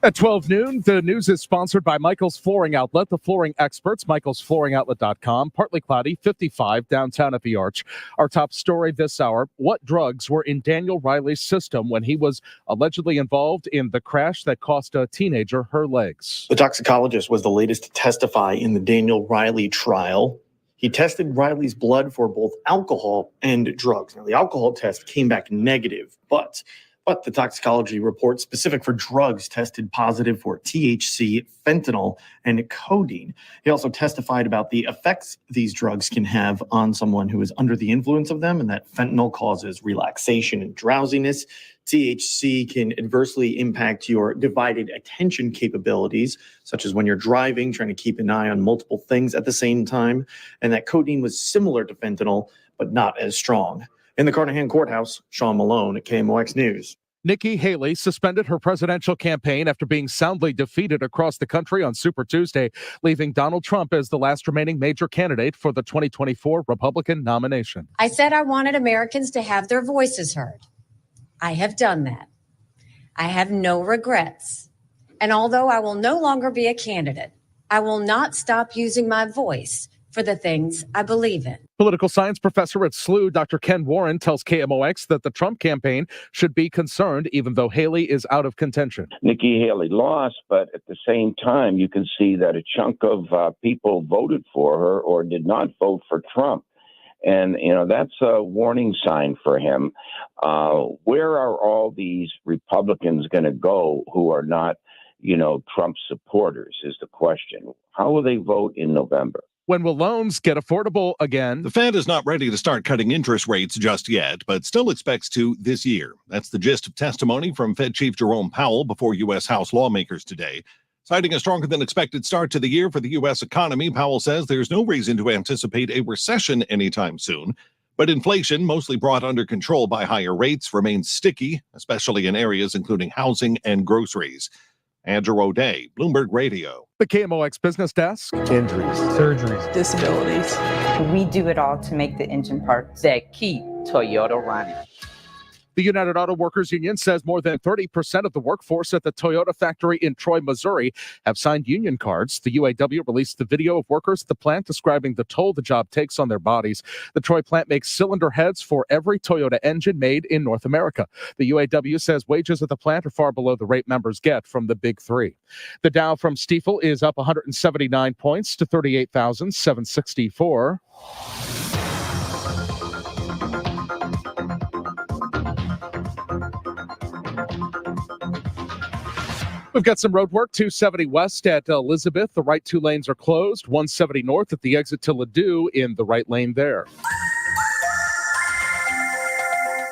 At 12 noon, the news is sponsored by Michael's Flooring Outlet, the flooring experts, michaelsflooringoutlet.com. Partly cloudy, 55 downtown at the Arch. Our top story this hour, what drugs were in Daniel Riley's system when he was allegedly involved in the crash that cost a teenager her legs? The toxicologist was the latest to testify in the Daniel Riley trial. He tested Riley's blood for both alcohol and drugs. Now, the alcohol test came back negative, but the toxicology report specific for drugs tested positive for THC, fentanyl, and codeine. He also testified about the effects these drugs can have on someone who is under the influence of them, and that fentanyl causes relaxation and drowsiness. THC can adversely impact your divided attention capabilities, such as when you're driving, trying to keep an eye on multiple things at the same time. And that codeine was similar to fentanyl, but not as strong. In the Carnahan Courthouse, Sean Malone at KMOX News. Nikki Haley suspended her presidential campaign after being soundly defeated across the country on Super Tuesday, leaving Donald Trump as the last remaining major candidate for the 2024 Republican nomination. I said I wanted Americans to have their voices heard. I have done that. I have no regrets. And although I will no longer be a candidate, I will not stop using my voice for the things I believe in. Political science professor at SLU, Dr. Ken Warren, tells KMOX that the Trump campaign should be concerned even though Haley is out of contention. Nikki Haley lost, but at the same time, you can see that a chunk of people voted for her or did not vote for Trump. And, that's a warning sign for him. Where are all these Republicans going to go who are not, Trump supporters is the question. How will they vote in November? When will loans get affordable again? The Fed is not ready to start cutting interest rates just yet, but still expects to this year. That's the gist of testimony from Fed Chief Jerome Powell before U.S. House lawmakers today. Citing a stronger than expected start to the year for the U.S. economy, Powell says there's no reason to anticipate a recession anytime soon. But inflation, mostly brought under control by higher rates, remains sticky, especially in areas including housing and groceries. Andrew O'Day, Bloomberg Radio. The KMOX Business Desk. Injuries, surgeries, disabilities. We do it all to make the engine parts that keep Toyota running. The United Auto Workers Union says more than 30% of the workforce at the Toyota factory in Troy, Missouri, have signed union cards. The UAW released the video of workers at the plant describing the toll the job takes on their bodies. The Troy plant makes cylinder heads for every Toyota engine made in North America. The UAW says wages at the plant are far below the rate members get from the Big Three. The Dow from Stifel is up 179 points to 38,764. We've got some road work, 270 west at Elizabeth. The right two lanes are closed. 170 north at the exit to Ladue in the right lane there.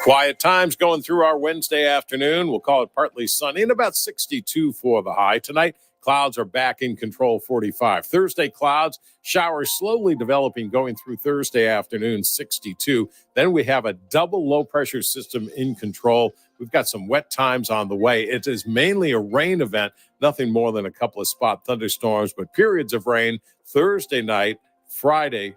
Quiet times going through our Wednesday afternoon. We'll call it partly sunny and about 62 for the high. Tonight, clouds are back in control, 45. Thursday, clouds, showers slowly developing going through Thursday afternoon, 62. Then we have a double low-pressure system in control. We've got some wet times on the way. It is mainly a rain event, nothing more than a couple of spot thunderstorms, but periods of rain Thursday night, Friday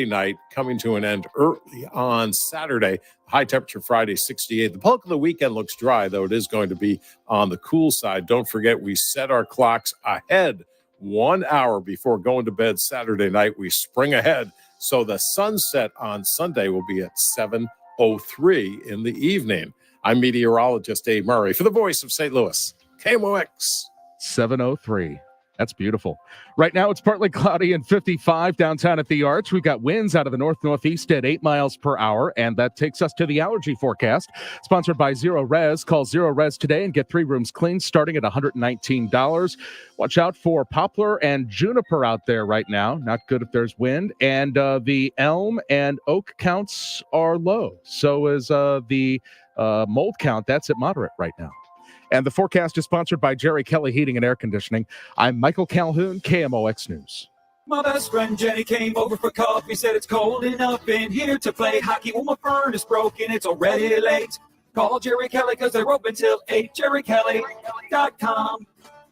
night coming to an end early on Saturday. High temperature Friday, 68. The bulk of the weekend looks dry, though it is going to be on the cool side. Don't forget, we set our clocks ahead 1 hour before going to bed Saturday night. We spring ahead, so the sunset on Sunday will be at 7:03 in the evening. I'm meteorologist Dave Murray for the Voice of St. Louis, KMOX. 7:03. That's beautiful. Right now, it's partly cloudy and 55 downtown at the Arch. We've got winds out of the north-northeast at 8 miles per hour, and that takes us to the allergy forecast. Sponsored by Zero Res. Call Zero Res today and get 3 rooms cleaned starting at $119. Watch out for poplar and juniper out there right now. Not good if there's wind. And the elm and oak counts are low. So is the mold count. That's at moderate right now. And the forecast is sponsored by Jerry Kelly Heating and Air Conditioning. I'm Michael Calhoun, KMOX News. My best friend Jenny came over for coffee, said it's cold enough in here to play hockey. Well, my furnace broken, it's already late. Call Jerry Kelly because they're open till 8, jerrykelly.com.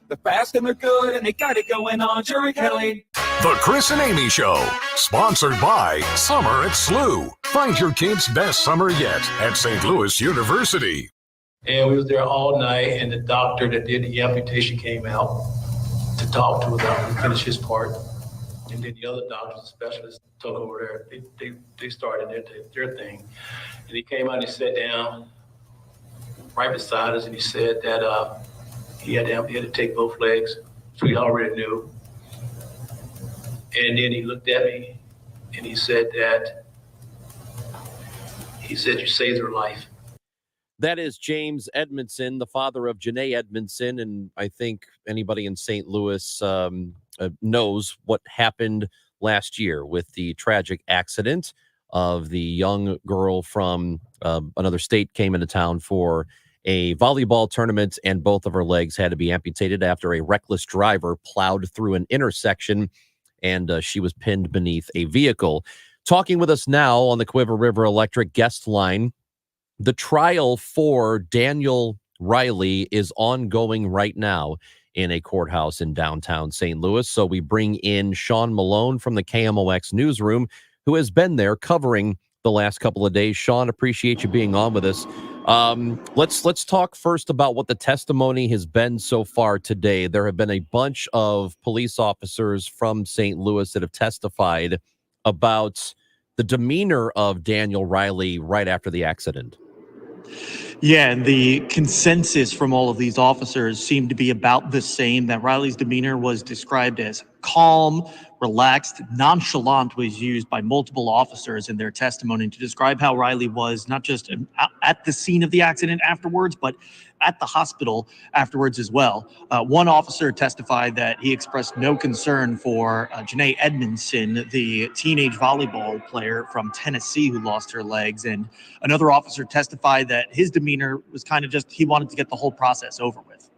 They're fast and they're good and they got it going on, Jerry Kelly. The Chris and Amy Show, sponsored by Summer at SLU. Find your kids' best summer yet at St. Louis University. And we was there all night, and the doctor that did the amputation came out to talk to us and finish his part. And then the other doctors and specialists took over there. They started their thing. And he came out and he sat down right beside us, and he said that he had to take both legs, so he already knew. And then he looked at me, and he said, you saved her life. That is James Edmondson, the father of Janae Edmondson, and I think anybody in St. Louis knows what happened last year with the tragic accident of the young girl from another state came into town for a volleyball tournament, and both of her legs had to be amputated after a reckless driver plowed through an intersection, and she was pinned beneath a vehicle. Talking with us now on the Quiver River Electric guest line, the trial for Daniel Riley is ongoing right now in a courthouse in downtown St. Louis. So we bring in Sean Malone from the KMOX newsroom, who has been there covering the last couple of days. Sean, appreciate you being on with us. Let's talk first about what the testimony has been so far today. There have been a bunch of police officers from St. Louis that have testified about the demeanor of Daniel Riley right after the accident. Yeah, and the consensus from all of these officers seemed to be about the same, that Riley's demeanor was described as calm, relaxed, nonchalant was used by multiple officers in their testimony to describe how Riley was not just at the scene of the accident afterwards, but at the hospital afterwards as well. One officer testified that he expressed no concern for Janae Edmondson, the teenage volleyball player from Tennessee who lost her legs. And another officer testified that his demeanor was kind of just, he wanted to get the whole process over with.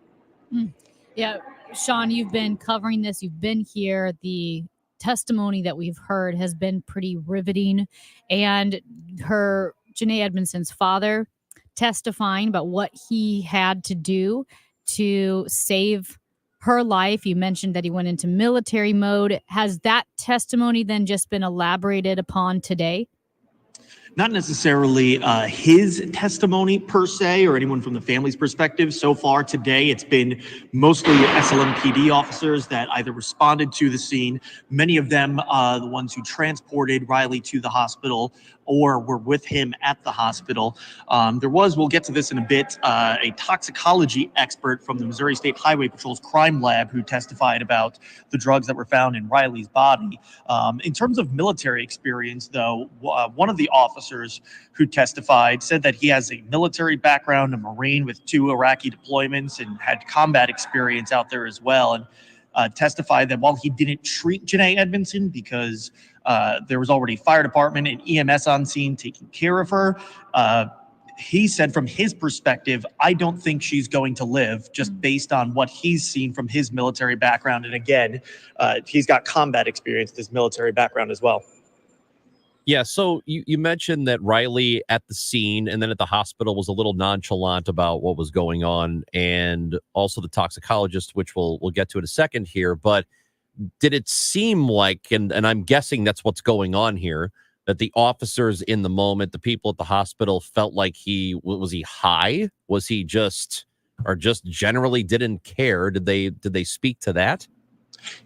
Yeah, Sean, you've been covering this. You've been here. The testimony that we've heard has been pretty riveting. And Janae Edmondson's father testifying about what he had to do to save her life. You mentioned that he went into military mode. Has that testimony then just been elaborated upon today? Not necessarily his testimony per se, or anyone from the family's perspective. So far today, it's been mostly SLMPD officers that either responded to the scene, many of them the ones who transported Riley to the hospital or were with him at the hospital. There was, we'll get to this in a bit, a toxicology expert from the Missouri State Highway Patrol's crime lab who testified about the drugs that were found in Riley's body. In terms of military experience, though, one of the officers who testified said that he has a military background, a Marine with 2 Iraqi deployments, and had combat experience out there as well. And testified that while he didn't treat Janae Edmondson because there was already fire department and EMS on scene taking care of her, he said from his perspective, I don't think she's going to live, just based on what he's seen from his military background. And again, he's got combat experience, this military background as well. Yeah, so you mentioned that Riley at the scene and then at the hospital was a little nonchalant about what was going on, and also the toxicologist, which we'll get to in a second here. But did it seem like, and I'm guessing that's what's going on here, that the officers in the moment, the people at the hospital, felt like was he high? Was he just generally didn't care? Did they speak to that?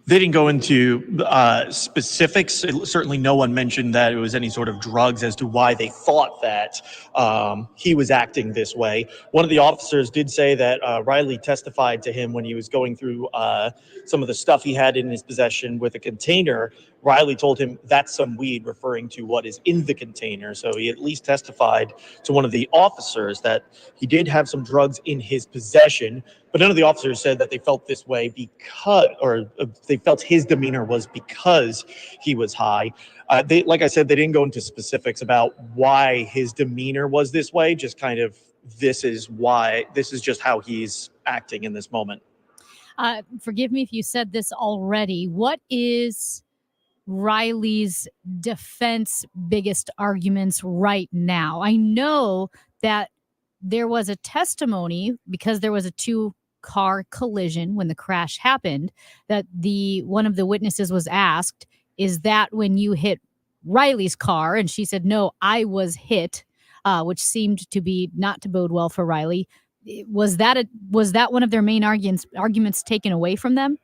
They didn't go into specifics. Certainly no one mentioned that it was any sort of drugs as to why they thought that he was acting this way. One of the officers did say that Riley testified to him when he was going through some of the stuff he had in his possession with a container. Riley told him that's some weed, referring to what is in the container. So he at least testified to one of the officers that he did have some drugs in his possession, but none of the officers said that they felt this way because, or they felt his demeanor was because he was high. Like I said, they didn't go into specifics about why his demeanor was this way, just kind of, this is just how he's acting in this moment. Forgive me if you said this already. What is Riley's defense biggest arguments right now? I know that there was a testimony, because there was a 2-car collision when the crash happened, that one of the witnesses was asked, is that when you hit Riley's car? And she said, no, I was hit, which seemed to be not to bode well for Riley. Was that one of their main arguments taken away from them?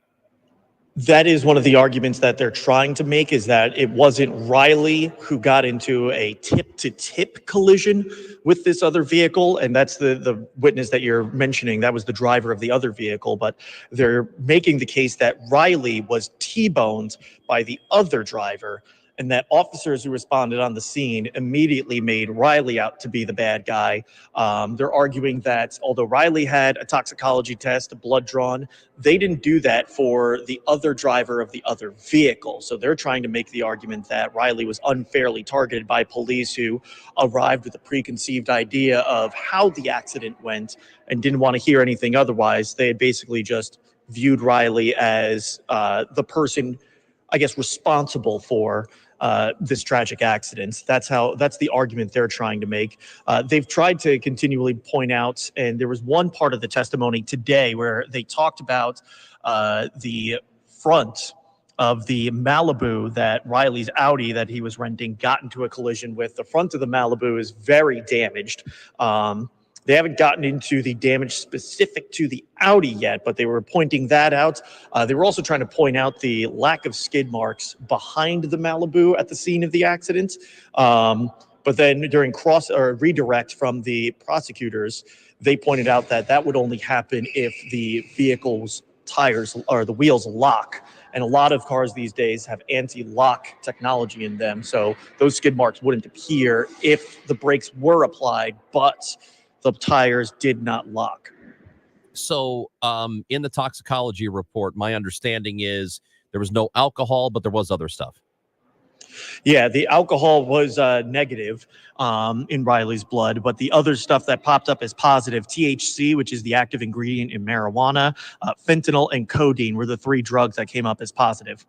That is one of the arguments that they're trying to make, is that it wasn't Riley who got into a tip-to-tip collision with this other vehicle. And that's the witness that you're mentioning. That was the driver of the other vehicle. But they're making the case that Riley was T-boned by the other driver, and that officers who responded on the scene immediately made Riley out to be the bad guy. They're arguing that although Riley had a toxicology test, a blood drawn, they didn't do that for the other driver of the other vehicle. So they're trying to make the argument that Riley was unfairly targeted by police who arrived with a preconceived idea of how the accident went and didn't want to hear anything otherwise. They had basically just viewed Riley as the person, I guess, responsible for this tragic accident. That's the argument they're trying to make. They've tried to continually point out, and there was one part of the testimony today where they talked about the front of the Malibu that Riley's Audi that he was renting got into a collision with. The front of the Malibu is very damaged. They haven't gotten into the damage specific to the Audi yet, but they were pointing that out. They were also trying to point out the lack of skid marks behind the Malibu at the scene of the accident. But then during redirect from the prosecutors, they pointed out that that would only happen if the vehicle's tires or the wheels lock. And a lot of cars these days have anti-lock technology in them. So those skid marks wouldn't appear if the brakes were applied, but the tires did not lock. So in the toxicology report, my understanding is there was no alcohol, but there was other stuff. Yeah, the alcohol was negative in Riley's blood, but the other stuff that popped up as positive, THC, which is the active ingredient in marijuana, fentanyl, and codeine were the 3 drugs that came up as positive.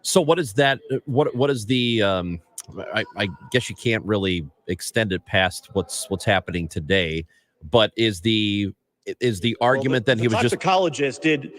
So what is that? What is the? I guess you can't really extend it past what's happening today, but is the argument that he was just toxicologist did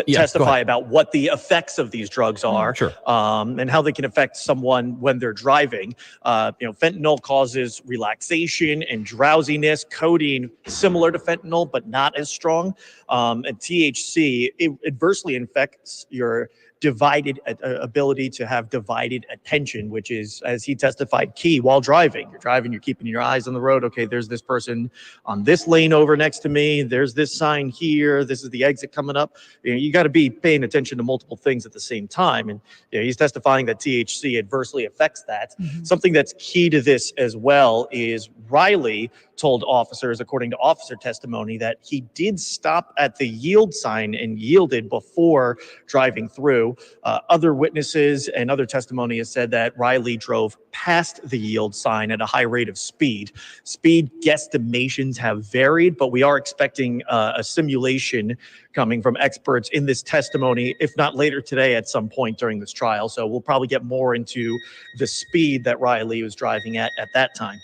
testify about what the effects of these drugs are, and how they can affect someone when they're driving. Fentanyl causes relaxation and drowsiness. Codeine, similar to fentanyl, but not as strong. And THC, it adversely affects your divided ability to have divided attention, which is, as he testified, key while driving. You're driving, you're keeping your eyes on the road. Okay, there's this person on this lane over next to me. There's this sign here. This is the exit coming up. You got to be paying attention to multiple things at the same time. And he's testifying that THC adversely affects that. Something that's key to this as well is Riley told officers, according to officer testimony, that he did stop at the yield sign and yielded before driving through. Other witnesses and other testimony has said that Riley drove past the yield sign at a high rate of speed. Speed guesstimations have varied, but we are expecting a simulation coming from experts in this testimony, if not later today at some point during this trial. So we'll probably get more into the speed that Riley was driving at that time.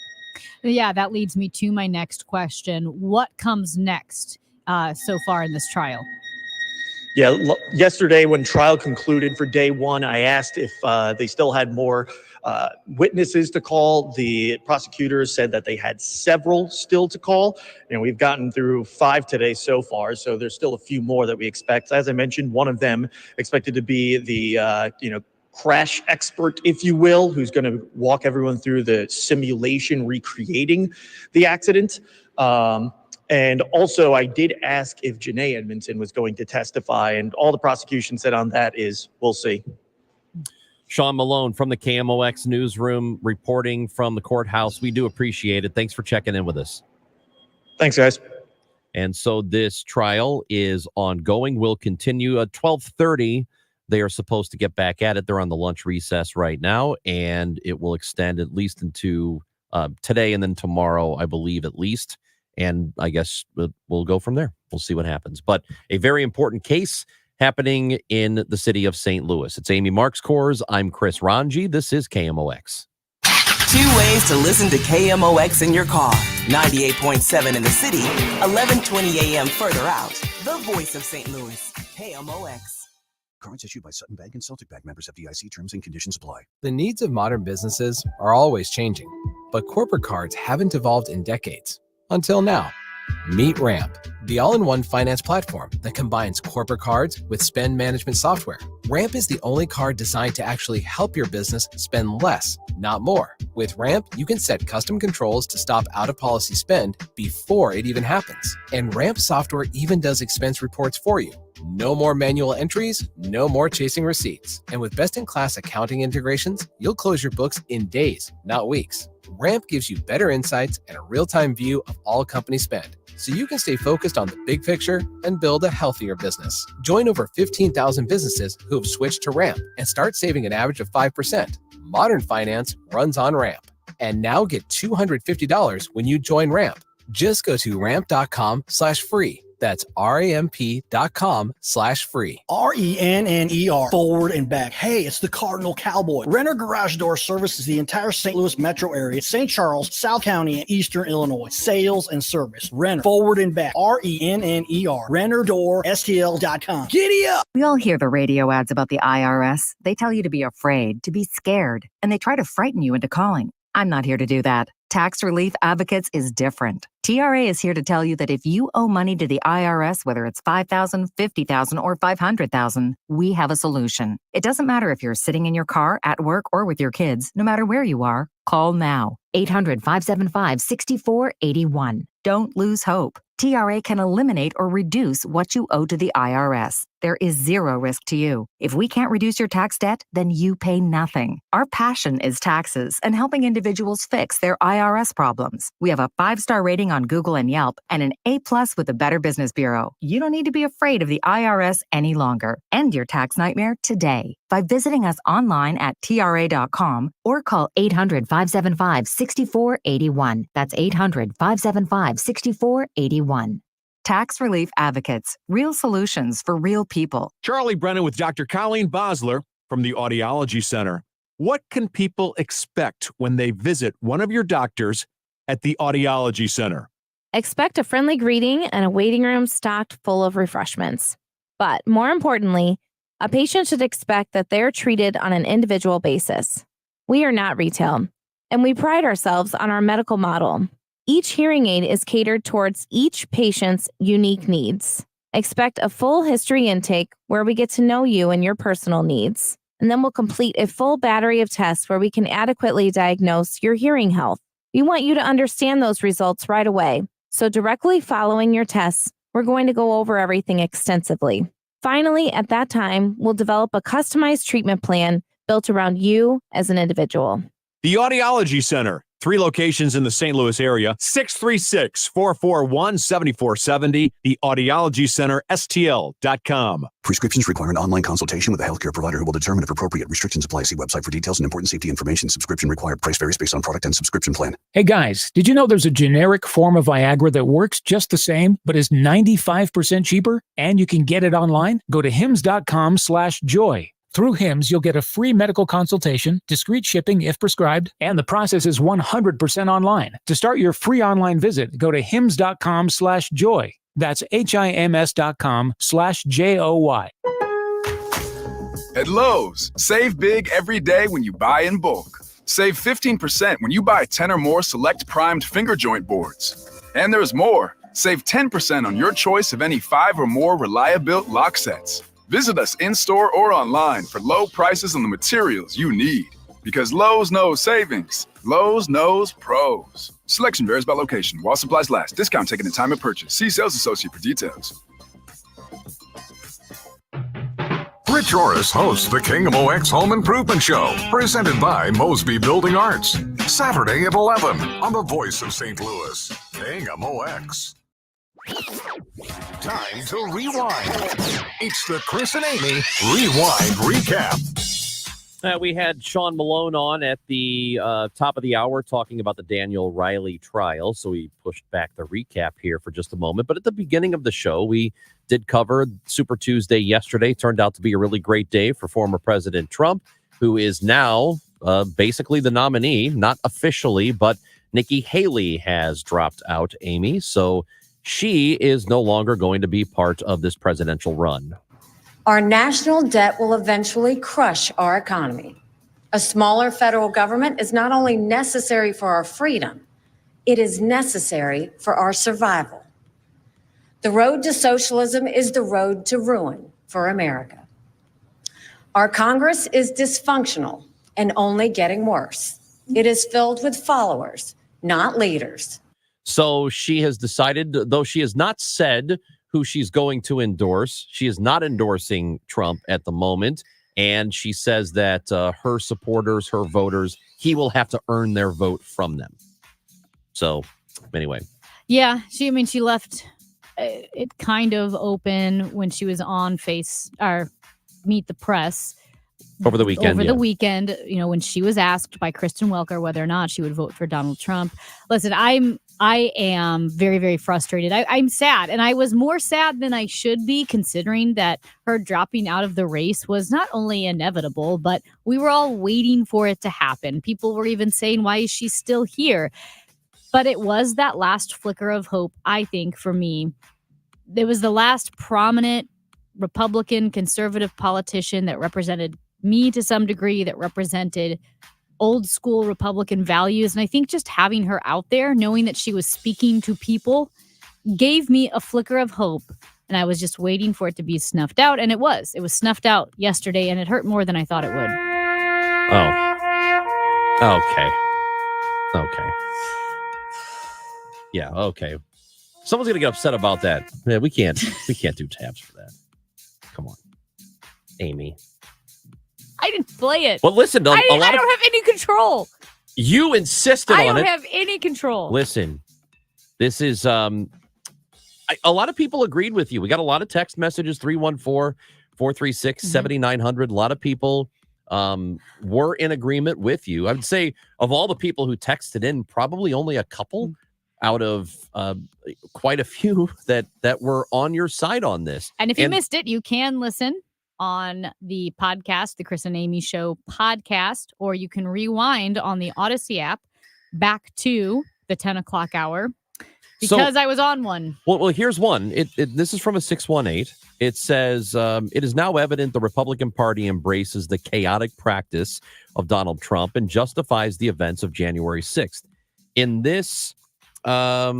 Yeah, that leads me to my next question. What comes next so far in this trial? Yeah, yesterday when trial concluded for day 1, I asked if they still had more witnesses to call. The prosecutors said that they had several still to call. We've gotten through 5 today so far, so there's still a few more that we expect. As I mentioned, one of them expected to be the crash expert, if you will, who's going to walk everyone through the simulation recreating the accident. And also, I did ask if Janae Edmondson was going to testify, and all the prosecution said on that is, we'll see. Sean Malone from the KMOX newsroom reporting from the courthouse. We do appreciate it. Thanks for checking in with us. Thanks, guys. And so this trial is ongoing. Will continue at 12:30. They are supposed to get back at it. They're on the lunch recess right now, and it will extend at least into today and then tomorrow, I believe, at least. And I guess we'll go from there. We'll see what happens. But a very important case happening in the city of St. Louis. It's Amy Marks-Kors. I'm Chris Ranji. This is KMOX. 2 ways to listen to KMOX in your car. 98.7 in the city, 1120 AM further out. The voice of St. Louis, KMOX. Cards issued by Sutton Bank and Celtic Bank, members FDIC. Terms and conditions apply. The needs of modern businesses are always changing, but corporate cards haven't evolved in decades. Until now. Meet Ramp, the all-in-one finance platform that combines corporate cards with spend management software. Ramp is the only card designed to actually help your business spend less, not more. With Ramp, you can set custom controls to stop out-of-policy spend before it even happens. And Ramp software even does expense reports for you. No more manual entries, no more chasing receipts. And with best-in-class accounting integrations, you'll close your books in days, not weeks. Ramp gives you better insights and a real-time view of all company spend, so you can stay focused on the big picture and build a healthier business. Join over 15,000 businesses who have switched to Ramp and start saving an average of 5%. Modern finance runs on Ramp. And now get $250 when you join Ramp. Just go to ramp.com/free. That's ramp.com/free. RENNER, forward and back. Hey, it's the Cardinal Cowboy. Renner Garage Door services the entire St. Louis metro area, St. Charles, South County, and Eastern Illinois. Sales and service. Renner, forward and back. RENNER. RennerDoorSTL.com. Giddy up! We all hear the radio ads about the IRS. They tell you to be afraid, to be scared, and they try to frighten you into calling. I'm not here to do that. Tax Relief Advocates is different. TRA is here to tell you that if you owe money to the IRS, whether it's $5,000, $50,000, or $500,000, we have a solution. It doesn't matter if you're sitting in your car, at work, or with your kids. No matter where you are, call now. 800-575-6481. Don't lose hope. TRA can eliminate or reduce what you owe to the IRS. There is zero risk to you. If we can't reduce your tax debt, then you pay nothing. Our passion is taxes and helping individuals fix their IRS problems. We have a 5-star rating on Google and Yelp and an A+ with the Better Business Bureau. You don't need to be afraid of the IRS any longer. End your tax nightmare today by visiting us online at TRA.com or call 800-575-6481. That's 800-575-6481. Tax Relief Advocates, real solutions for real people. Charlie Brennan with Dr. Colleen Bosler from the Audiology Center. What can people expect when they visit one of your doctors at the Audiology Center? Expect a friendly greeting and a waiting room stocked full of refreshments. But more importantly, a patient should expect that they're treated on an individual basis. We are not retail, and we pride ourselves on our medical model. Each hearing aid is catered towards each patient's unique needs. Expect a full history intake where we get to know you and your personal needs. And then we'll complete a full battery of tests where we can adequately diagnose your hearing health. We want you to understand those results right away. So directly following your tests, we're going to go over everything extensively. Finally, at that time, we'll develop a customized treatment plan built around you as an individual. The Audiology Center, 3 locations in the St. Louis area, 636-441-7470, the Audiology Center, STL.com. Prescriptions require an online consultation with a healthcare provider who will determine if appropriate. Restrictions apply. See website for details and important safety information. Subscription required. Price varies based on product and subscription plan. Hey guys, did you know there's a generic form of Viagra that works just the same, but is 95% cheaper? And you can get it online? Go to hims.com/joy. Through HIMS, you'll get a free medical consultation, discreet shipping if prescribed, and the process is 100% online. To start your free online visit, go to hims.com/joy. That's HIMS.com/JOY. At Lowe's, save big every day when you buy in bulk. Save 15% when you buy 10 or more select primed finger joint boards. And there's more. Save 10% on your choice of any 5 or more Reliabuilt lock sets. Visit us in-store or online for low prices on the materials you need. Because Lowe's knows savings. Lowe's knows pros. Selection varies by location. While supplies last. Discount taken at time of purchase. See sales associate for details. Rich Orris hosts the KMOX Home Improvement Show, presented by Mosby Building Arts. Saturday at 11 on the Voice of St. Louis, KMOX. Time to rewind. It's the Chris and Amy Rewind Recap. We had Sean Malone on at the top of the hour talking about the Daniel Riley trial, so we pushed back the recap here for just a moment. But at the beginning of the show, we did cover Super Tuesday yesterday. Turned out to be a really great day for former President Trump, who is now basically the nominee, not officially, but Nikki Haley has dropped out, Amy. So she is no longer going to be part of this presidential run. Our national debt will eventually crush our economy. A smaller federal government is not only necessary for our freedom, it is necessary for our survival. The road to socialism is the road to ruin for America. Our Congress is dysfunctional and only getting worse. It is filled with followers, not leaders. So she has decided, though she has not said who she's going to endorse, she is not endorsing Trump at the moment. And she says that her supporters, her voters, he will have to earn their vote from them. So anyway. Yeah, she left it kind of open when she was on Meet the Press. Over the weekend. Weekend, when she was asked by Kristen Welker whether or not she would vote for Donald Trump. Listen, I am very, very frustrated. I'm sad, and I was more sad than I should be, considering that her dropping out of the race was not only inevitable, but we were all waiting for it to happen. People were even saying, why is she still here? But it was that last flicker of hope, I think, for me. It was the last prominent Republican conservative politician that represented me to some degree, that represented old school Republican values. And I think just having her out there, knowing that she was speaking to people, gave me a flicker of hope. And I was just waiting for it to be snuffed out. And it was snuffed out yesterday, and it hurt more than I thought it would. Oh, okay. Yeah, okay. Someone's going to get upset about that. Yeah, we can't do tabs for that. Come on, Amy. I didn't play it. Well, listen, I don't have any control. You insisted I on don't it. have any control. Listen, this is a lot of people agreed with you. We got a lot of text messages, 314-436-7900. A lot of people were in agreement with you. I would say of all the people who texted in, probably only a couple out of quite a few that were on your side on this. And if you missed it, you can listen on the podcast, the Chris and Amy Show podcast, or you can rewind on the Odyssey app back to the 10 o'clock hour because I was on one. Well, here's one. This is from a 618. It says, it is now evident the Republican Party embraces the chaotic practice of Donald Trump and justifies the events of January 6th. In this, I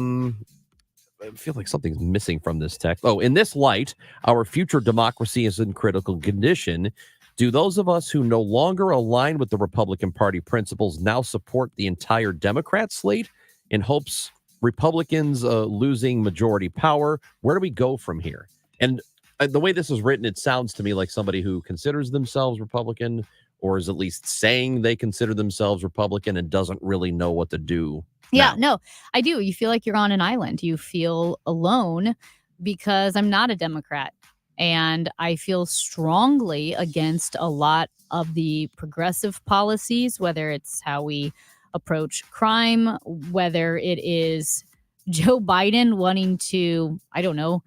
feel like something's missing from this text. Oh, in this light, our future democracy is in critical condition. Do those of us who no longer align with the Republican Party principles now support the entire Democrat slate in hopes Republicans losing majority power? Where do we go from here? And the way this is written, it sounds to me like somebody who considers themselves Republican or is at least saying they consider themselves Republican and doesn't really know what to do. Yeah, no, I do. You feel like you're on an island. You feel alone because I'm not a Democrat. And I feel strongly against a lot of the progressive policies, whether it's how we approach crime, whether it is Joe Biden wanting to, I don't know,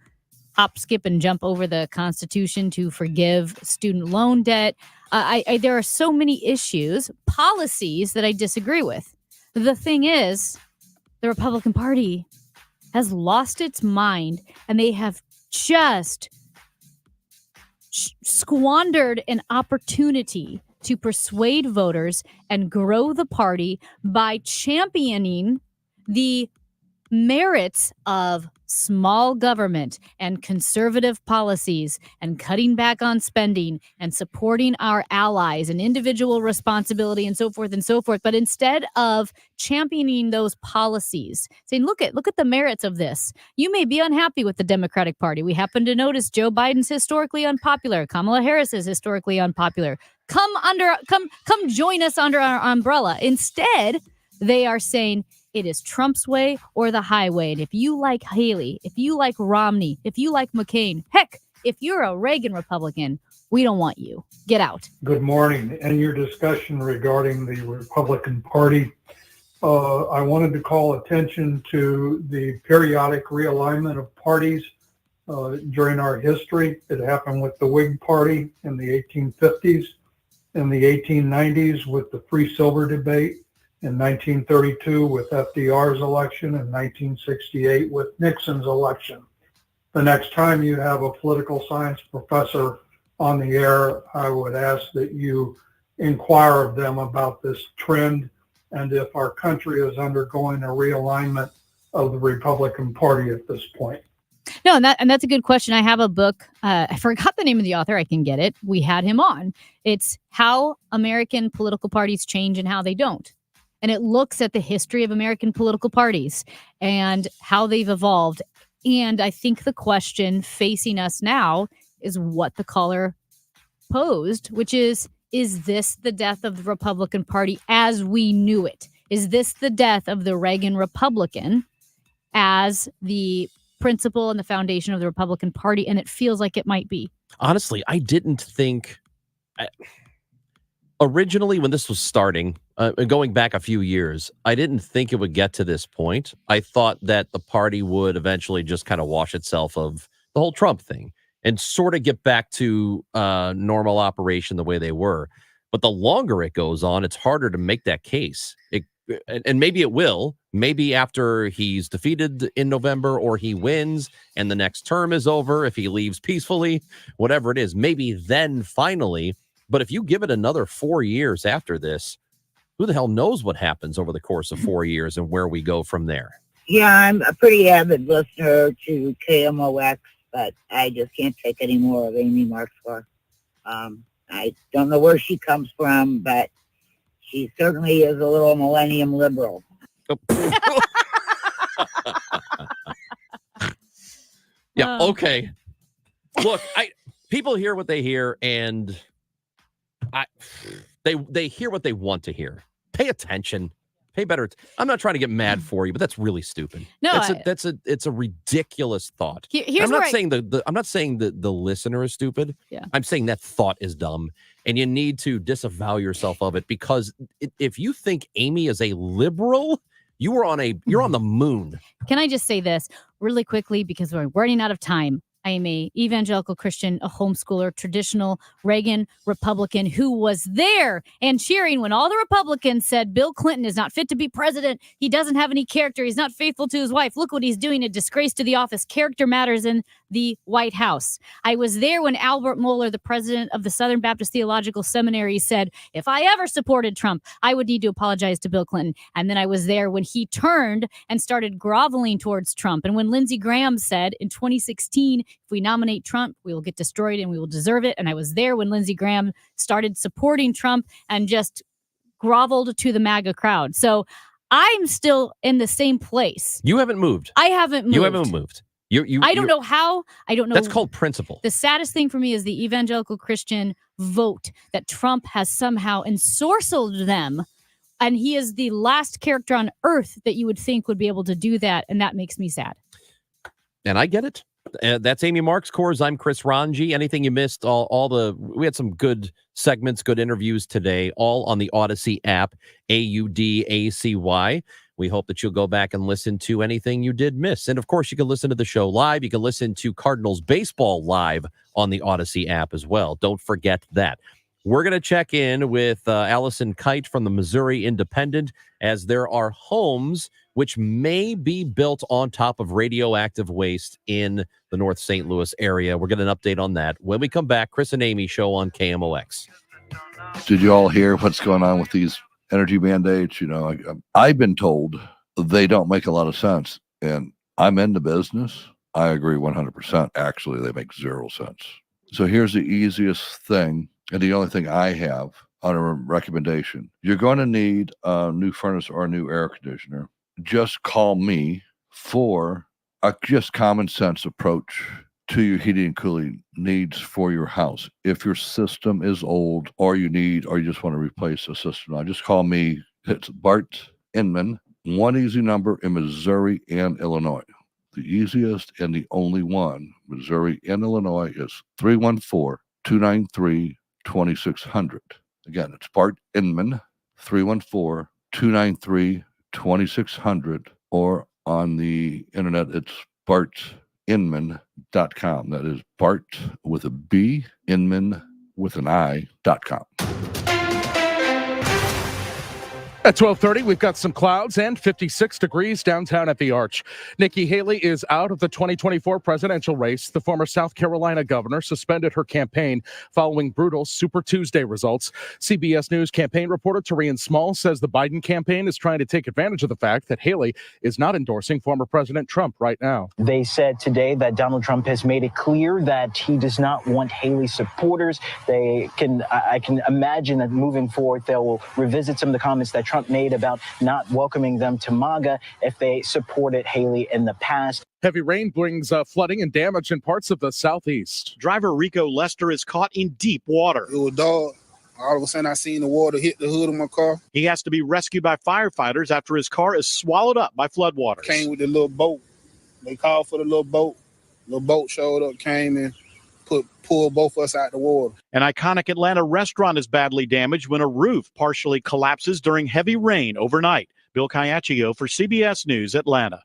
hop, skip, and jump over the Constitution to forgive student loan debt. There are so many issues, policies that I disagree with. The thing is, the Republican Party has lost its mind and they have just squandered an opportunity to persuade voters and grow the party by championing the merits of small government and conservative policies and cutting back on spending and supporting our allies and individual responsibility and so forth and so forth. But instead of championing those policies, saying, look at the merits of this. You may be unhappy with the Democratic Party. We happen to notice Joe Biden's historically unpopular. Kamala Harris is historically unpopular. Come join us under our umbrella. Instead, they are saying, it is Trump's way or the highway. And if you like Haley, if you like Romney, if you like McCain, heck, if you're a Reagan Republican, we don't want you. Get out. Good morning. In your discussion regarding the Republican Party, I wanted to call attention to the periodic realignment of parties during our history. It happened with the Whig Party in the 1850s, in the 1890s with the free silver debate, in 1932 with FDR's election, and 1968 with Nixon's election. The next time you have a political science professor on the air, I would ask that you inquire of them about this trend and if our country is undergoing a realignment of the Republican Party at this point. No, and that's a good question. I have a book. I forgot the name of the author. I can get it. We had him on. It's How American Political Parties Change and How They Don't. And it looks at the history of American political parties and how they've evolved. And I think the question facing us now is what the caller posed, which is this the death of the Republican Party as we knew it? Is this the death of the Reagan Republican as the principle and the foundation of the Republican Party? And it feels like it might be. Honestly, I didn't think... Originally, when this was starting, going back a few years, I didn't think it would get to this point. I thought that the party would eventually just kind of wash itself of the whole Trump thing and sort of get back to normal operation the way they were. But the longer it goes on, it's harder to make that case. And maybe it will. Maybe after he's defeated in November or he wins and the next term is over, if he leaves peacefully, whatever it is, maybe then finally... But if you give it another 4 years after this, who the hell knows what happens over the course of 4 years and where we go from there? Yeah, I'm a pretty avid listener to KMOX, but I just can't take any more of Amy Marxler. I don't know where she comes from, but she certainly is a little millennium liberal. Yeah. Okay. Look, people hear what they hear, and they hear what they want to hear. Pay attention. Pay better. I'm not trying to get mad for you, but that's really stupid. No, it's a ridiculous thought. Here's I'm not where saying I'm not saying the listener is stupid. Yeah. I'm saying that thought is dumb, and you need to disavow yourself of it, because if you think Amy is a liberal, you're on the moon. Can I just say this really quickly, because we're running out of time? I am a evangelical Christian, a homeschooler, traditional Reagan Republican who was there and cheering when all the Republicans said Bill Clinton is not fit to be president. He doesn't have any character. He's not faithful to his wife. Look what he's doing. A disgrace to the office. Character matters in the White House. I was there when Albert Mohler, the president of the Southern Baptist Theological Seminary, said, if I ever supported Trump, I would need to apologize to Bill Clinton. And then I was there when he turned and started groveling towards Trump. And when Lindsey Graham said in 2016, if we nominate Trump, we will get destroyed and we will deserve it. And I was there when Lindsey Graham started supporting Trump and just groveled to the MAGA crowd. So I'm still in the same place. You haven't moved. I haven't moved. You haven't moved. I don't know how. I don't know. That's called principle. The saddest thing for me is the evangelical Christian vote that Trump has somehow ensorcelled them. And he is the last character on earth that you would think would be able to do that. And that makes me sad. And I get it. That's Amy Marks Coors. I'm Chris Ranji. Anything you missed, we had some good segments, good interviews today, all on the Odyssey app, AUDACY. We hope that you'll go back and listen to anything you did miss. And of course, you can listen to the show live. You can listen to Cardinals baseball live on the Odyssey app as well. Don't forget that. We're going to check in with Allison Kite from the Missouri Independent, as there are homes which may be built on top of radioactive waste in the North St. Louis area. We'll get an update on that when we come back. Chris and Amy show on KMOX. Did you all hear what's going on with these energy mandates? I've been told they don't make a lot of sense, and I'm in the business. I agree 100%. Actually, they make zero sense. So here's the easiest thing, and the only thing I have on a recommendation. You're going to need a new furnace or a new air conditioner. Just call me for a just common sense approach to your heating and cooling needs for your house. If your system is old, or you just want to replace a system, just call me. It's Bart Inman, one easy number in Missouri and Illinois. The easiest and the only one, Missouri and Illinois, is 314-293-2600. Again, it's Bart Inman, 314-293-2600, or on the internet, it's bartinman.com. That is Bart with a B, Inman with an I.com. At 12:30, we've got some clouds and 56 degrees downtown at the Arch. Nikki Haley is out of the 2024 presidential race. The former South Carolina governor suspended her campaign following brutal Super Tuesday results. CBS News campaign reporter Tarian Small says the Biden campaign is trying to take advantage of the fact that Haley is not endorsing former President Trump right now. They said today that Donald Trump has made it clear that he does not want Haley supporters. I can imagine that moving forward, they will revisit some of the comments that Trump made about not welcoming them to MAGA if they supported Haley in the past. Heavy rain brings flooding and damage in parts of the southeast. Driver Rico Lester is caught in deep water. It was dark. All of a sudden, I seen the water hit the hood of my car. He has to be rescued by firefighters after his car is swallowed up by floodwaters. Came with the little boat. They called for the little boat. The boat showed up, came and pulled both of us out the water. An iconic Atlanta restaurant is badly damaged when a roof partially collapses during heavy rain overnight. Bill Caiaccio for CBS News, Atlanta.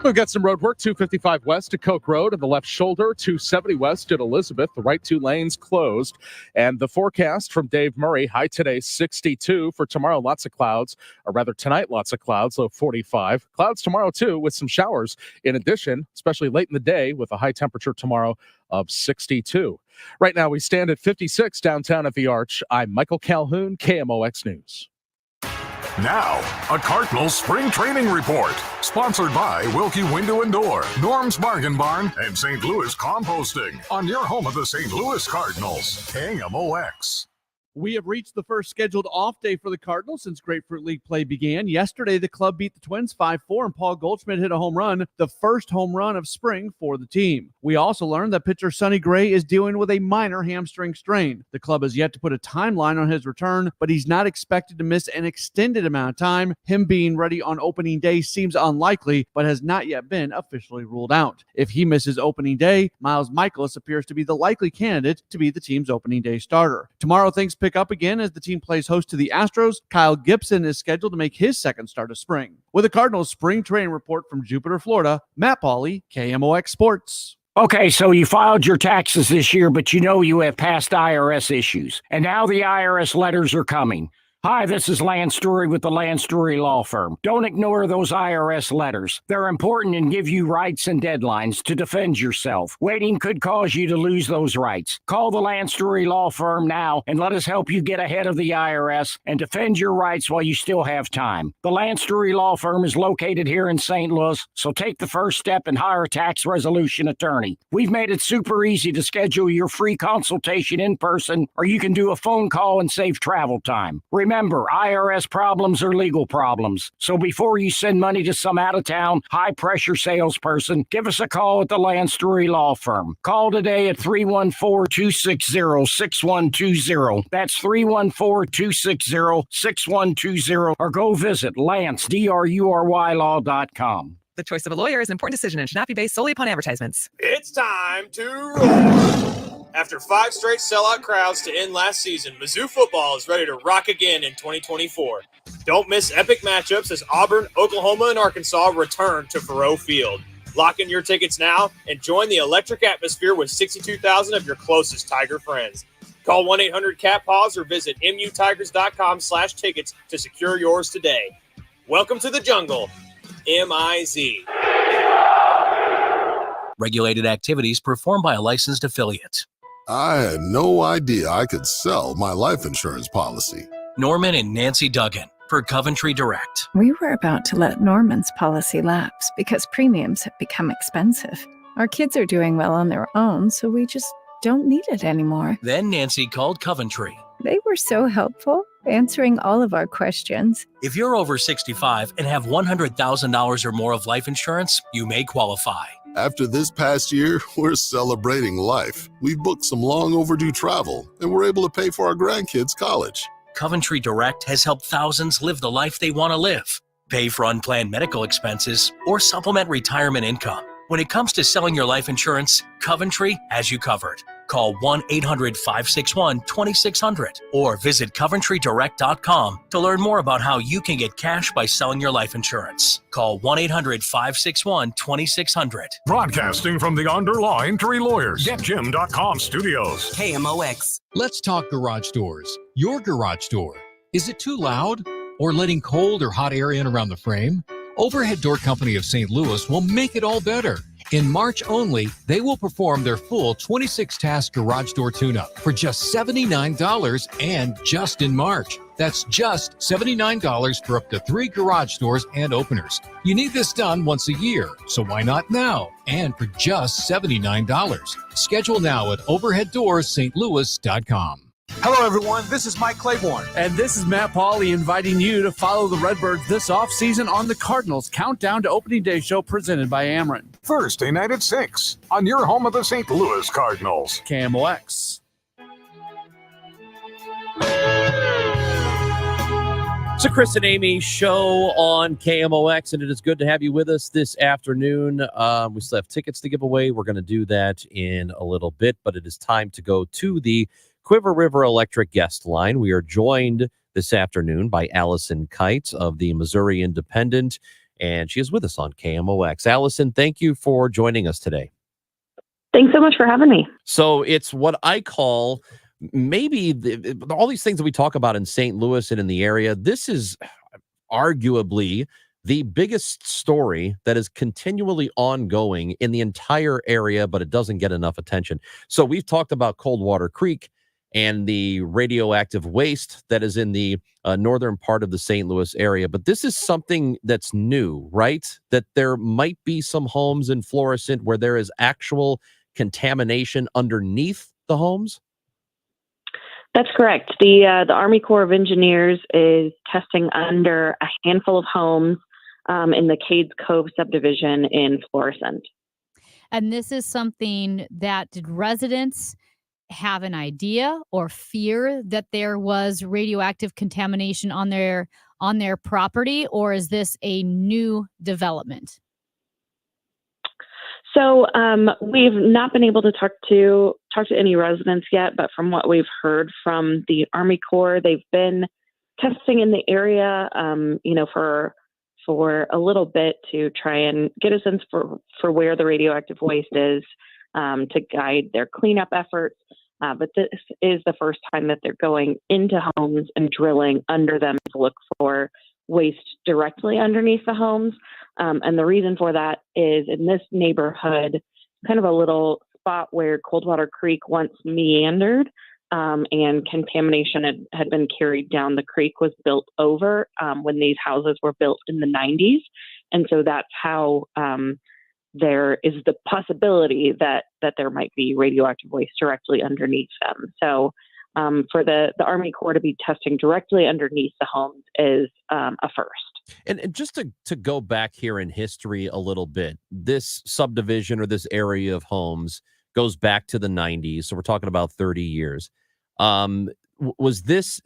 We've got some road work, 255 west at Coke Road and the left shoulder, 270 west at Elizabeth. The right two lanes closed. And the forecast from Dave Murray, high today 62. For tomorrow, lots of clouds, or rather tonight, lots of clouds, low 45. Clouds tomorrow, too, with some showers. In addition, especially late in the day, with a high temperature tomorrow of 62. Right now, we stand at 56 downtown at the Arch. I'm Michael Calhoun, KMOX News. Now, a Cardinals spring training report. Sponsored by Wilkie Window and Door, Norm's Bargain Barn, and St. Louis Composting. On your home of the St. Louis Cardinals, KMOX. We have reached the first scheduled off day for the Cardinals since Grapefruit League play began. Yesterday, the club beat the Twins 5-4, and Paul Goldschmidt hit a home run, the first home run of spring for the team. We also learned that pitcher Sonny Gray is dealing with a minor hamstring strain. The club has yet to put a timeline on his return, but he's not expected to miss an extended amount of time. Him being ready on opening day seems unlikely, but has not yet been officially ruled out. If he misses opening day, Miles Michaelis appears to be the likely candidate to be the team's opening day starter. Tomorrow, things pick up again as the team plays host to the Astros. Kyle Gibson is scheduled to make his second start of spring. With a Cardinals spring training report from Jupiter, Florida, Matt Pauley, KMOX Sports. Okay, so you filed your taxes this year, but you know you have past IRS issues. And now the IRS letters are coming. Hi, this is Lance Story with the Lance Story Law Firm. Don't ignore those IRS letters. They're important and give you rights and deadlines to defend yourself. Waiting could cause you to lose those rights. Call the Lance Story Law Firm now and let us help you get ahead of the IRS and defend your rights while you still have time. The Lance Story Law Firm is located here in St. Louis, so take the first step and hire a tax resolution attorney. We've made it super easy to schedule your free consultation in person, or you can do a phone call and save travel time. Remember, IRS problems are legal problems. So before you send money to some out-of-town, high-pressure salesperson, give us a call at the Lance Story Law Firm. Call today at 314-260-6120. That's 314-260-6120. Or go visit LanceDruryLaw.com. The choice of a lawyer is an important decision and should not be based solely upon advertisements. It's time to roll. After 5 straight sellout crowds to end last season, Mizzou football is ready to rock again in 2024. Don't miss epic matchups as Auburn, Oklahoma, and Arkansas return to Faurot Field. Lock in your tickets now and join the electric atmosphere with 62,000 of your closest Tiger friends. Call 1-800-CAT-PAWS or visit mutigers.com/tickets to secure yours today. Welcome to the jungle. MIZ. Regulated activities performed by a licensed affiliate. I had no idea I could sell my life insurance policy. Norman and Nancy Duggan for Coventry Direct. We were about to let Norman's policy lapse because premiums have become expensive. Our kids are doing well on their own, so we just don't need it anymore. Then Nancy called Coventry. They were so helpful, answering all of our questions. If you're over 65 and have $100,000 or more of life insurance, you may qualify. After this past year, we're celebrating life. We've booked some long overdue travel, and we're able to pay for our grandkids' college. Coventry Direct has helped thousands live the life they want to live. Pay for unplanned medical expenses or supplement retirement income. When it comes to selling your life insurance, Coventry has you covered. Call 1-800-561-2600 or visit CoventryDirect.com to learn more about how you can get cash by selling your life insurance. Call 1-800-561-2600. Broadcasting from the Underline Three Lawyers. GetJim.com studios. KMOX. Let's talk garage doors. Your garage door. Is it too loud or letting cold or hot air in around the frame? Overhead Door Company of St. Louis will make it all better. In March only, they will perform their full 26-task garage door tune-up for just $79 and just in March. That's just $79 for up to 3 garage doors and openers. You need this done once a year, so why not now? And for just $79. Schedule now at overheaddoorsstlouis.com. Hello, everyone. This is Mike Claiborne. And this is Matt Pauley inviting you to follow the Redbirds this offseason on the Cardinals Countdown to Opening Day show presented by Ameren. Thursday night at 6 on your home of the St. Louis Cardinals. KMOX. It's a Chris and Amy show on KMOX, and it is good to have you with us this afternoon. We still have tickets to give away. We're going to do that in a little bit, but it is time to go to the Quiver River Electric guest line. We are joined this afternoon by Allison Kite of the Missouri Independent, and she is with us on KMOX. Allison, thank you for joining us today. Thanks so much for having me. So it's what I call maybe all these things that we talk about in St. Louis and in the area. This is arguably the biggest story that is continually ongoing in the entire area, but it doesn't get enough attention. So we've talked about Coldwater Creek and the radioactive waste that is in the northern part of the St. Louis area. But this is something that's new, right? That there might be some homes in Florissant where there is actual contamination underneath the homes? That's correct. The Army Corps of Engineers is testing under a handful of homes in the Cades Cove subdivision in Florissant. And this is something that did residents have an idea or fear that there was radioactive contamination on their property, or is this a new development? So we've not been able to talk to any residents yet, but from what we've heard from the Army Corps, they've been testing in the area, for a little bit to try and get a sense for where the radioactive waste is, to guide their cleanup efforts. But this is the first time that they're going into homes and drilling under them to look for waste directly underneath the homes. And the reason for that is in this neighborhood, kind of a little spot where Coldwater Creek once meandered, and contamination had been carried down the creek, was built over when these houses were built in the 90s. And so that's how there is the possibility that there might be radioactive waste directly underneath them. So for the Army Corps to be testing directly underneath the homes is a first. And just to go back here in history a little bit, this subdivision or this area of homes goes back to the 90s. So we're talking about 30 years. Was this,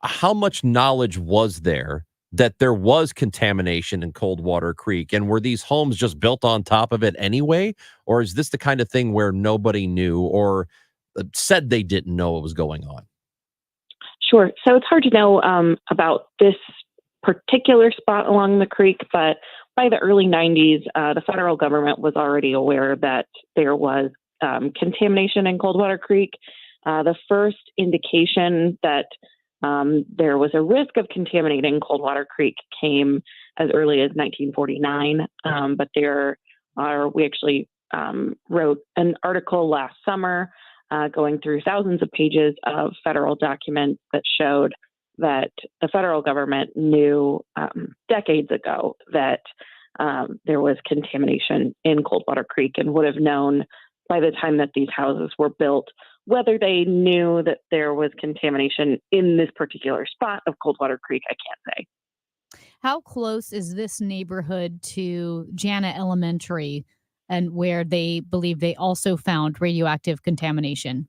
how much knowledge was there that there was contamination in Coldwater Creek? And were these homes just built on top of it anyway? Or is this the kind of thing where nobody knew or said they didn't know what was going on? Sure. So it's hard to know about this particular spot along the creek, but by the early 90s, the federal government was already aware that there was contamination in Coldwater Creek. The first indication that there was a risk of contaminating Coldwater Creek came as early as 1949, but we actually wrote an article last summer going through thousands of pages of federal documents that showed that the federal government knew decades ago that there was contamination in Coldwater Creek and would have known by the time that these houses were built. Whether they knew that there was contamination in this particular spot of Coldwater Creek, I can't say. How close is this neighborhood to Jana Elementary, and where they believe they also found radioactive contamination?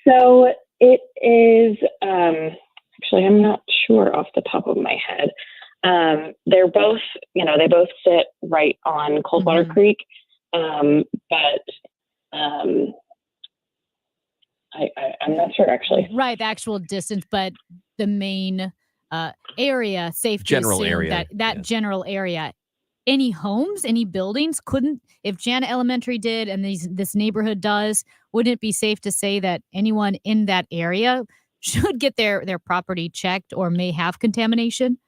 So it is, actually, I'm not sure off the top of my head. They're both, they both sit right on Coldwater Creek, but I'm not sure actually. Right, the actual distance, but the main area, safe to General assume area, that yes. general area. Any homes, any buildings couldn't, if Jana Elementary did and this neighborhood does, wouldn't it be safe to say that anyone in that area should get their property checked or may have contamination?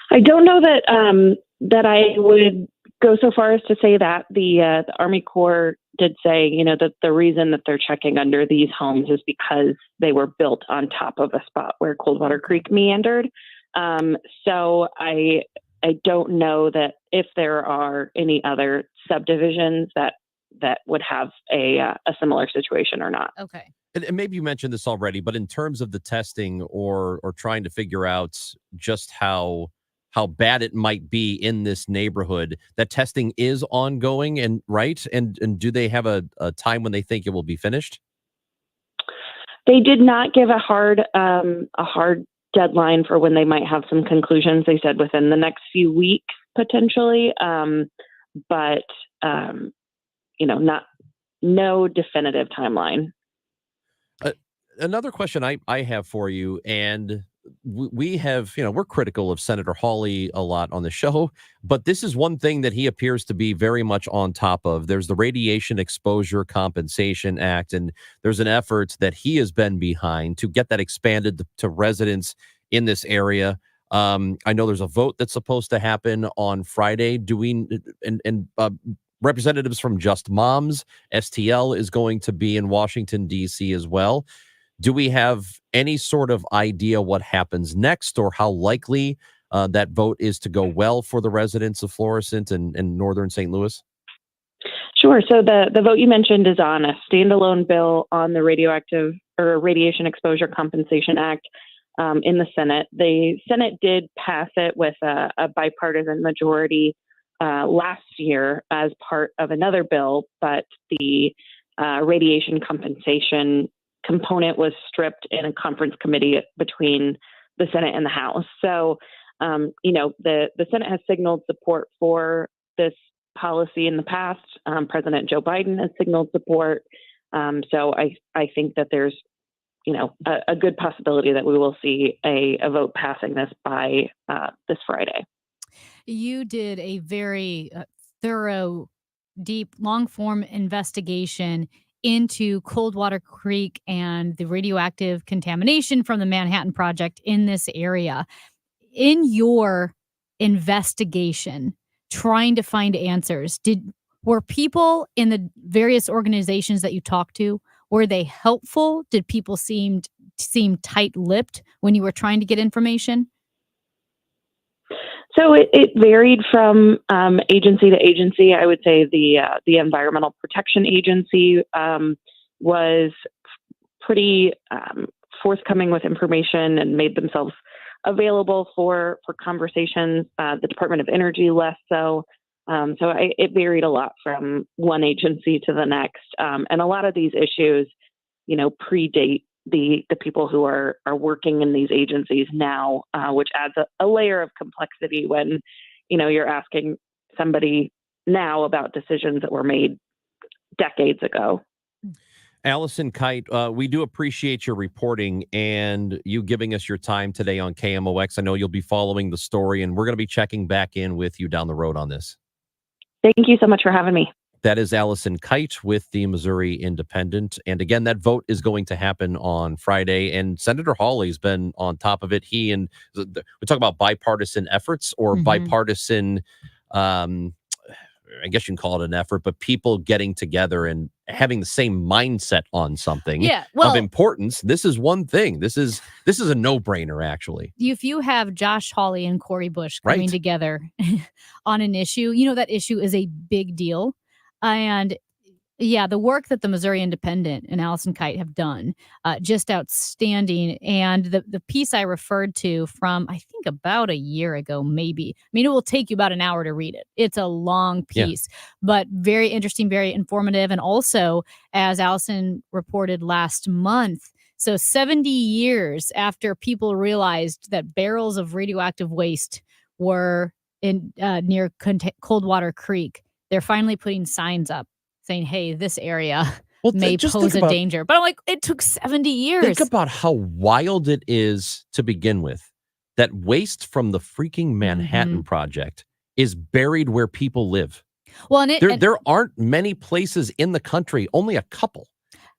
I don't know that I would go so far as to say that. The Army Corps did say, that the reason that they're checking under these homes is because they were built on top of a spot where Coldwater Creek meandered. So I don't know that if there are any other subdivisions that would have a similar situation or not. Okay. And maybe you mentioned this already, but in terms of the testing or trying to figure out just how bad it might be in this neighborhood, that testing is ongoing and right? And do they have a time when they think it will be finished? They did not give a hard deadline for when they might have some conclusions. They said within the next few weeks, potentially, but no definitive timeline. Another question I have for you, and we have, we're critical of Senator Hawley a lot on the show, but this is one thing that he appears to be very much on top of. There's the Radiation Exposure Compensation Act, and there's an effort that he has been behind to get that expanded to residents in this area. I know there's a vote that's supposed to happen on Friday. Representatives from Just Moms, STL, is going to be in Washington, D.C. as well. Do we have any sort of idea what happens next, or how likely that vote is to go well for the residents of Florissant and northern St. Louis? Sure. So the vote you mentioned is on a standalone bill on the Radioactive or Radiation Exposure Compensation Act in the Senate. The Senate did pass it with a bipartisan majority last year as part of another bill, but the radiation compensation component was stripped in a conference committee between the Senate and the House. So, the Senate has signaled support for this policy in the past. President Joe Biden has signaled support. So I think that there's, a good possibility that we will see a vote passing this by this Friday. You did a very thorough, deep, long form investigation into Coldwater Creek and the radioactive contamination from the Manhattan Project in this area. In your investigation, trying to find answers, were people in the various organizations that you talked to, were they helpful? Did people seem tight-lipped when you were trying to get information? So it varied from agency to agency. I would say the Environmental Protection Agency was pretty forthcoming with information and made themselves available for conversations. The Department of Energy less so. It varied a lot from one agency to the next. And a lot of these issues, predate the people who are working in these agencies now, which adds a layer of complexity when, you're asking somebody now about decisions that were made decades ago. Allison Kite, we do appreciate your reporting and you giving us your time today on KMOX. I know you'll be following the story, and we're going to be checking back in with you down the road on this. Thank you so much for having me. That is Allison Kite with the Missouri Independent. And again, that vote is going to happen on Friday. And Senator Hawley's been on top of it. We talk about bipartisan efforts or bipartisan, I guess you can call it an effort, but people getting together and having the same mindset on something of importance. This is one thing. This is a no-brainer, actually. If you have Josh Hawley and Cori Bush coming together on an issue, that issue is a big deal. And the work that the Missouri Independent and Allison Kite have done, just outstanding. And the piece I referred to from, I think, about a year ago, maybe. I mean, it will take you about an hour to read it. It's a long piece, but very interesting, very informative. And also, as Allison reported last month, so 70 years after people realized that barrels of radioactive waste were in near Coldwater Creek, they're finally putting signs up saying, hey, this area may pose a danger. But I'm like, it took 70 years. Think about how wild it is to begin with. That waste from the freaking Manhattan Project is buried where people live. Well, and there aren't many places in the country, only a couple,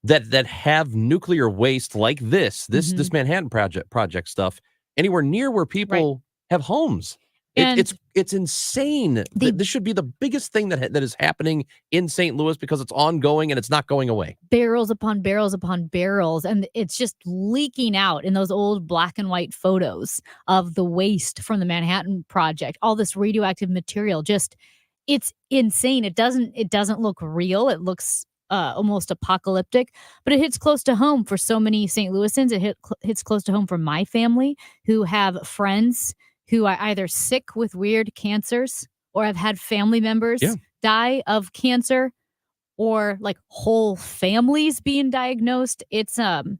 that have nuclear waste like this Manhattan Project stuff anywhere near where people have homes. It's insane. This should be the biggest thing that is happening in St. Louis because it's ongoing and it's not going away. Barrels upon barrels upon barrels. And it's just leaking out in those old black and white photos of the waste from the Manhattan Project. All this radioactive material, it's insane. It doesn't look real. It looks almost apocalyptic, but it hits close to home for so many St. Louisans. It hits close to home for my family who have friends who are either sick with weird cancers or have had family members die of cancer, or like whole families being diagnosed. I don't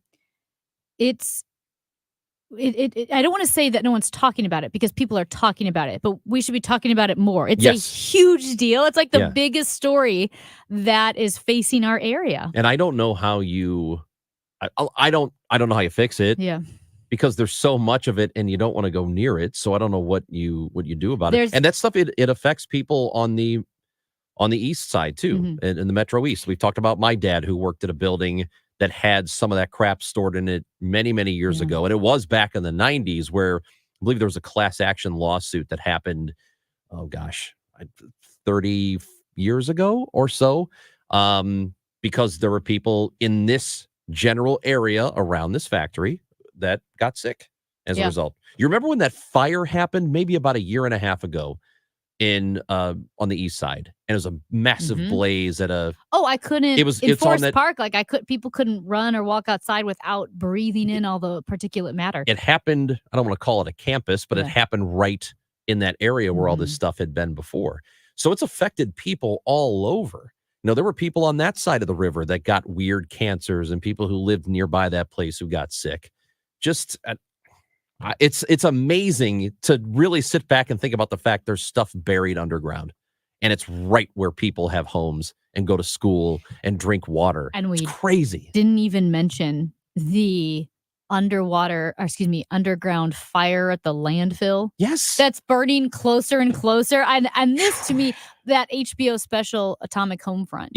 want to say that no one's talking about it, because people are talking about it, but we should be talking about it more. It's a huge deal. It's like the biggest story that is facing our area. And I don't know how I don't know how you fix it. Yeah. Because there's so much of it and you don't want to go near it. So I don't know what you do about it. And that stuff, it affects people on the east side too, in the Metro East. We've talked about my dad who worked at a building that had some of that crap stored in it many, many years ago. And it was back in the 90s where I believe there was a class action lawsuit that happened, 30 years ago or so, because there were people in this general area around this factory that got sick as a result. You remember when that fire happened maybe about a year and a half ago in on the east side, and it was a massive blaze at a. Oh, I couldn't. It's in on Forest that. Park, like people couldn't run or walk outside without breathing in all the particulate matter. It happened. I don't want to call it a campus, but it Yeah. happened right in that area where all this stuff had been before. So it's affected people all over. There were people on that side of the river that got weird cancers, and people who lived nearby that place who got sick. Just it's amazing to really sit back and think about the fact there's stuff buried underground, and it's right where people have homes and go to school and drink water. And we it's crazy. Didn't even mention the underground fire at the landfill. Yes. That's burning closer and closer. And this, to me, that HBO special Atomic Homefront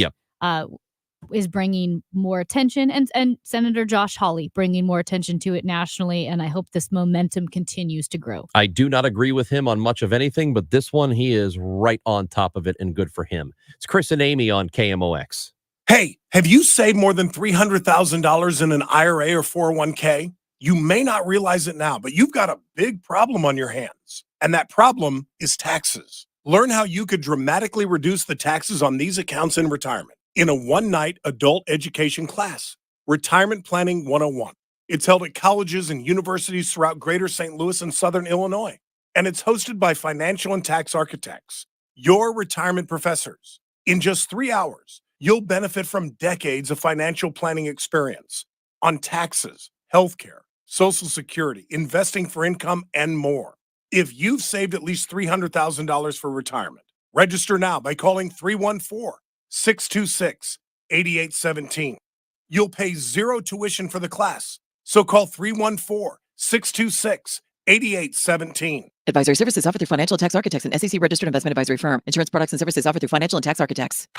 is bringing more attention, and Senator Josh Hawley bringing more attention to it nationally. And I hope this momentum continues to grow. I do not agree with him on much of anything, but this one, he is right on top of it, and good for him. It's Chris and Amy on KMOX. Hey, have you saved more than $300,000 in an IRA or 401k? You may not realize it now, but you've got a big problem on your hands. And that problem is taxes. Learn how you could dramatically reduce the taxes on these accounts in retirement in a one-night adult education class, Retirement Planning 101. It's held at colleges and universities throughout Greater St. Louis and Southern Illinois. And it's hosted by financial and tax architects, your retirement professors. In just 3 hours, you'll benefit from decades of financial planning experience on taxes, healthcare, Social Security, investing for income, and more. If you've saved at least $300,000 for retirement, register now by calling 314-626-8817. You'll pay zero tuition for the class. So call 314-626-8817. Advisory services offered through Financial and Tax Architects, an SEC registered investment advisory firm. Insurance products and services offered through Financial and Tax Architects.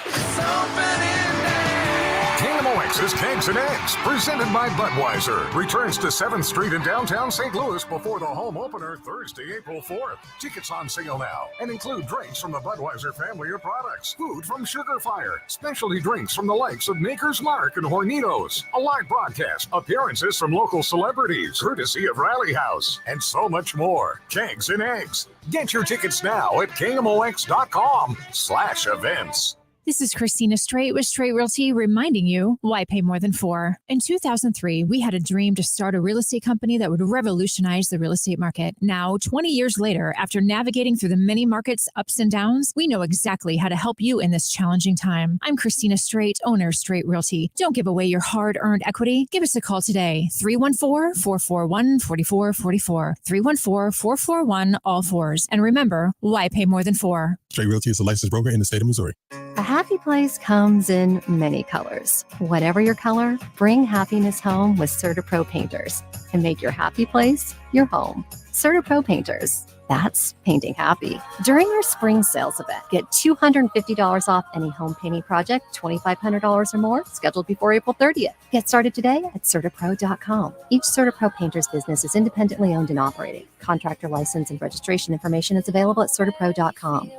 KMOX's Kegs and Eggs, presented by Budweiser, returns to 7th Street in downtown St. Louis before the home opener Thursday, April 4th. Tickets on sale now and include drinks from the Budweiser family of products, food from Sugar Fire, specialty drinks from the likes of Maker's Mark and Hornitos, a live broadcast, appearances from local celebrities, courtesy of Rally House, and so much more. Kegs and Eggs. Get your tickets now at KMOX.com/events. This is Christina Straight with Straight Realty, reminding you why pay more than $4. In 2003, we had a dream to start a real estate company that would revolutionize the real estate market. Now, 20 years later, after navigating through the many markets' ups and downs, we know exactly how to help you in this challenging time. I'm Christina Straight, owner of Straight Realty. Don't give away your hard-earned equity. Give us a call today, 314-441-4444, 314-441-all-4s. And remember, why pay more than $4? Straight Realty is a licensed broker in the state of Missouri. A happy place comes in many colors. Whatever your color, bring happiness home with CertaPro Painters and make your happy place your home. CertaPro Painters. That's painting happy. During our spring sales event, get $250 off any home painting project, $2,500 or more, scheduled before April 30th. Get started today at CertaPro.com. Each CertaPro Painters business is independently owned and operated. Contractor license and registration information is available at CertaPro.com.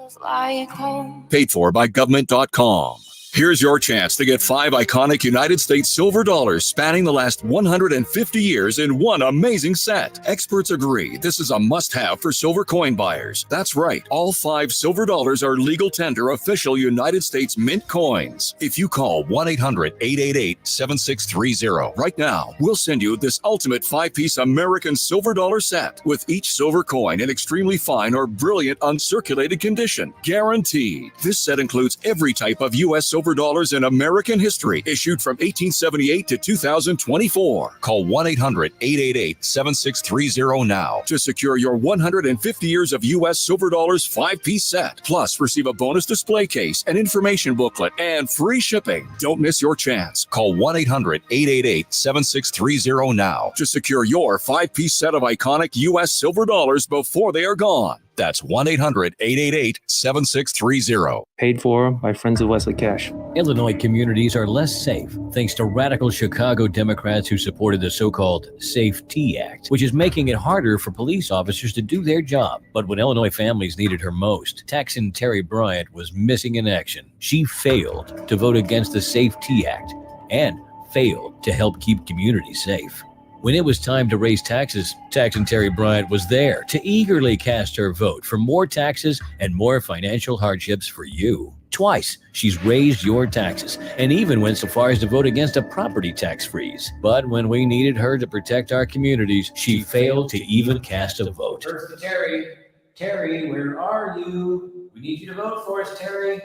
Paid for by government.com. Here's your chance to get 5 iconic United States silver dollars spanning the last 150 years in one amazing set. Experts agree this is a must-have for silver coin buyers. That's right, all 5 silver dollars are legal tender official United States mint coins. If you call 1-800-888-7630 right now, we'll send you this ultimate 5-piece American silver dollar set with each silver coin in extremely fine or brilliant uncirculated condition. Guaranteed. This set includes every type of U.S. silver dollars in American history, issued from 1878 to 2024. Call 1-800-888-7630 now to secure your 150 years of U.S. silver dollars 5-piece set. Plus, receive a bonus display case, an information booklet, and free shipping. Don't miss your chance. Call 1-800-888-7630 now to secure your 5-piece set of iconic U.S. silver dollars before they are gone. That's 1-800-888-7630. Paid for by Friends of Wesley Cash. Illinois communities are less safe thanks to radical Chicago Democrats who supported the so-called SAFE T Act, which is making it harder for police officers to do their job. But when Illinois families needed her most, Texan Terry Bryant was missing in action. She failed to vote against the SAFE T Act and failed to help keep communities safe. When it was time to raise taxes, Tax and Terry Bryant was there to eagerly cast her vote for more taxes and more financial hardships for you. Twice, she's raised your taxes and even went so far as to vote against a property tax freeze. But when we needed her to protect our communities, she failed to even cast a vote. Terry, where are you? We need you to vote for us, Terry.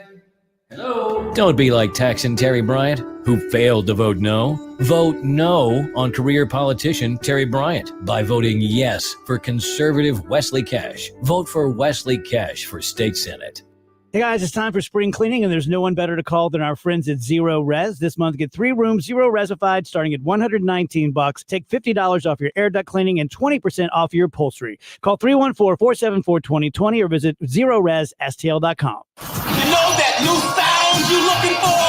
Hello? Don't be like Tax and Terry Bryant, who failed to vote no. Vote no on career politician Terry Bryant by voting yes for conservative Wesley Cash. Vote for Wesley Cash for state senate. Hey guys, it's time for spring cleaning, and there's no one better to call than our friends at Zero Res. This month, get 3 rooms Zero Resified starting at $119. Take $50 off your air duct cleaning and 20% off your upholstery. Call 314-474-2020 or visit ZeroResSTL.com. You know that new sound you're looking for?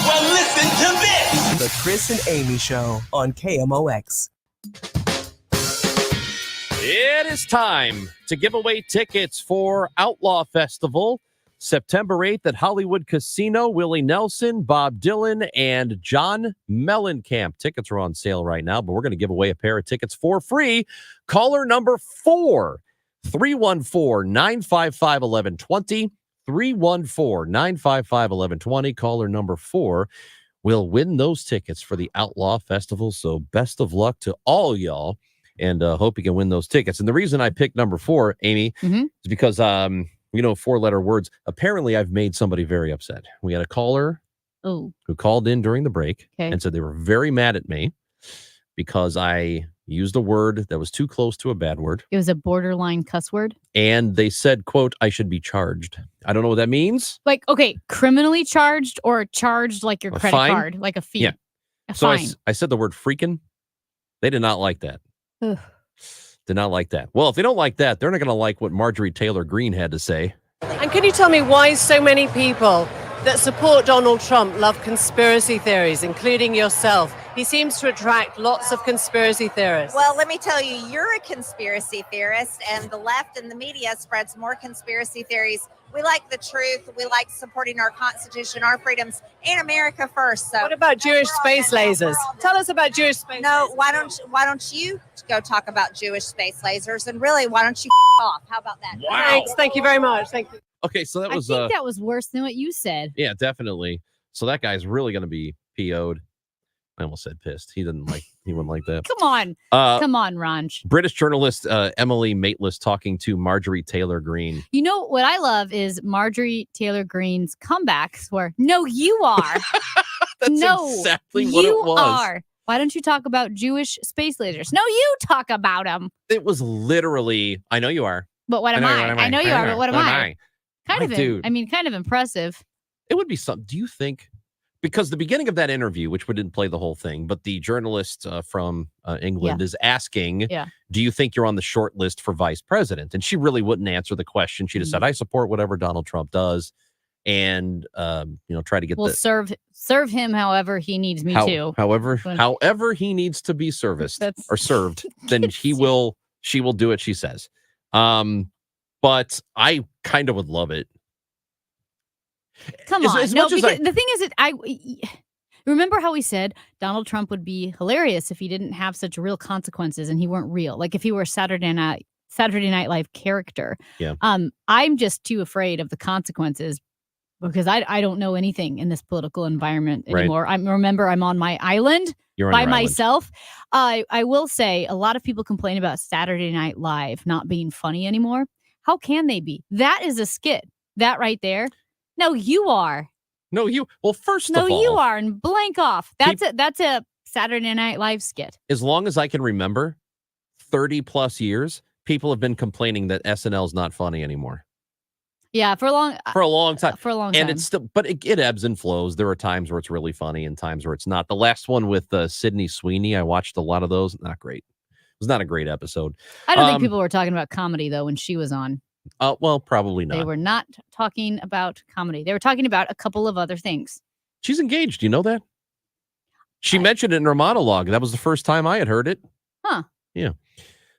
Well, listen to this. The Chris and Amy Show on KMOX. It is time to give away tickets for Outlaw Festival, September 8th at Hollywood Casino. Willie Nelson, Bob Dylan, and John Mellencamp. Tickets are on sale right now, but we're going to give away a pair of tickets for free. Caller number 4, 314-955-1120. 314-955-1120. Caller number 4 will win those tickets for the Outlaw Festival. So best of luck to all y'all, and hope you can win those tickets. And the reason I picked number 4, Amy, is because, 4-letter words. Apparently, I've made somebody very upset. We had a caller who called in during the break and said they were very mad at me because I used a word that was too close to a bad word. It was a borderline cuss word. And they said, quote, I should be charged. I don't know what that means. Like, okay, criminally charged or charged like your credit fine? card, like a fee. Yeah. A So fine. I said the word freaking. They did not like that. Ugh. Did not like that. Well, if they don't like that, they're not going to like what Marjorie Taylor Greene had to say. And can you tell me why so many people that support Donald Trump love conspiracy theories, including yourself? He seems to attract lots of conspiracy theorists. Well, let me tell you, you're a conspiracy theorist, and the left and the media spreads more conspiracy theories. We like the truth. We like supporting our Constitution, our freedoms, and America first. So, what about Jewish space lasers? Tell us about Jewish space. No, why don't you go talk about Jewish space lasers? And really, why don't you off? How about that? Wow. Thanks. Thank you very much. Thank you. Okay, so that was I think that was worse than what you said. yeah, definitely. So that guy's really going to be PO'd. I almost said pissed. He wouldn't like that. Come on. Come on, Ranj. British journalist Emily Maitlis talking to Marjorie Taylor Greene. You know what I love is Marjorie Taylor Greene's comebacks where, no, you are. That's no, exactly what you it was. are. Why don't you talk about Jewish space lasers? No, you talk about them. It was literally, I know you are. But what am I? I know you are, but what am I? Kind of, dude. I mean, kind of impressive. It would be something. Do you think? Because the beginning of that interview, which we didn't play the whole thing, but the journalist from England is asking, do you think you're on the short list for vice president? And she really wouldn't answer the question. She just said, I support whatever Donald Trump does. And, try to get serve him however he needs me to. However he needs to be serviced or served, then she will do it, she says. But I kind of would love it. Come on. The thing is that I remember how we said Donald Trump would be hilarious if he didn't have such real consequences and he weren't real. Like if he were a Saturday Night Live character. Yeah. I'm just too afraid of the consequences because I don't know anything in this political environment anymore. Right. I'm on my island by myself. I will say a lot of people complain about Saturday Night Live not being funny anymore. How can they be? That is a skit. That right there. No, you are. No, you. Well, first of all. No, you are. And blank off. That's a Saturday Night Live skit. As long as I can remember, 30 plus years, people have been complaining that SNL is not funny anymore. Yeah, for a long time. And it's still, but it ebbs and flows. There are times where it's really funny and times where it's not. The last one with Sydney Sweeney, I watched a lot of those. Not great. It was not a great episode. I don't think people were talking about comedy, though, when she was on. Well, probably not. They were not talking about comedy. They were talking about a couple of other things. She's engaged. You know that? She mentioned it in her monologue. That was the first time I had heard it. Huh. Yeah.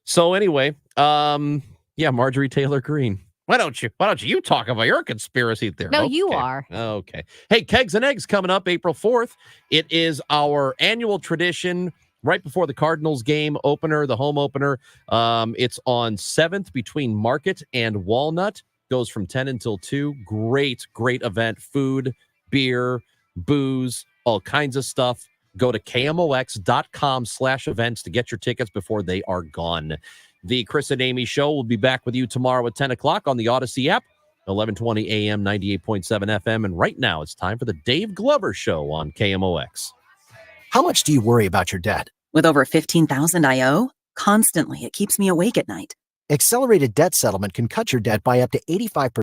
So anyway, Marjorie Taylor Greene. Why don't you talk about your conspiracy theory? No, you are. Okay. Hey, Kegs and Eggs coming up April 4th. It is our annual tradition right before the Cardinals game opener, the home opener. It's on 7th between Market and Walnut. Goes from 10 until 2. Great event. Food, beer, booze, all kinds of stuff. Go to KMOX.com/events to get your tickets before they are gone. The Chris and Amy Show will be back with you tomorrow at 10 o'clock on the Odyssey app, 1120 AM, 98.7 FM. And right now it's time for the Dave Glover Show on KMOX. How much do you worry about your debt? With over $15,000 I owe, constantly it keeps me awake at night. Accelerated debt settlement can cut your debt by up to 85%.